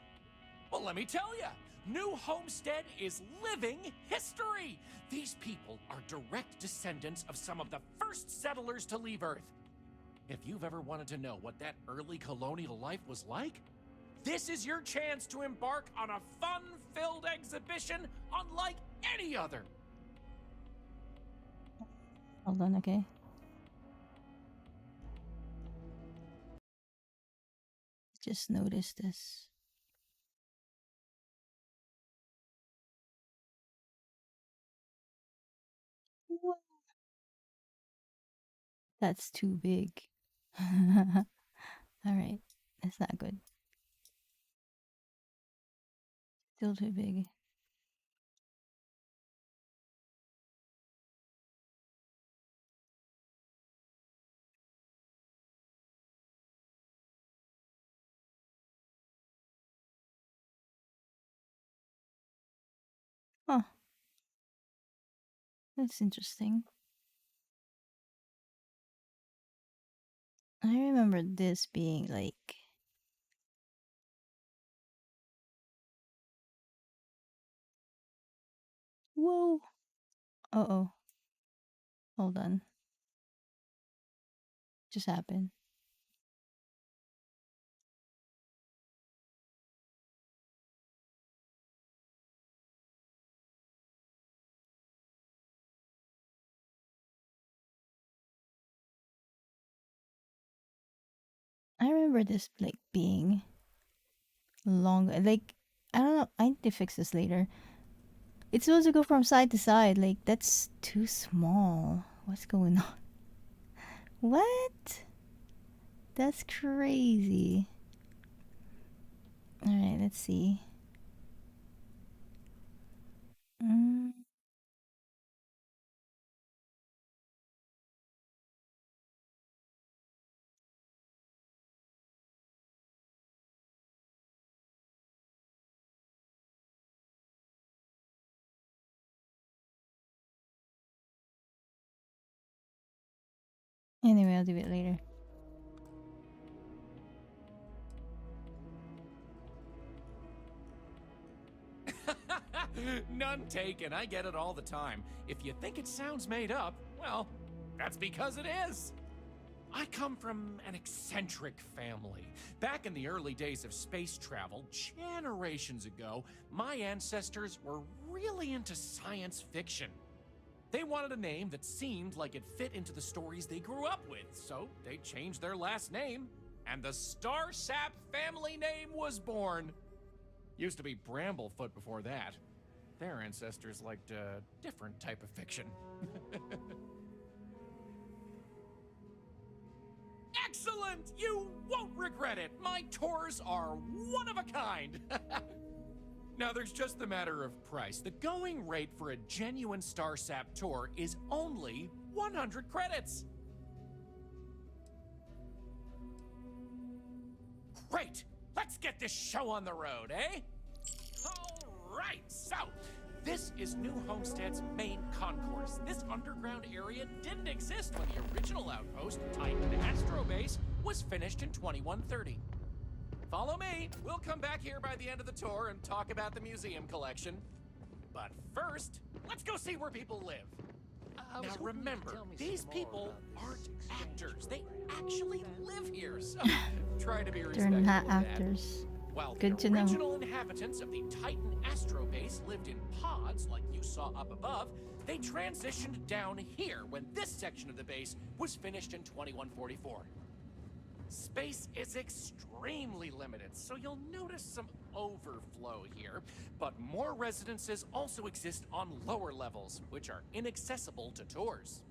Well, let me tell you. New Homestead is living history. These people are direct descendants of some of the first settlers to leave Earth. If you've ever wanted to know what that early colonial life was like, this is your chance to embark on a fun-filled exhibition unlike any other. Hold on, okay. Just noticed this. What? That's too big. Alright, that's not good. Still too big. Huh. That's interesting. I remember this being like... Whoa! Uh-oh. Hold on. Just happened. I remember this like being long, like I don't know, I need to fix this later. It's supposed to go from side to side, like that's too small. What's going on? What? That's crazy. Alright, let's see. Anyway, I'll do it later. None taken. I get it all the time. If you think it sounds made up, well, that's because it is. I come from an eccentric family. Back in the early days of space travel, generations ago, my ancestors were really into science fiction. They wanted a name that seemed like it fit into the stories they grew up with, so they changed their last name, and the Starsap family name was born. Used to be Bramblefoot before that. Their ancestors liked a different type of fiction. Excellent! You won't regret it! My tours are one of a kind! Now there's just the matter of price. The going rate for a genuine Starsap tour is only 100 credits. Great! Let's get this show on the road, eh? Alright, so this is New Homestead's main concourse. This underground area didn't exist when the original outpost, Titan Astrobase, was finished in 2130. Follow me. We'll come back here by the end of the tour and talk about the museum collection. But first, let's go see where people live. Now remember, these people aren't actors. They actually live here, so try to be respectful. They're not actors. While Good the to know. original inhabitants of the Titan astrobase lived in pods like you saw up above, they transitioned down here when this section of the base was finished in 2144. Space is extremely limited, so you'll notice some overflow here, but more residences also exist on lower levels, which are inaccessible to tours.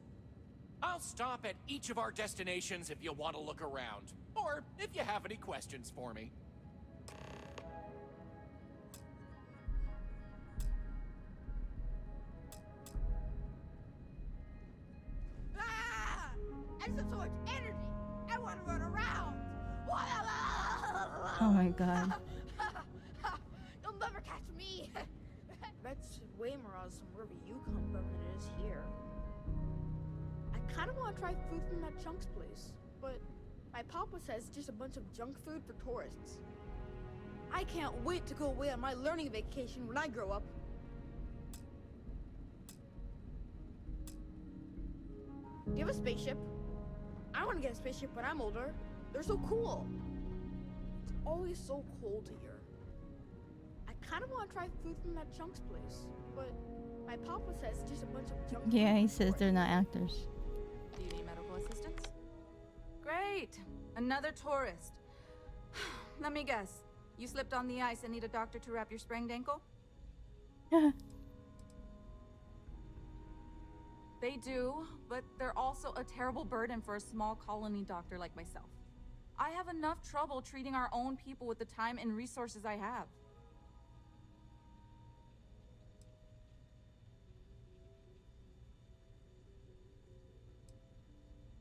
I'll stop at each of our destinations if you want to look around, or if you have any questions for me. Ah! I have so much energy. I want to run around. Oh my god. You'll never catch me. That's way more awesome wherever you come from than it is here. I kind of want to try food from that Chunks place, but my papa says it's just a bunch of junk food for tourists. I can't wait to go away on my learning vacation when I grow up. Do you have a spaceship? I want to get a spaceship when I'm older. They're so cool. It's always so cold here. I kind of want to try food from that Chunks place, but my papa says it's just a bunch of junk Yeah, food he for says they're not actors. Do you need medical assistance? Great! Another tourist. Let me guess. You slipped on the ice and need a doctor to wrap your sprained ankle? They do, but they're also a terrible burden for a small colony doctor like myself. I have enough trouble treating our own people with the time and resources I have.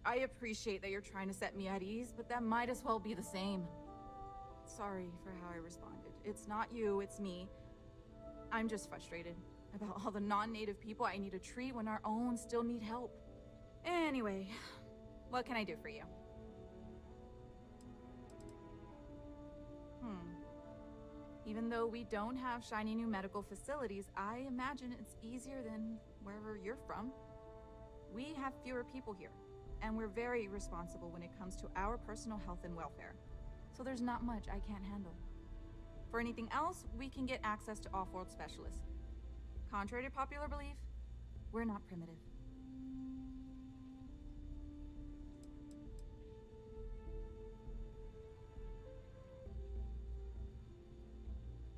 I appreciate that you're trying to set me at ease, but that might as well be the same. Sorry for how I responded. It's not you, it's me. I'm just frustrated about all the non-native people I need to treat when our own still need help. Anyway, what can I do for you? Even though we don't have shiny new medical facilities, I imagine it's easier than wherever you're from. We have fewer people here, and we're very responsible when it comes to our personal health and welfare. So there's not much I can't handle. For anything else, we can get access to off-world specialists. Contrary to popular belief, we're not primitive.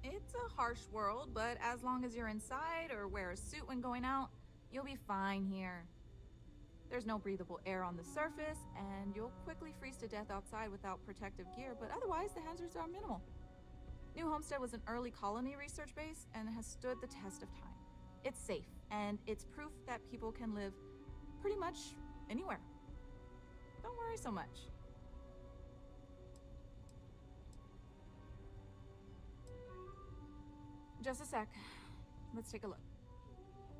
It's a harsh world, but as long as you're inside or wear a suit when going out, you'll be fine here. There's no breathable air on the surface, and you'll quickly freeze to death outside without protective gear, but otherwise the hazards are minimal. New Homestead was an early colony research base and has stood the test of time. It's safe, and it's proof that people can live pretty much anywhere. Don't worry so much. Just a sec. Let's take a look.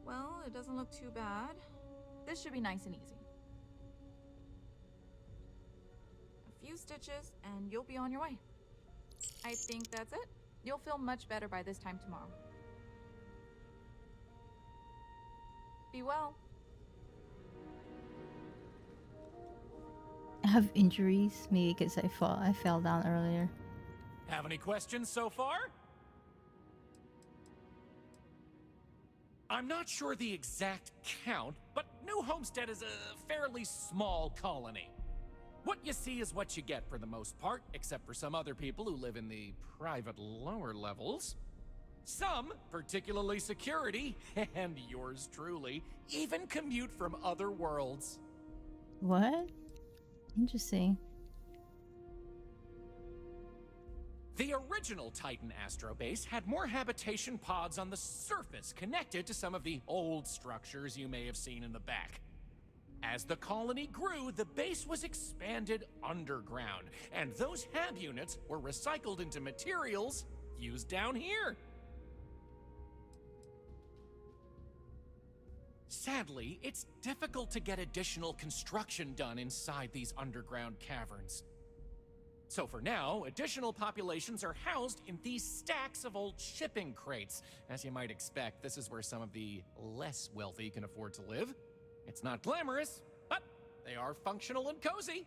Well, it doesn't look too bad. This should be nice and easy. A few stitches, and you'll be on your way. I think that's it. You'll feel much better by this time tomorrow. Be well. I have injuries, maybe because I fell down earlier. Have any questions so far? I'm not sure the exact count, but New Homestead is a fairly small colony. What you see is what you get for the most part, except for some other people who live in the private lower levels. Some, particularly security, and yours truly, even commute from other worlds. What? Interesting. The original Titan astrobase had more habitation pods on the surface connected to some of the old structures you may have seen in the back. As the colony grew, the base was expanded underground, and those hab units were recycled into materials used down here. Sadly, it's difficult to get additional construction done inside these underground caverns. So for now, additional populations are housed in these stacks of old shipping crates. As you might expect, this is where some of the less wealthy can afford to live. It's not glamorous, but they are functional and cozy.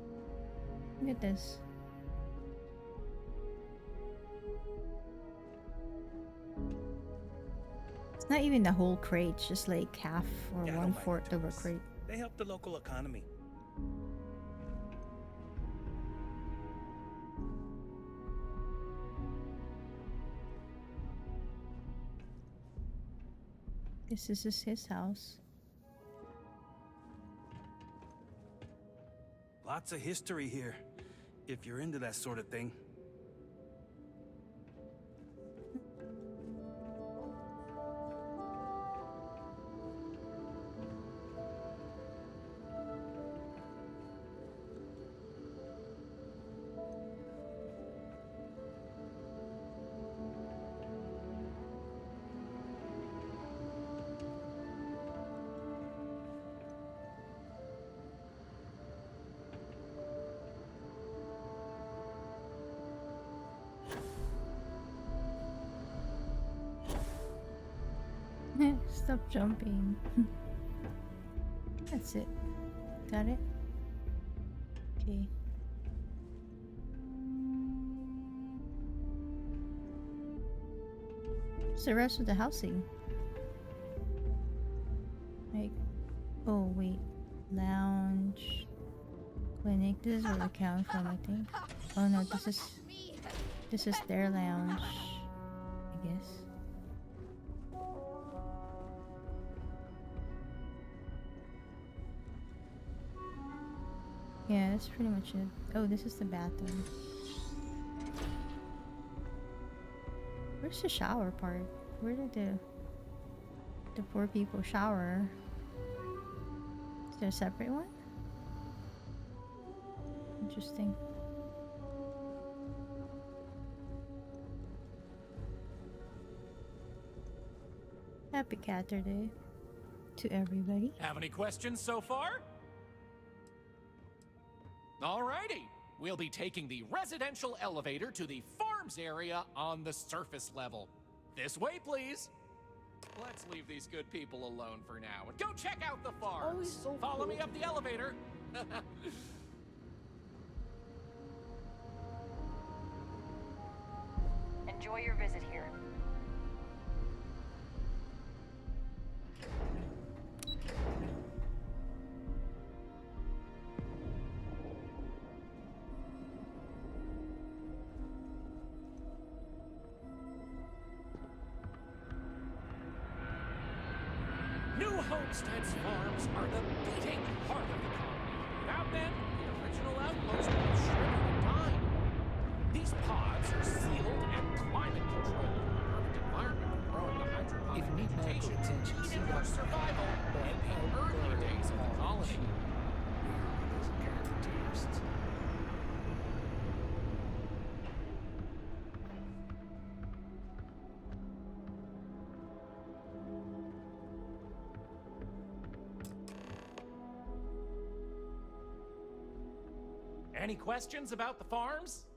Look at this. It's not even the whole crate, it's just like half or Yeah, I don't mind 1/4 of a crate. They help the local economy. This is his house. Lots of history here, if you're into that sort of thing. Stop jumping. That's it. Got it? Okay. What's the rest of the housing? Like, oh wait. Lounge. Clinic. This is where they count from, I think. Oh no, this is their lounge, I guess. Yeah, that's pretty much it. Oh, this is the bathroom. Where's the shower part? Where did the poor people shower? Is there a separate one? Interesting. Happy Catterday to everybody. Have any questions so far? Alrighty, we'll be taking the residential elevator to the farms area on the surface level. This way, please. Let's leave these good people alone for now and go check out the farms. Always so Follow me cool. up the elevator. Enjoy your visit here. New Homestead's farms are the beating heart of the colony. Without them, the original outpost would have shriveled and died. These pods are sealed and climate controlled. The perfect environment for growing the hydroponic If you need medical vegetation attention, see needed for Dr. survival in the early days of the colony. Any questions about the farms?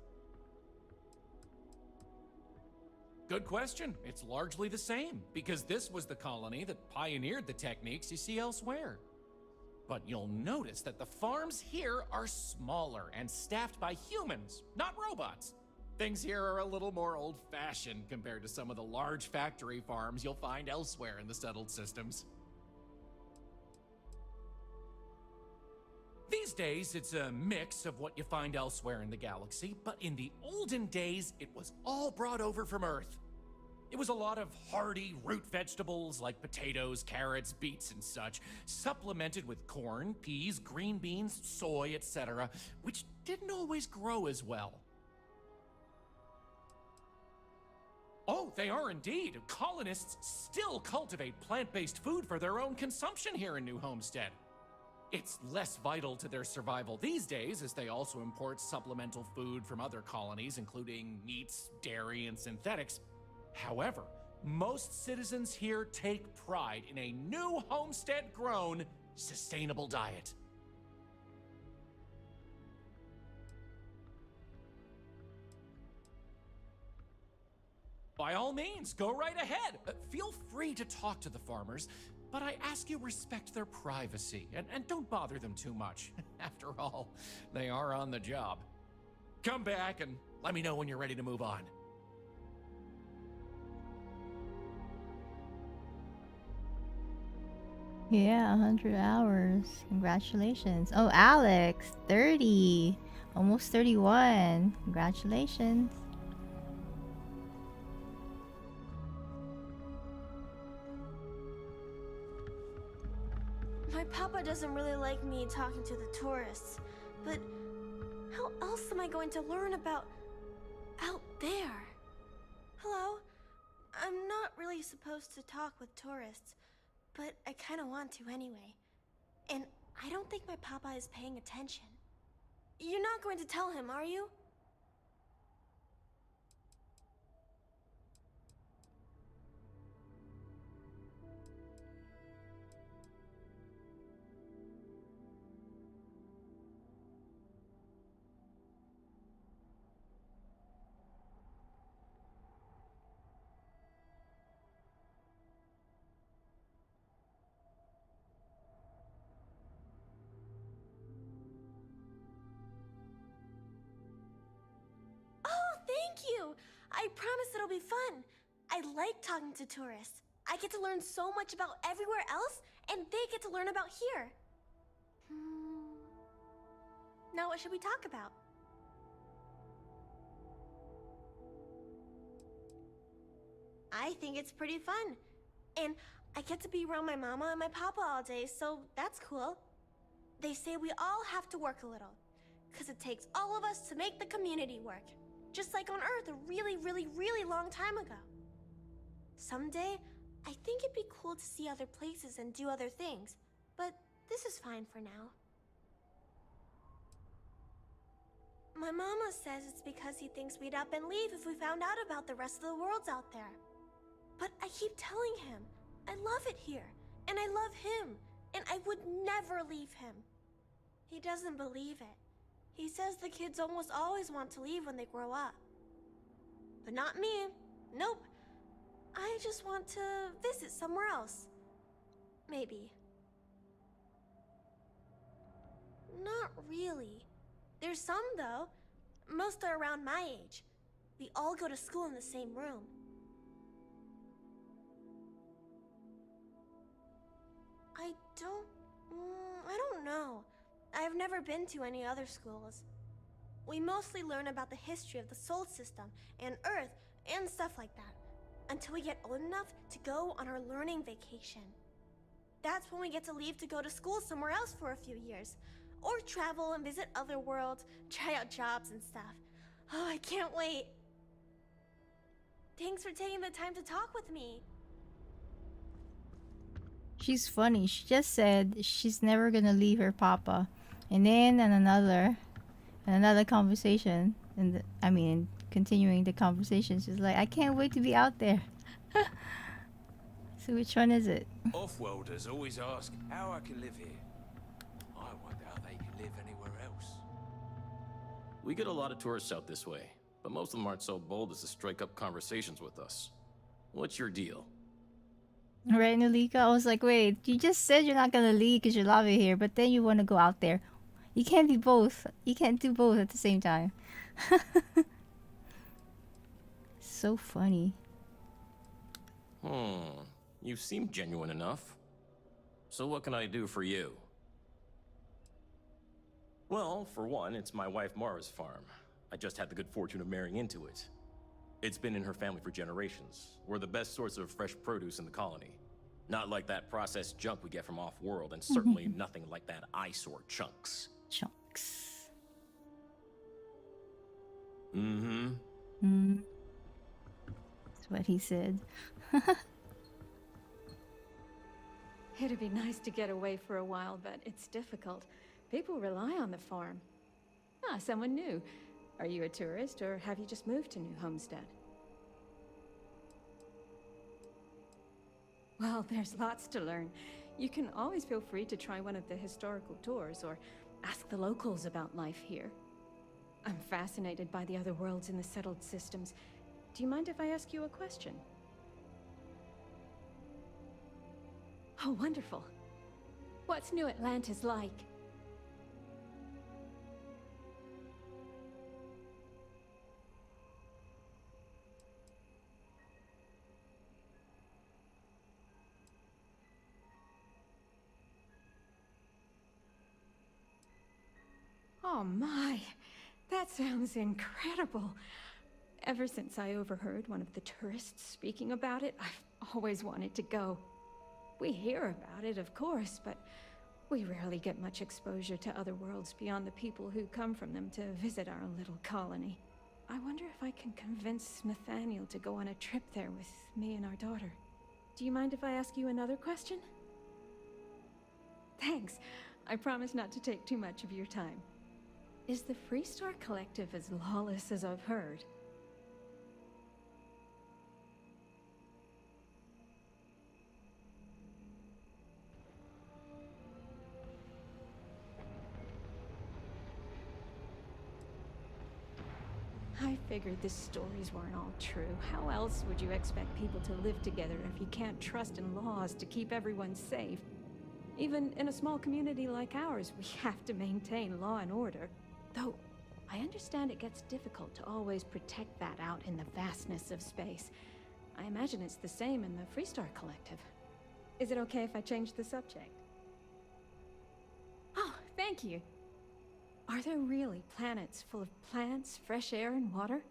Good question. It's largely the same, because this was the colony that pioneered the techniques you see elsewhere. But you'll notice that the farms here are smaller and staffed by humans, not robots. Things here are a little more old-fashioned compared to some of the large factory farms you'll find elsewhere in the settled systems. These days, it's a mix of what you find elsewhere in the galaxy, but in the olden days, it was all brought over from Earth. It was a lot of hardy root vegetables like potatoes, carrots, beets, and such, supplemented with corn, peas, green beans, soy, etc., which didn't always grow as well. Oh, they are indeed. Colonists still cultivate plant-based food for their own consumption here in New Homestead. It's less vital to their survival these days, as they also import supplemental food from other colonies, including meats, dairy, and synthetics. However, most citizens here take pride in a New Homestead-grown, sustainable diet. By all means, go right ahead. Feel free to talk to the farmers, but I ask you respect their privacy and don't bother them too much. After all, they are on the job. come back and let me know when you're ready to move on. Yeah, 100 hours. Congratulations. Oh, Alex, 30. Almost 31. Congratulations. My papa doesn't really like me talking to the tourists, but how else am I going to learn about out there? Hello? I'm not really supposed to talk with tourists, but I kind of want to anyway. And I don't think my papa is paying attention. You're not going to tell him, are you? Thank you! I promise it'll be fun. I like talking to tourists. I get to learn so much about everywhere else, and they get to learn about here. Now what should we talk about? I think it's pretty fun. And I get to be around my mama and my papa all day, so that's cool. They say we all have to work a little, because it takes all of us to make the community work. Just like on Earth a really, really, really long time ago. Someday, I think it'd be cool to see other places and do other things, but this is fine for now. My mama says it's because he thinks we'd up and leave if we found out about the rest of the worlds out there. But I keep telling him, I love it here, and I love him, and I would never leave him. He doesn't believe it. He says the kids almost always want to leave when they grow up. But not me. Nope. I just want to visit somewhere else. Maybe. Not really. There's some, though. Most are around my age. We all go to school in the same room. I don't know. I've never been to any other schools. We mostly learn about the history of the Sol system and Earth and stuff like that, until we get old enough to go on our learning vacation. That's when we get to leave to go to school somewhere else for a few years, or travel and visit other worlds, try out jobs and stuff. Oh, I can't wait. Thanks for taking the time to talk with me. She's funny. She just said she's never gonna leave her papa. And then in another conversation, continuing the conversation, she's like, I can't wait to be out there. So which one is it? Off-worlders always ask how I can live here. I wonder how they can live anywhere else. We get a lot of tourists out this way, but most of them aren't so bold as to strike up conversations with us. What's your deal? Right, Nalika? I was like, wait, you just said you're not gonna leave because you love it here, but then you want to go out there. You can't be both. You can't do both at the same time. So funny. You seem genuine enough. So what can I do for you? Well, for one, it's my wife Mara's farm. I just had the good fortune of marrying into it. It's been in her family for generations. We're the best source of fresh produce in the colony. Not like that processed junk we get from off-world, and certainly nothing like that eyesore chunks. Chunks. Mm-hmm. That's what he said. It'd be nice to get away for a while, but it's difficult. People rely on the farm. Ah, someone new. Are you a tourist, or have you just moved to New Homestead? Well, there's lots to learn. You can always feel free to try one of the historical tours, or ask the locals about life here. I'm fascinated by the other worlds in the settled systems. Do you mind if I ask you a question? Oh, wonderful. What's New Atlantis like? Oh my, that sounds incredible. Ever since I overheard one of the tourists speaking about it, I've always wanted to go. We hear about it, of course, but we rarely get much exposure to other worlds beyond the people who come from them to visit our little colony. I wonder if I can convince Nathaniel to go on a trip there with me and our daughter. Do you mind if I ask you another question? Thanks. I promise not to take too much of your time. Is the Freestar Collective as lawless as I've heard? I figured the stories weren't all true. How else would you expect people to live together if you can't trust in laws to keep everyone safe? Even in a small community like ours, we have to maintain law and order. Though, I understand it gets difficult to always protect that out in the vastness of space. I imagine it's the same in the Freestar Collective. Is it okay if I change the subject? Oh, thank you. Are there really planets full of plants, fresh air, and water?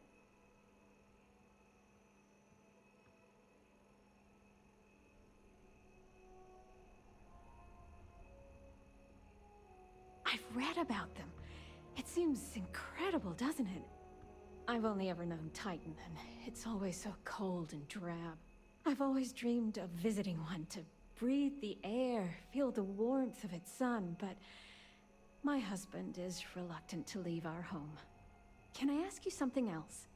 I've read about them. It seems incredible, doesn't it? I've only ever known Titan, and it's always so cold and drab. I've always dreamed of visiting one to breathe the air, feel the warmth of its sun, but my husband is reluctant to leave our home. Can I ask you something else?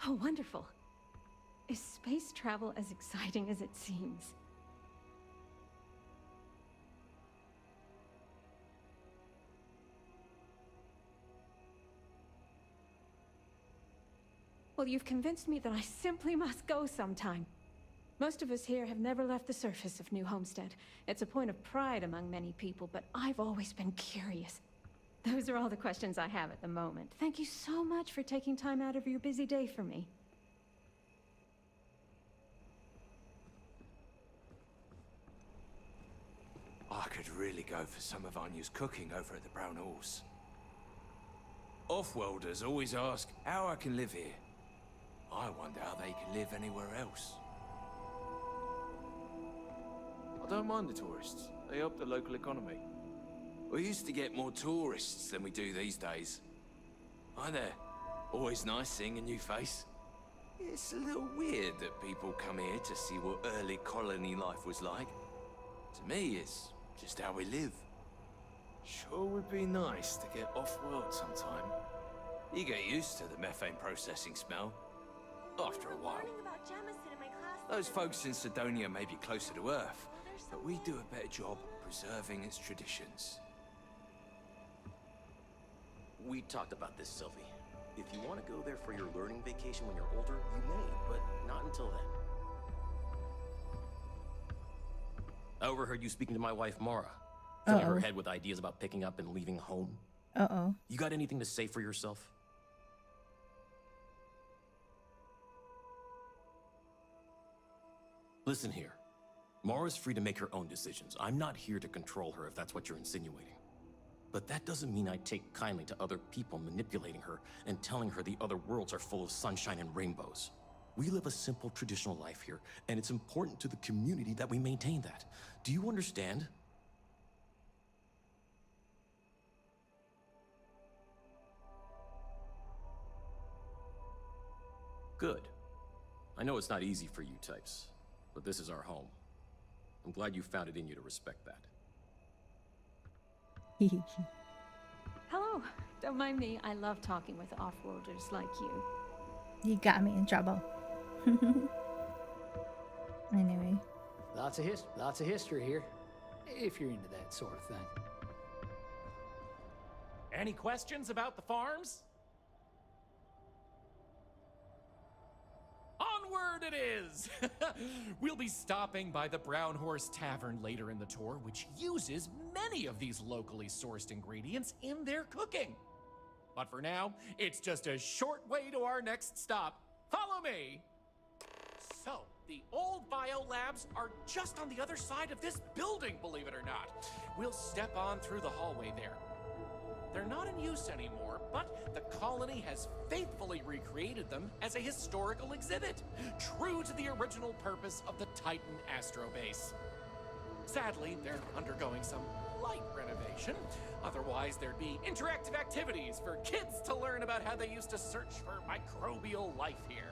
Oh, wonderful. Is space travel as exciting as it seems? Well, you've convinced me that I simply must go sometime. Most of us here have never left the surface of New Homestead. It's a point of pride among many people, but I've always been curious. Those are all the questions I have at the moment. Thank you so much for taking time out of your busy day for me. I could really go for some of Anya's cooking over at the Brown Horse. Off-worlders always ask how I can live here. I wonder how they can live anywhere else. I don't mind the tourists. They help the local economy. We used to get more tourists than we do these days. Hi there. Always nice seeing a new face. It's a little weird that people come here to see what early colony life was like. To me, it's just how we live. Sure would be nice to get off-world sometime. You get used to the methane processing smell. After a while. Those folks in Cydonia may be closer to Earth, but we do a better job preserving its traditions. We talked about this, Sylvie. If you want to go there for your learning vacation when you're older, you may, but not until then. I overheard you speaking to my wife, Mara. Filling her head with ideas about picking up and leaving home. Uh-oh. You got anything to say for yourself? Listen here. Mara's free to make her own decisions. I'm not here to control her if that's what you're insinuating. But that doesn't mean I take kindly to other people manipulating her and telling her the other worlds are full of sunshine and rainbows. We live a simple traditional life here, and it's important to the community that we maintain that. Do you understand? Good. I know it's not easy for you types, but this is our home. I'm glad you found it in you to respect that. Hello. Don't mind me. I love talking with off-worlders like you. You got me in trouble. Anyway. Lots of history here, if you're into that sort of thing. Any questions about the farms? Onward it is! We'll be stopping by the Brown Horse Tavern later in the tour, which uses many of these locally sourced ingredients in their cooking. But for now, it's just a short way to our next stop. Follow me! So, The old biolabs are just on the other side of this building, believe it or not. We'll step on through the hallway there. They're not in use anymore, but the colony has faithfully recreated them as a historical exhibit, true to the original purpose of the Titan Astrobase. Sadly, they're undergoing some light renovation. Otherwise, there'd be interactive activities for kids to learn about how they used to search for microbial life here.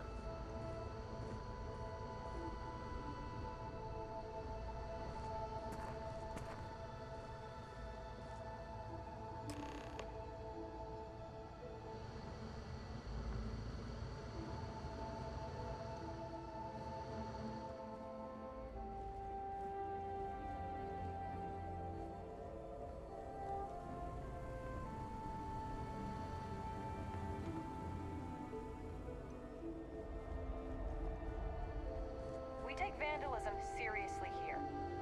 We take vandalism seriously here.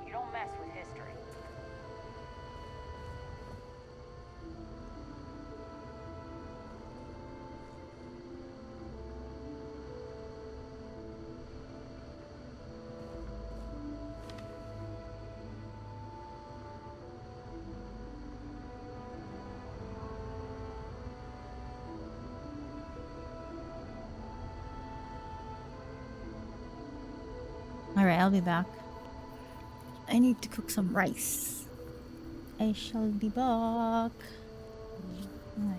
You don't mess with history. Alright, I'll be back. I need to cook some rice. I shall be back. Alright.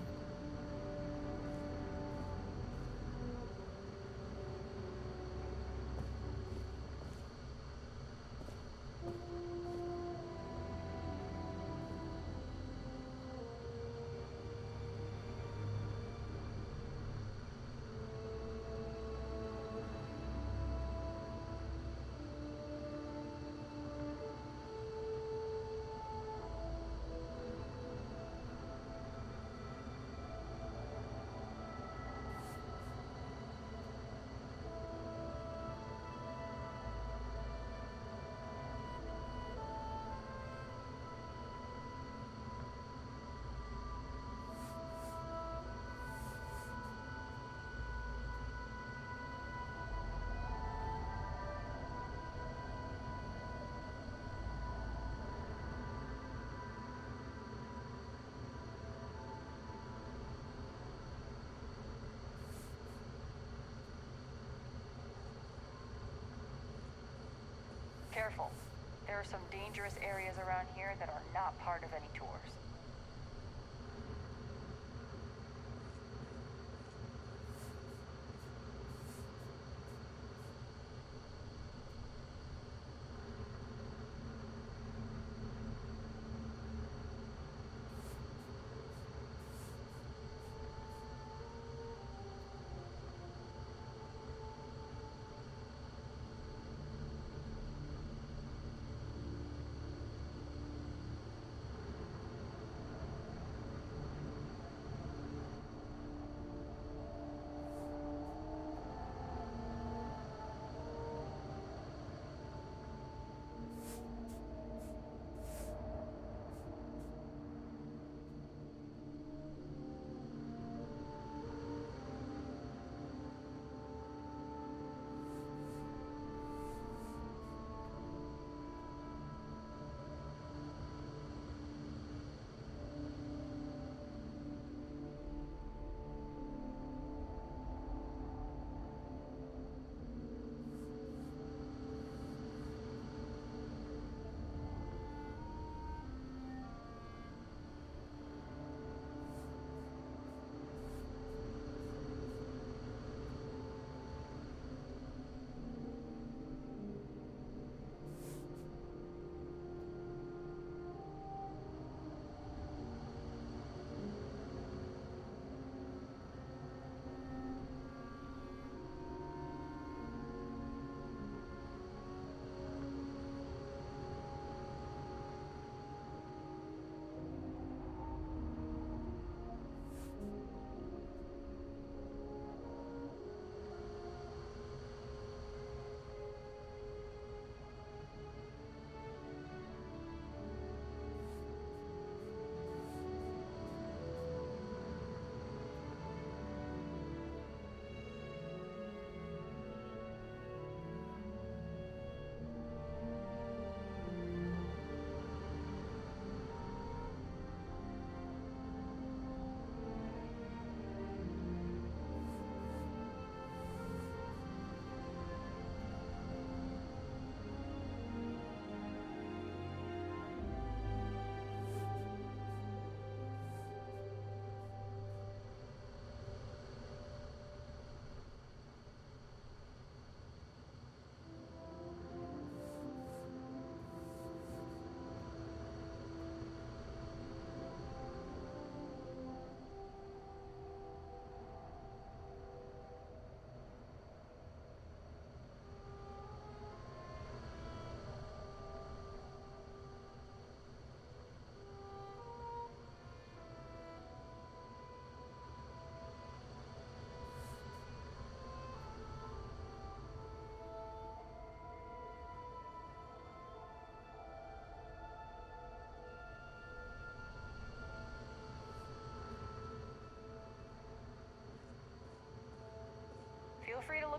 Careful. There are some dangerous areas around here that are not part of any tours.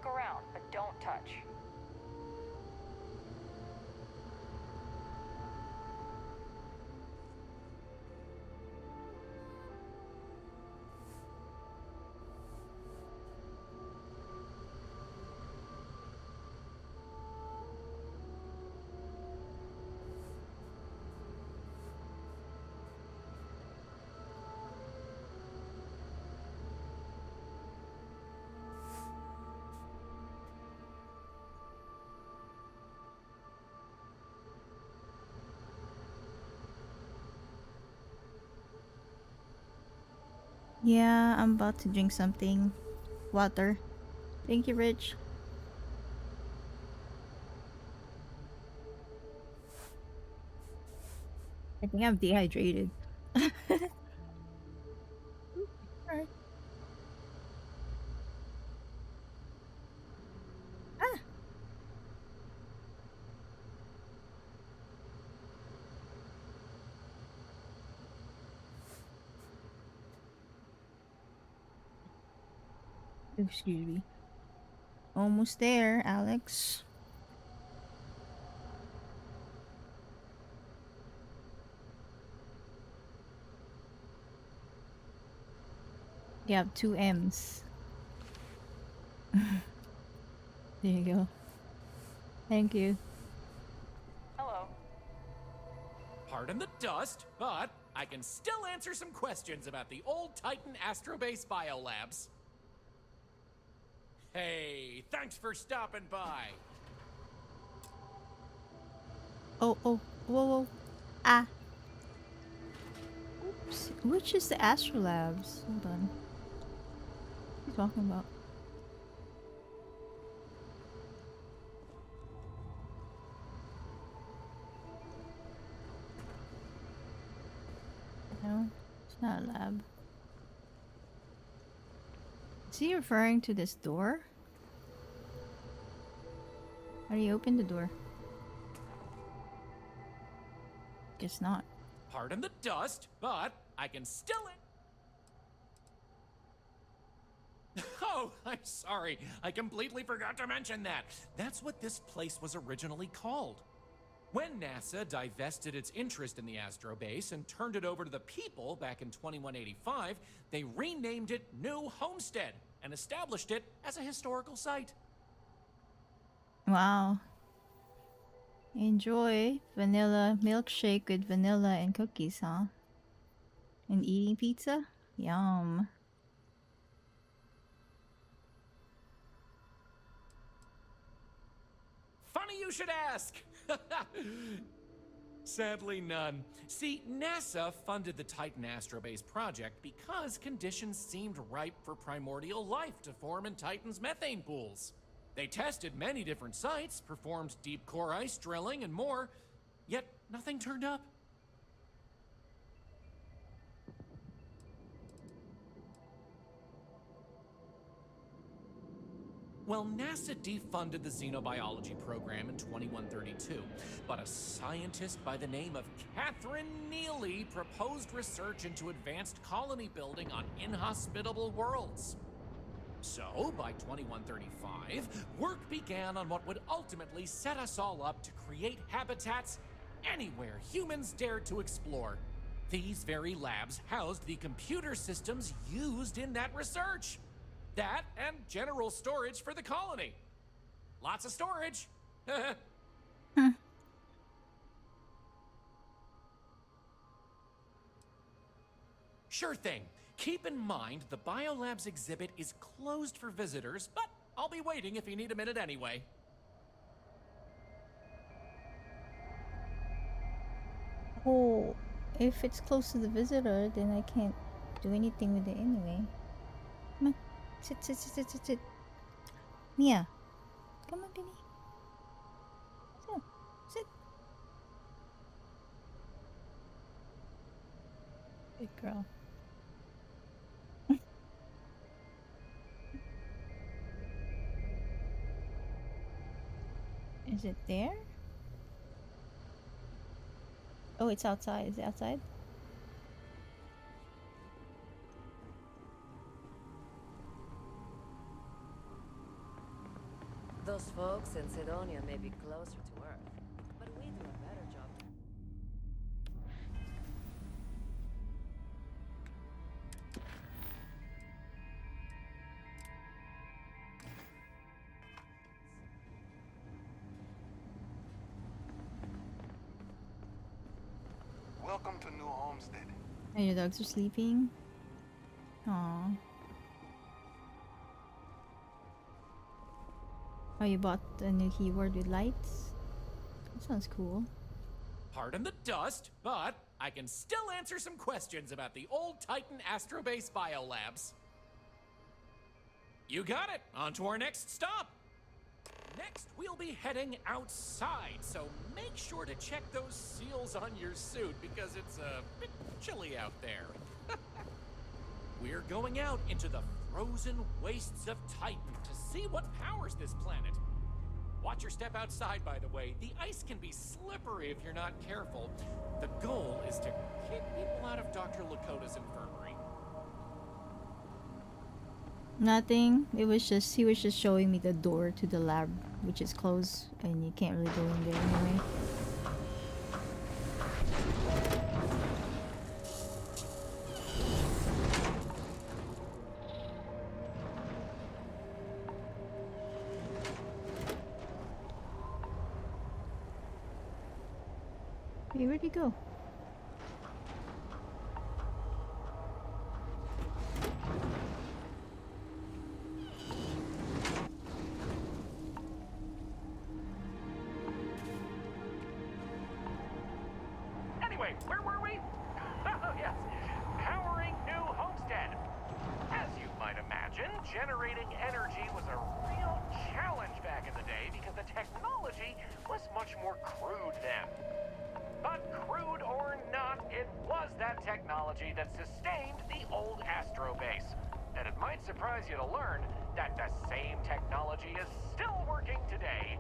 Look around, but don't touch. Yeah, I'm about to drink something. Water. Thank you, Rich. I think I'm dehydrated. Alright. Ah! Excuse me. Almost there, Alex. You have 2 M's. There you go. Thank you. Hello. Pardon the dust, but I can still answer some questions about the old Titan Astrobase biolabs. Hey, thanks for stopping by. Oh, whoa, whoa. Ah. Oops. Which is the Astrolabs? Hold on. What are you talking about? No, it's not a lab. Is he referring to this door? How do you open the door? Guess not. Pardon the dust, but I can still... Oh, I'm sorry. I completely forgot to mention that. That's what this place was originally called. When NASA divested its interest in the Astrobase and turned it over to the people back in 2185, they renamed it New Homestead and established it as a historical site. Wow. Enjoy vanilla milkshake with vanilla and cookies, huh? And eating pizza? Yum. Funny you should ask. Sadly, none. See, NASA funded the Titan Astrobase project because conditions seemed ripe for primordial life to form in Titan's methane pools. They tested many different sites, performed deep core ice drilling, and more, yet nothing turned up. Well, NASA defunded the xenobiology program in 2132, but a scientist by the name of Catherine Neely proposed research into advanced colony building on inhospitable worlds. So, by 2135, work began on what would ultimately set us all up to create habitats anywhere humans dared to explore. These very labs housed the computer systems used in that research. That and general storage for the colony. Lots of storage. Sure thing. Keep in mind the biolabs exhibit is closed for visitors, but I'll be waiting if you need a minute anyway. Oh, if it's close to the visitor, then I can't do anything with it anyway. Come on. Sit. Mia. Come on, Penny. Sit. Good girl. Is it there? Oh, it's outside. Is it outside? Those folks in Sidonia may be closer to Earth, but we do a better job. Welcome to New Homestead. And your dogs are sleeping? Aww. Oh, you bought a new keyboard with lights? That sounds cool. Pardon the dust, but I can still answer some questions about the old Titan Astrobase biolabs. You got it. On to our next stop. Next, we'll be heading outside, so make sure to check those seals on your suit because it's a bit chilly out there. We're going out into the frozen wastes of Titan to see what powers this planet. Watch your step outside, by the way. The ice can be slippery if you're not careful. The goal is to keep people out of Dr. Lakota's infirmary. Nothing. He was just showing me the door to the lab, which is closed, and you can't really go in there anyway. Hey, where'd he go? Anyway, where were we? Oh, yes. Powering New Homestead. As you might imagine, generating energy was a real challenge back in the day because the technology was much more crude then. But crude or not, it was that technology that sustained the old Astrobase. And it might surprise you to learn that the same technology is still working today.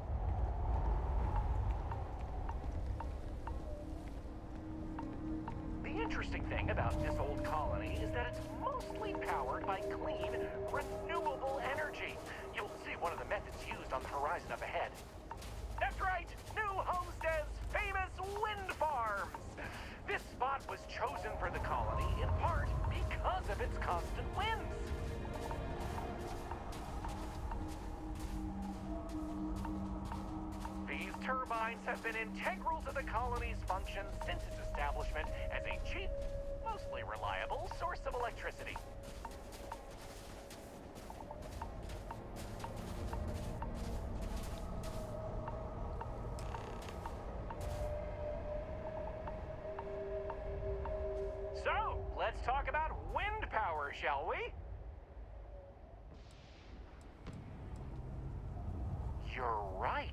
The interesting thing about this old colony is that it's mostly powered by clean, renewable energy. You'll see one of the methods used on the horizon up ahead. That's right! New Homestead's famous wind farms! This spot was chosen for the colony in part because of its constant winds. These turbines have been integral to the colony's function since its establishment as a cheap, mostly reliable source of electricity. So, let's talk about wind power, shall we? You're right.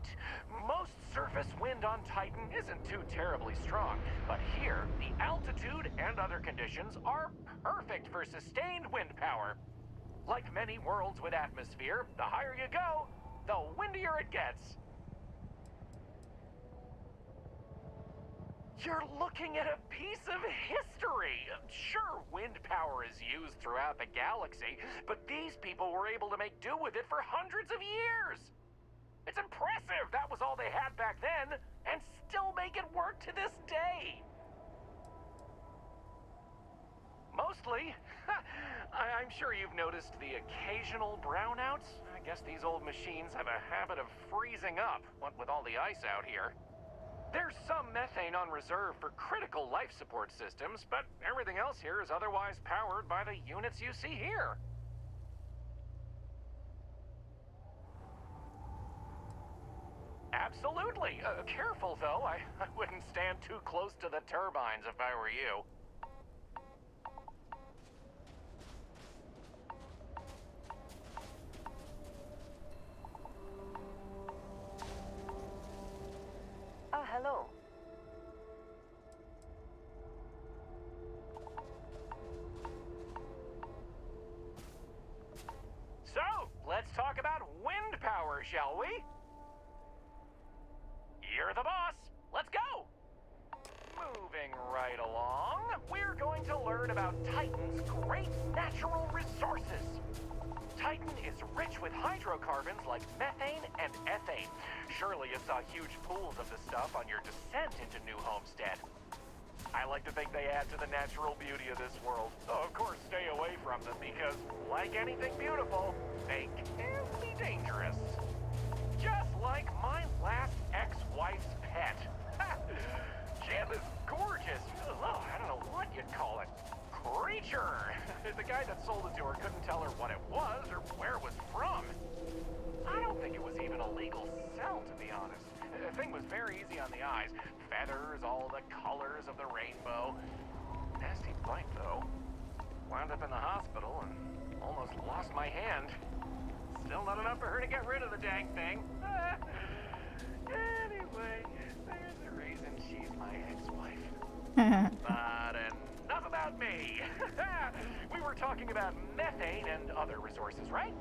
Most surface wind on Titan isn't too terribly strong, but here, the altitude and other conditions are perfect for sustained wind power. Like many worlds with atmosphere, the higher you go, the windier it gets. You're looking at a piece of history. Sure, wind power is used throughout the galaxy, but these people were able to make do with it for hundreds of years. It's impressive that was all they had back then, and still make it work to this day. Mostly. I'm sure you've noticed the occasional brownouts. I guess these old machines have a habit of freezing up, what with all the ice out here. There's some methane on reserve for critical life support systems, but everything else here is otherwise powered by the units you see here. Absolutely. Careful, though. I wouldn't stand too close to the turbines if I were you. Hello. So, let's talk about wind power, shall we? You're the boss. Let's go. Moving right along, we're going to learn about Titan's great natural resources. Titan is rich with hydrocarbons like methane and ethane. Surely you saw huge pools of the stuff on your descent into New Homestead. I like to think they add to the natural beauty of this world. Though of course stay away from them because, like anything beautiful, they can be dangerous. Just like my last ex-wife's pet. She had this gorgeous, I don't know what you'd call it, creature. The guy that sold it to her couldn't tell her what it was or where it was from. I don't think it was even a legal sell, to be honest. The thing was very easy on the eyes. Feathers, all the colors of the rainbow. Nasty bite, though. Wound up in the hospital and almost lost my hand. Still not enough for her to get rid of the dang thing. Anyway, there's a reason she's my ex-wife. But enough about me. We were talking about methane and other resources, right?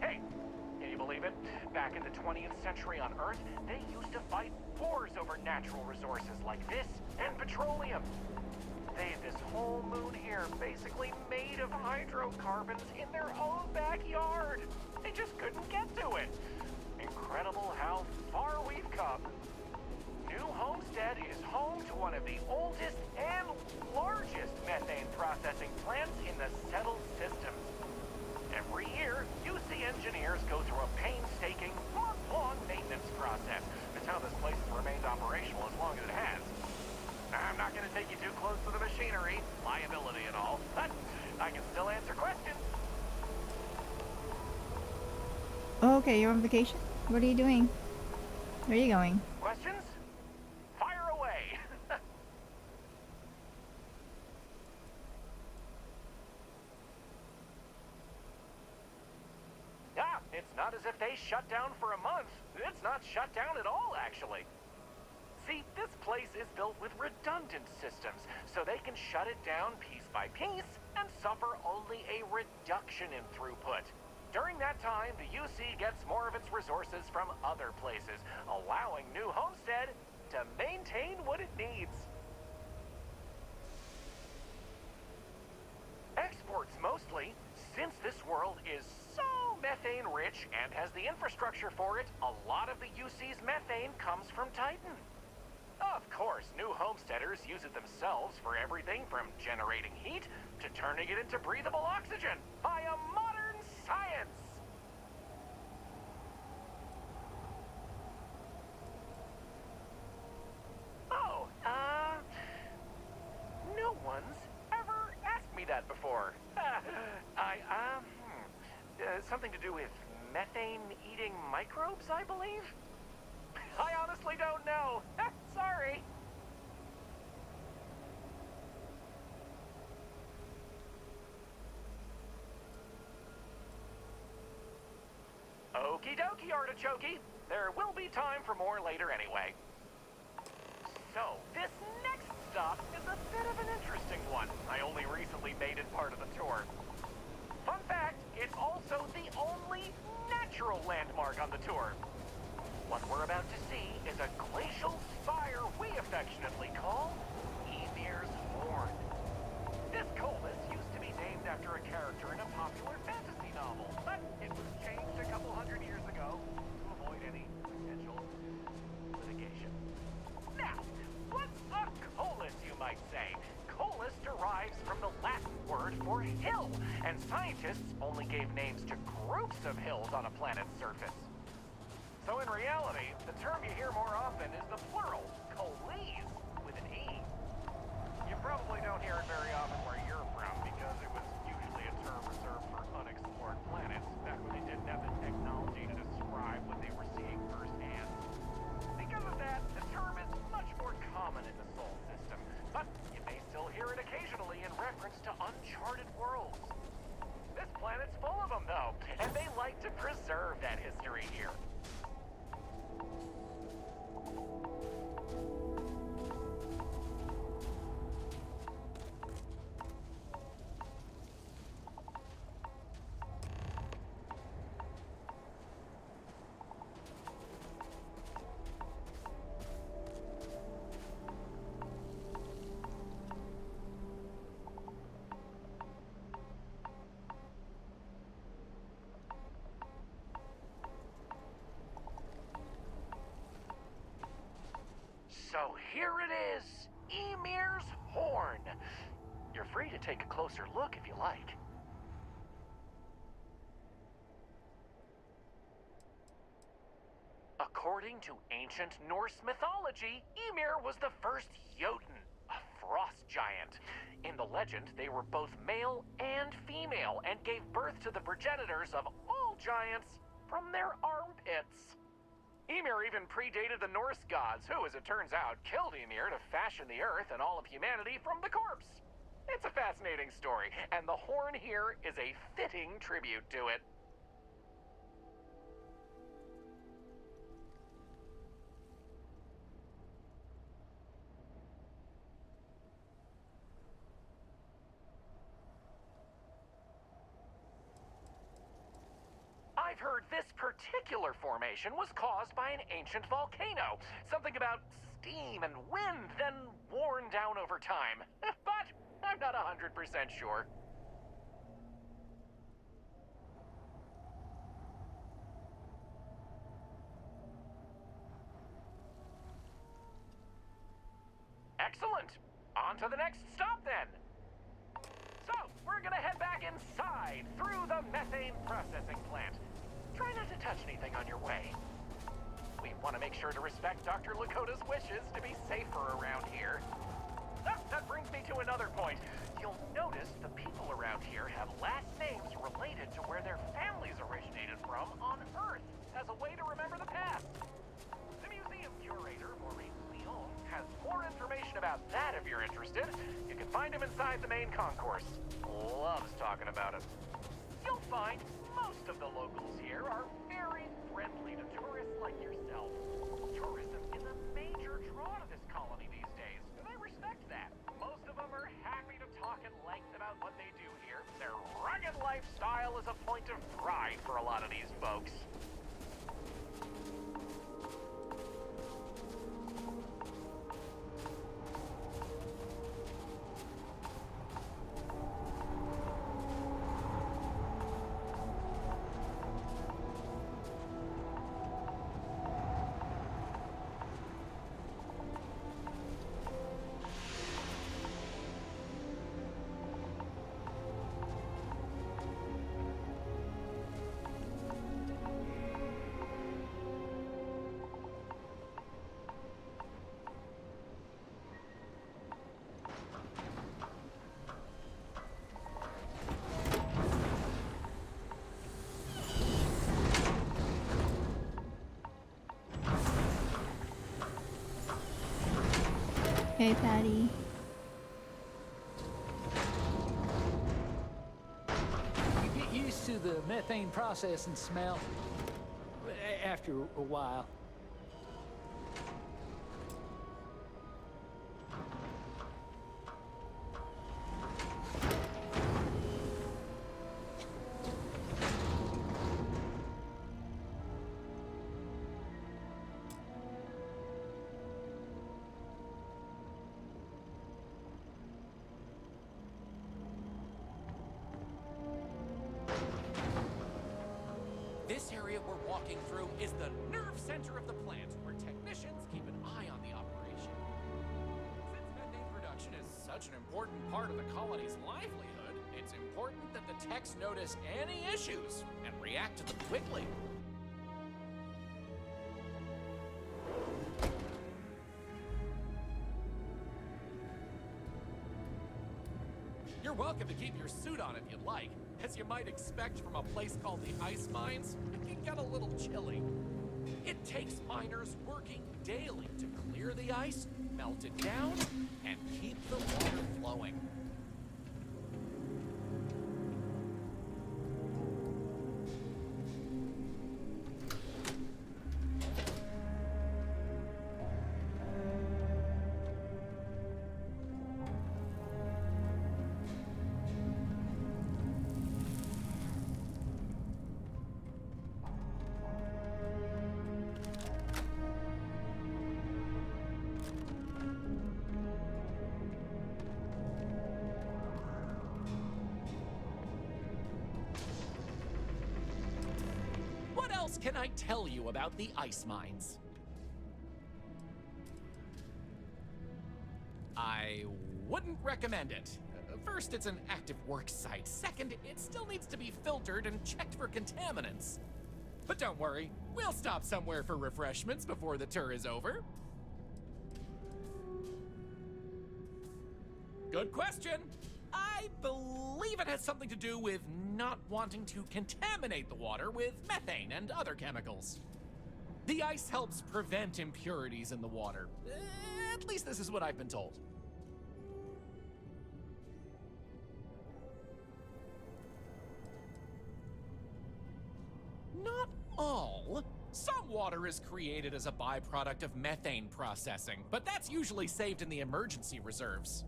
Hey, can you believe it? Back in the 20th century on Earth, they used to fight wars over natural resources like this and petroleum. They had this whole moon here basically made of hydrocarbons in their own backyard. They just couldn't get to it. Incredible how far we've come. New Homestead is home to one of the oldest and largest methane processing plants in the settled systems. Every year, UC engineers go through a painstaking, month-long maintenance process. That's how this place has remained operational as long as it has. I'm not going to take you too close to the machinery, liability and all, but I can still answer questions. Okay, you're on vacation? What are you doing? Where are you going? Questions? Fire away. It's not as if they shut down for a month. It's not shut down at all, actually. See, this place is built with redundant systems, so they can shut it down piece by piece and suffer only a reduction in throughput. During that time, the UC gets more of its resources from other places, allowing New Homestead to maintain what it needs. Exports mostly, since this world is so methane rich and has the infrastructure for it, a lot of the UC's methane comes from Titan. Of course, New Homesteaders use it themselves for everything from generating heat to turning it into breathable oxygen via modern science. Oh, no one's ever asked me that before. Something to do with methane-eating microbes, I believe? I honestly don't know. Sorry. Okie dokie, artichokey. There will be time for more later anyway. So, this next stop is a bit of an interesting one. I only recently made it part of the tour. Fun fact, it's also the only natural landmark on the tour. What we're about to see is a glacial spire we affectionately call Ymir's Horn. This colus used to be named after a character in a popular fantasy novel, but it was changed a couple hundred years ago to avoid any potential litigation. Now, what's a colus, you might say? Colus derives from the Latin word for hill, and scientists only gave names to groups of hills on a planet's surface. So in reality, the term you hear more often is the plural, 𝐒𝐻, with an E. You probably don't hear it very often where you're from, because it was usually a term reserved for unexplored planets, back when they didn't have the technology to describe what they were seeing firsthand. Because of that, the term is much more common in the Sol system, but you may still hear it occasionally in reference to uncharted worlds. This planet's full of them, though, and they like to preserve that history here. So here it is, Ymir's horn. You're free to take a closer look if you like. According to ancient Norse mythology, Ymir was the first Jotun, a frost giant. In the legend, they were both male and female and gave birth to the progenitors of all giants from their armpits. Ymir even predated the Norse gods, who, as it turns out, killed Ymir to fashion the earth and all of humanity from the corpse. It's a fascinating story, and the horn here is a fitting tribute to it. I've heard this particular formation was caused by an ancient volcano. Something about steam and wind, then worn down over time. But I'm not 100% sure. Excellent. On to the next stop then. So, we're gonna head back inside through the methane processing plant. Try not to touch anything on your way. We want to make sure to respect Dr. Lakota's wishes to be safer around here. That brings me to another point. You'll notice the people around here have last names related to where their families originated from on Earth, as a way to remember the past. The museum curator, Maurice Leon, has more information about that if you're interested. You can find him inside the main concourse. Loves talking about it. You'll find most of the locals here are very friendly to tourists like yourself. Tourism is a major draw to this colony these days, and I respect that. Most of them are happy to talk at length about what they do here. Their rugged lifestyle is a point of pride for a lot of these folks. Hey, Patty. You get used to the methane processing smell after a while. This area we're walking through is the nerve center of the plant, where technicians keep an eye on the operation. Since methane production is such an important part of the colony's livelihood, it's important that the techs notice any issues and react to them quickly. You're welcome to keep your suit on if you'd like. As you might expect from a place called the ice mines, it can get a little chilly. It takes miners working daily to clear the ice, melt it down, and keep the water flowing. What else can I tell you about the ice mines? I wouldn't recommend it. First, it's an active work site. Second, it still needs to be filtered and checked for contaminants. But don't worry, we'll stop somewhere for refreshments before the tour is over. Good question. I believe it has something to do with not wanting to contaminate the water with methane and other chemicals. The ice helps prevent impurities in the water. At least this is what I've been told. Not all. Some water is created as a byproduct of methane processing, but that's usually saved in the emergency reserves.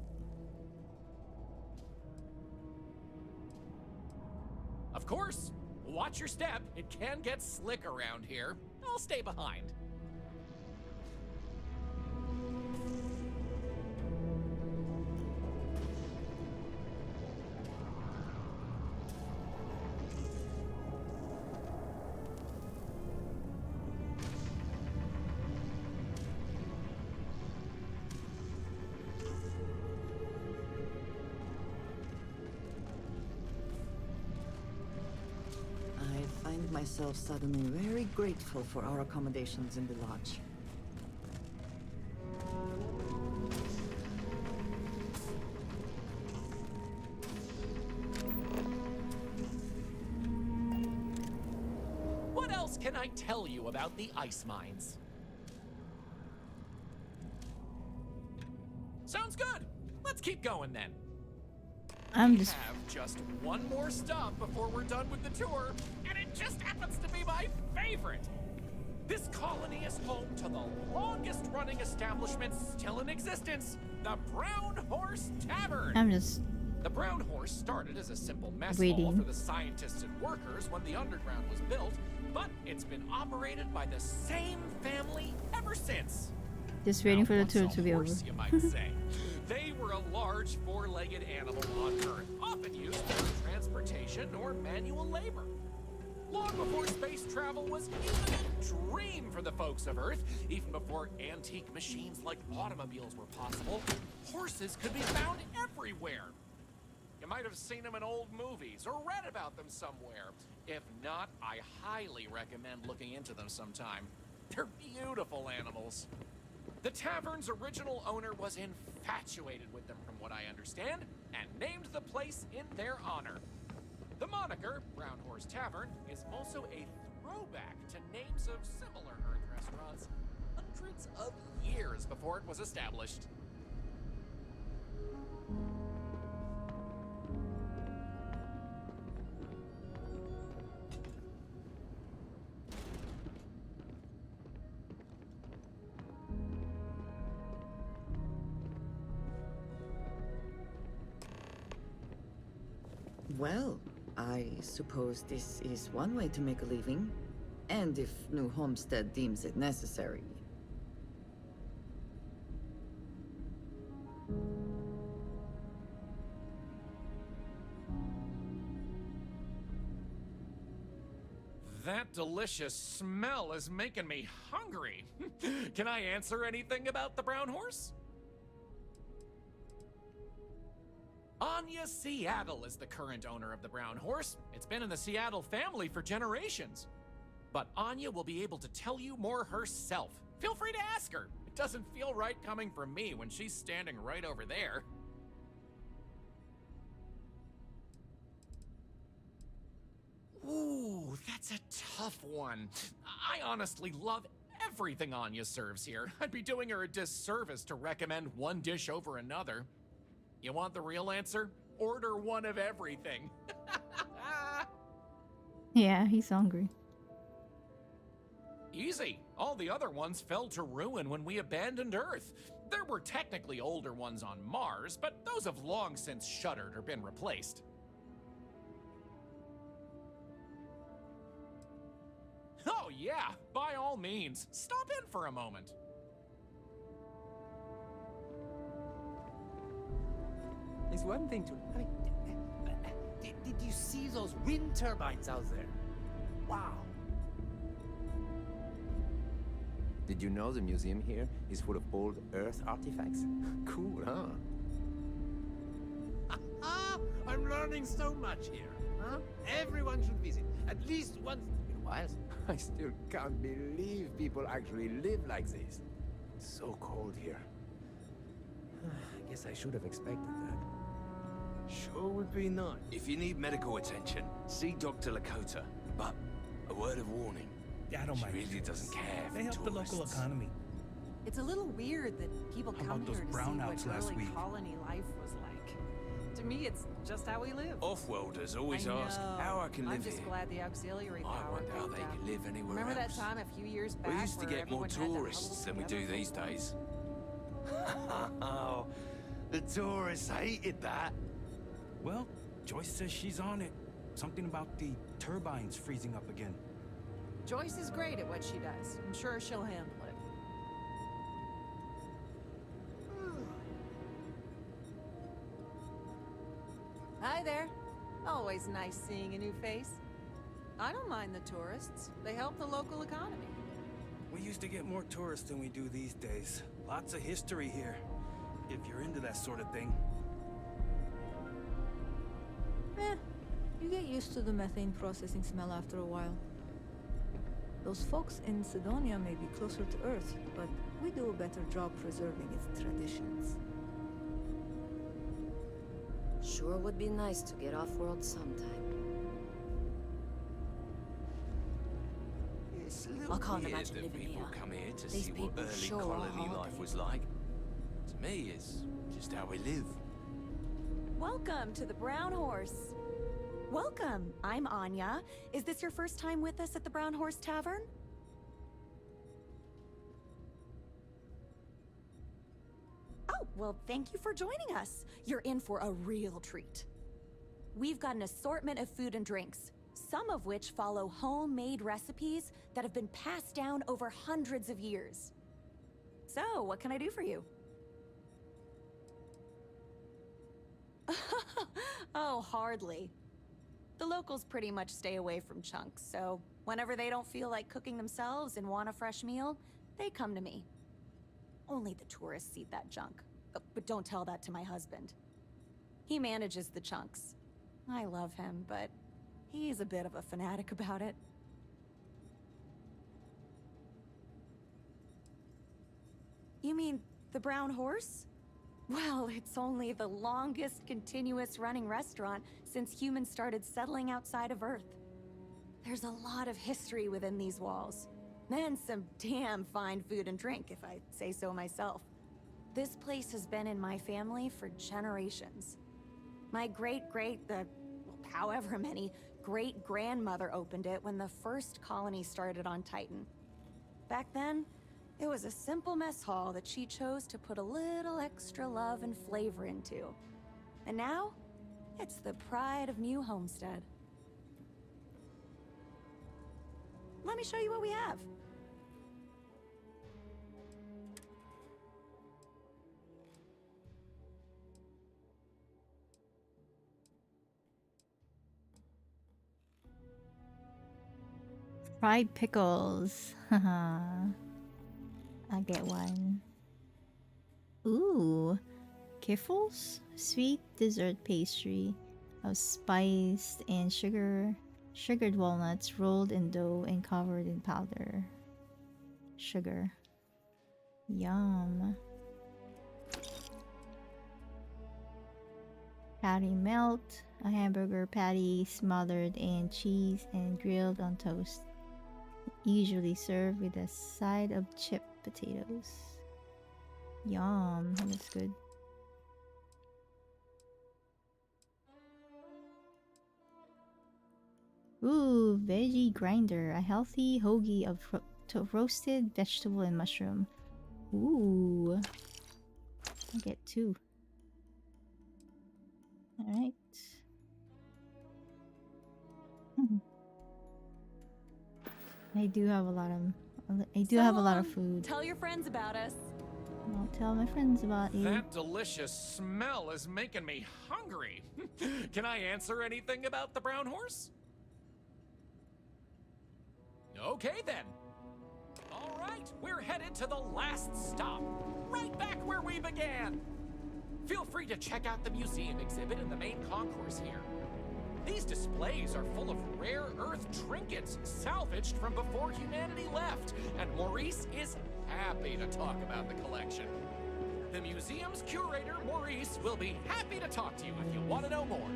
Of course, watch your step. It can get slick around here. I'll stay behind. I find myself suddenly very grateful for our accommodations in the lodge. What else can I tell you about the ice mines? Sounds good. Let's keep going then. I'm We just have just one more stop before we're done with the tour, and it just happens to be my favorite. This colony is home to the longest running establishment still in existence, the Brown Horse Tavern. The Brown Horse started as a simple mess hall Reading. for the scientists and workers when the underground was built, but it's been operated by the same family ever since. just waiting for the tour to be over. Horse, you might say. They were a large four-legged animal on Earth, often used for transportation or manual labor. Long before space travel was even a dream for the folks of Earth, even before antique machines like automobiles were possible, horses could be found everywhere. You might have seen them in old movies or read about them somewhere. If not, I highly recommend looking into them sometime. They're beautiful animals. The tavern's original owner was infatuated with them, from what I understand, and named the place in their honor. The moniker, Brown Horse Tavern, is also a throwback to names of similar Earth restaurants hundreds of years before it was established. Well, I suppose this is one way to make a living. And if New Homestead deems it necessary. That delicious smell is making me hungry. Can I answer anything about the Brown Horse? Anya Seattle is the current owner of the Brown Horse. It's been in the Seattle family for generations. But Anya will be able to tell you more herself. Feel free to ask her. It doesn't feel right coming from me when she's standing right over there. Ooh, that's a tough one. I honestly love everything Anya serves here. I'd be doing her a disservice to recommend one dish over another. You want the real answer? Order one of everything. Yeah, he's hungry. Easy. All the other ones fell to ruin when we abandoned Earth. There were technically older ones on Mars, but those have long since shuttered or been replaced. Oh yeah, by all means, stop in for a moment. It's one thing to... I mean, did you see those wind turbines out there? Wow. Did you know the museum here is full of old Earth artifacts? Cool, huh? I'm learning so much here. Huh? Everyone should visit at least once in a while. I still can't believe people actually live like this. It's so cold here. I guess I should have expected that. Sure would be nice. If you need medical attention, see Dr. Lakota. But a word of warning. I don't mind. She really doesn't care They for help the local tourists. economy. It's a little weird that people How come about those here to see brownouts what last early week? colony life was like. To me, it's just how we live. Off-worlders always I ask know. how I can live I'm just here. glad the auxiliary I power wonder how picked they up. can live anywhere Remember else. that time a few years back We used to where get more everyone had to tourists huddle than we do together these for a days. Oh, the tourists hated that. Well, Joyce says she's on it. Something about the turbines freezing up again. Joyce is great at what she does. I'm sure she'll handle it. Hi there. Always nice seeing a new face. I don't mind the tourists. They help the local economy. We used to get more tourists than we do these days. Lots of history here, if you're into that sort of thing. You get used to the methane processing smell after a while. Those folks in Cydonia may be closer to Earth, but we do a better job preserving its traditions. Sure would be nice to get off-world sometime. It's a little I can't weird imagine that living people here. come here to These see what people early sure are colony hard. life was like. To me, it's just how we live. Welcome to the Brown Horse. Welcome, I'm Anya. Is this your first time with us at the Brown Horse Tavern? Oh, well, thank you for joining us. You're in for a real treat. We've got an assortment of food and drinks, some of which follow homemade recipes that have been passed down over hundreds of years. So, what can I do for you? Oh, hardly. The locals pretty much stay away from chunks, so whenever they don't feel like cooking themselves and want a fresh meal, they come to me. Only the tourists eat that junk. But don't tell that to my husband. He manages the chunks. I love him, but he's a bit of a fanatic about it. You mean the Brown Horse? Well, it's only the longest continuous running restaurant since humans started settling outside of Earth. There's a lot of history within these walls, and some damn fine food and drink, if I say so myself. This place has been in my family for generations. My however many, great-grandmother opened it when the first colony started on Titan. Back then, it was a simple mess hall that she chose to put a little extra love and flavor into. And now, it's the pride of New Homestead. Let me show you what we have. Fried pickles. Haha. I'll get one. Ooh. Kiffles? Sweet dessert pastry of spiced and sugared walnuts rolled in dough and covered in powder. Sugar. Yum. Patty melt. A hamburger patty smothered in cheese and grilled on toast. Usually served with a side of chipped potatoes. Yum, that looks good. Ooh, veggie grinder, a healthy hoagie of roasted vegetable and mushroom. Ooh, I'll get two. All right. I do have a lot of food. Tell your friends about us. I'll tell my friends about you. That delicious smell is making me hungry. Can I answer anything about the Brown Horse? Okay then. All right, we're headed to the last stop. Right back where we began. Feel free to check out the museum exhibit in the main concourse here. These displays are full of rare earth trinkets salvaged from before humanity left, and Maurice is happy to talk about the collection. The museum's curator, Maurice, will be happy to talk to you if you want to know more.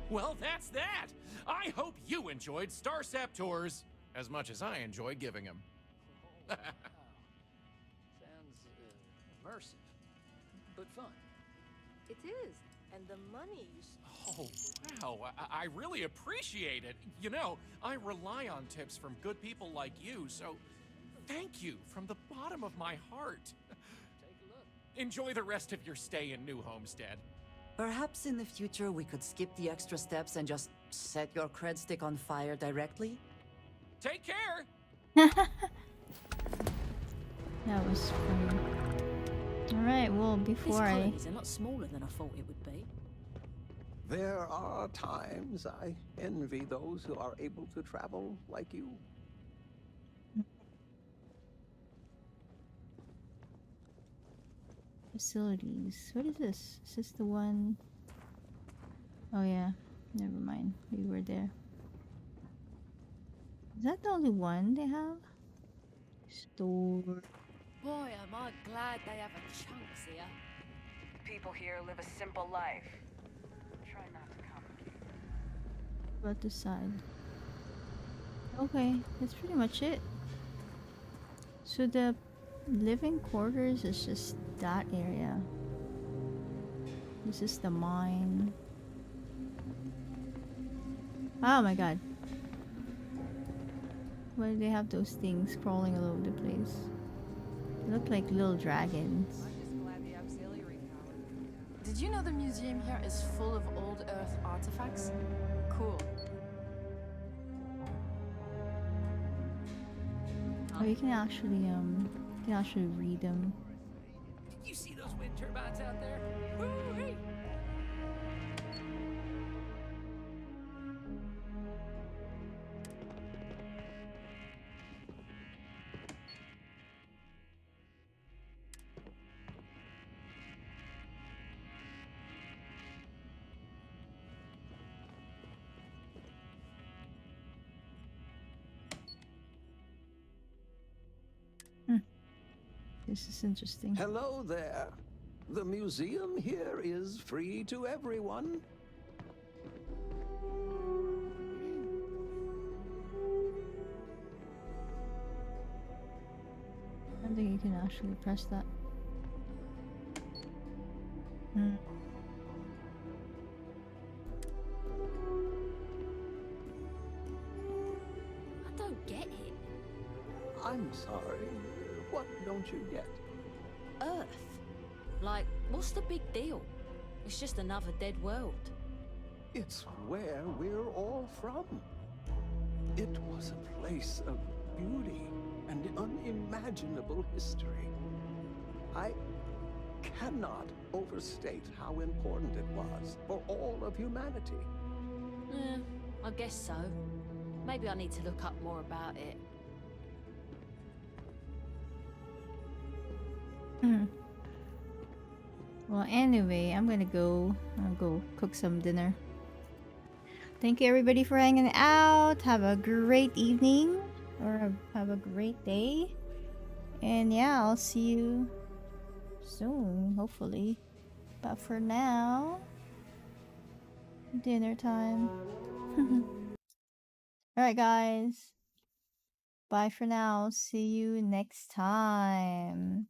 Well, that's that! I hope you enjoyed Starsap tours as much as I enjoy giving them. Sounds immersive, but fun. It is, and the money you Oh, wow. I really appreciate it. You know, I rely on tips from good people like you, so thank you from the bottom of my heart. Take a look. Enjoy the rest of your stay in New Homestead. Perhaps in the future we could skip the extra steps and just set your cred stick on fire directly? Take care! That was funny. Alright, well, before I... colonies are not smaller than I thought it would be. There are times I envy those who are able to travel like you. Facilities. What is this? Is this the one? Oh yeah, never mind. We were there. Is that the only one they have? Store. Boy, am I glad they have a chunks here. People here live a simple life. Try not to complicate. About the side. Okay, that's pretty much it. So the living quarters is just that area. This is the mine. Oh my god. Why do they have those things crawling all over the place? They look like little dragons. Did you know the museum here is full of old Earth artifacts? Cool. Oh, you can actually read them. Did you see those wind turbines out there? Woo-wee! This is interesting. Hello there. The museum here is free to everyone. I don't think you can actually press that. I don't get it. I'm sorry. What don't you get? Earth. Like, what's the big deal? It's just another dead world. It's where we're all from. It was a place of beauty and unimaginable history. I cannot overstate how important it was for all of humanity. I guess so. Maybe I need to look up more about it. Well, anyway, I'll go cook some dinner. Thank you everybody for hanging out. Have a great evening or have a great day. And yeah, I'll see you soon, hopefully. But for now, dinner time. Alright guys. Bye for now. See you next time.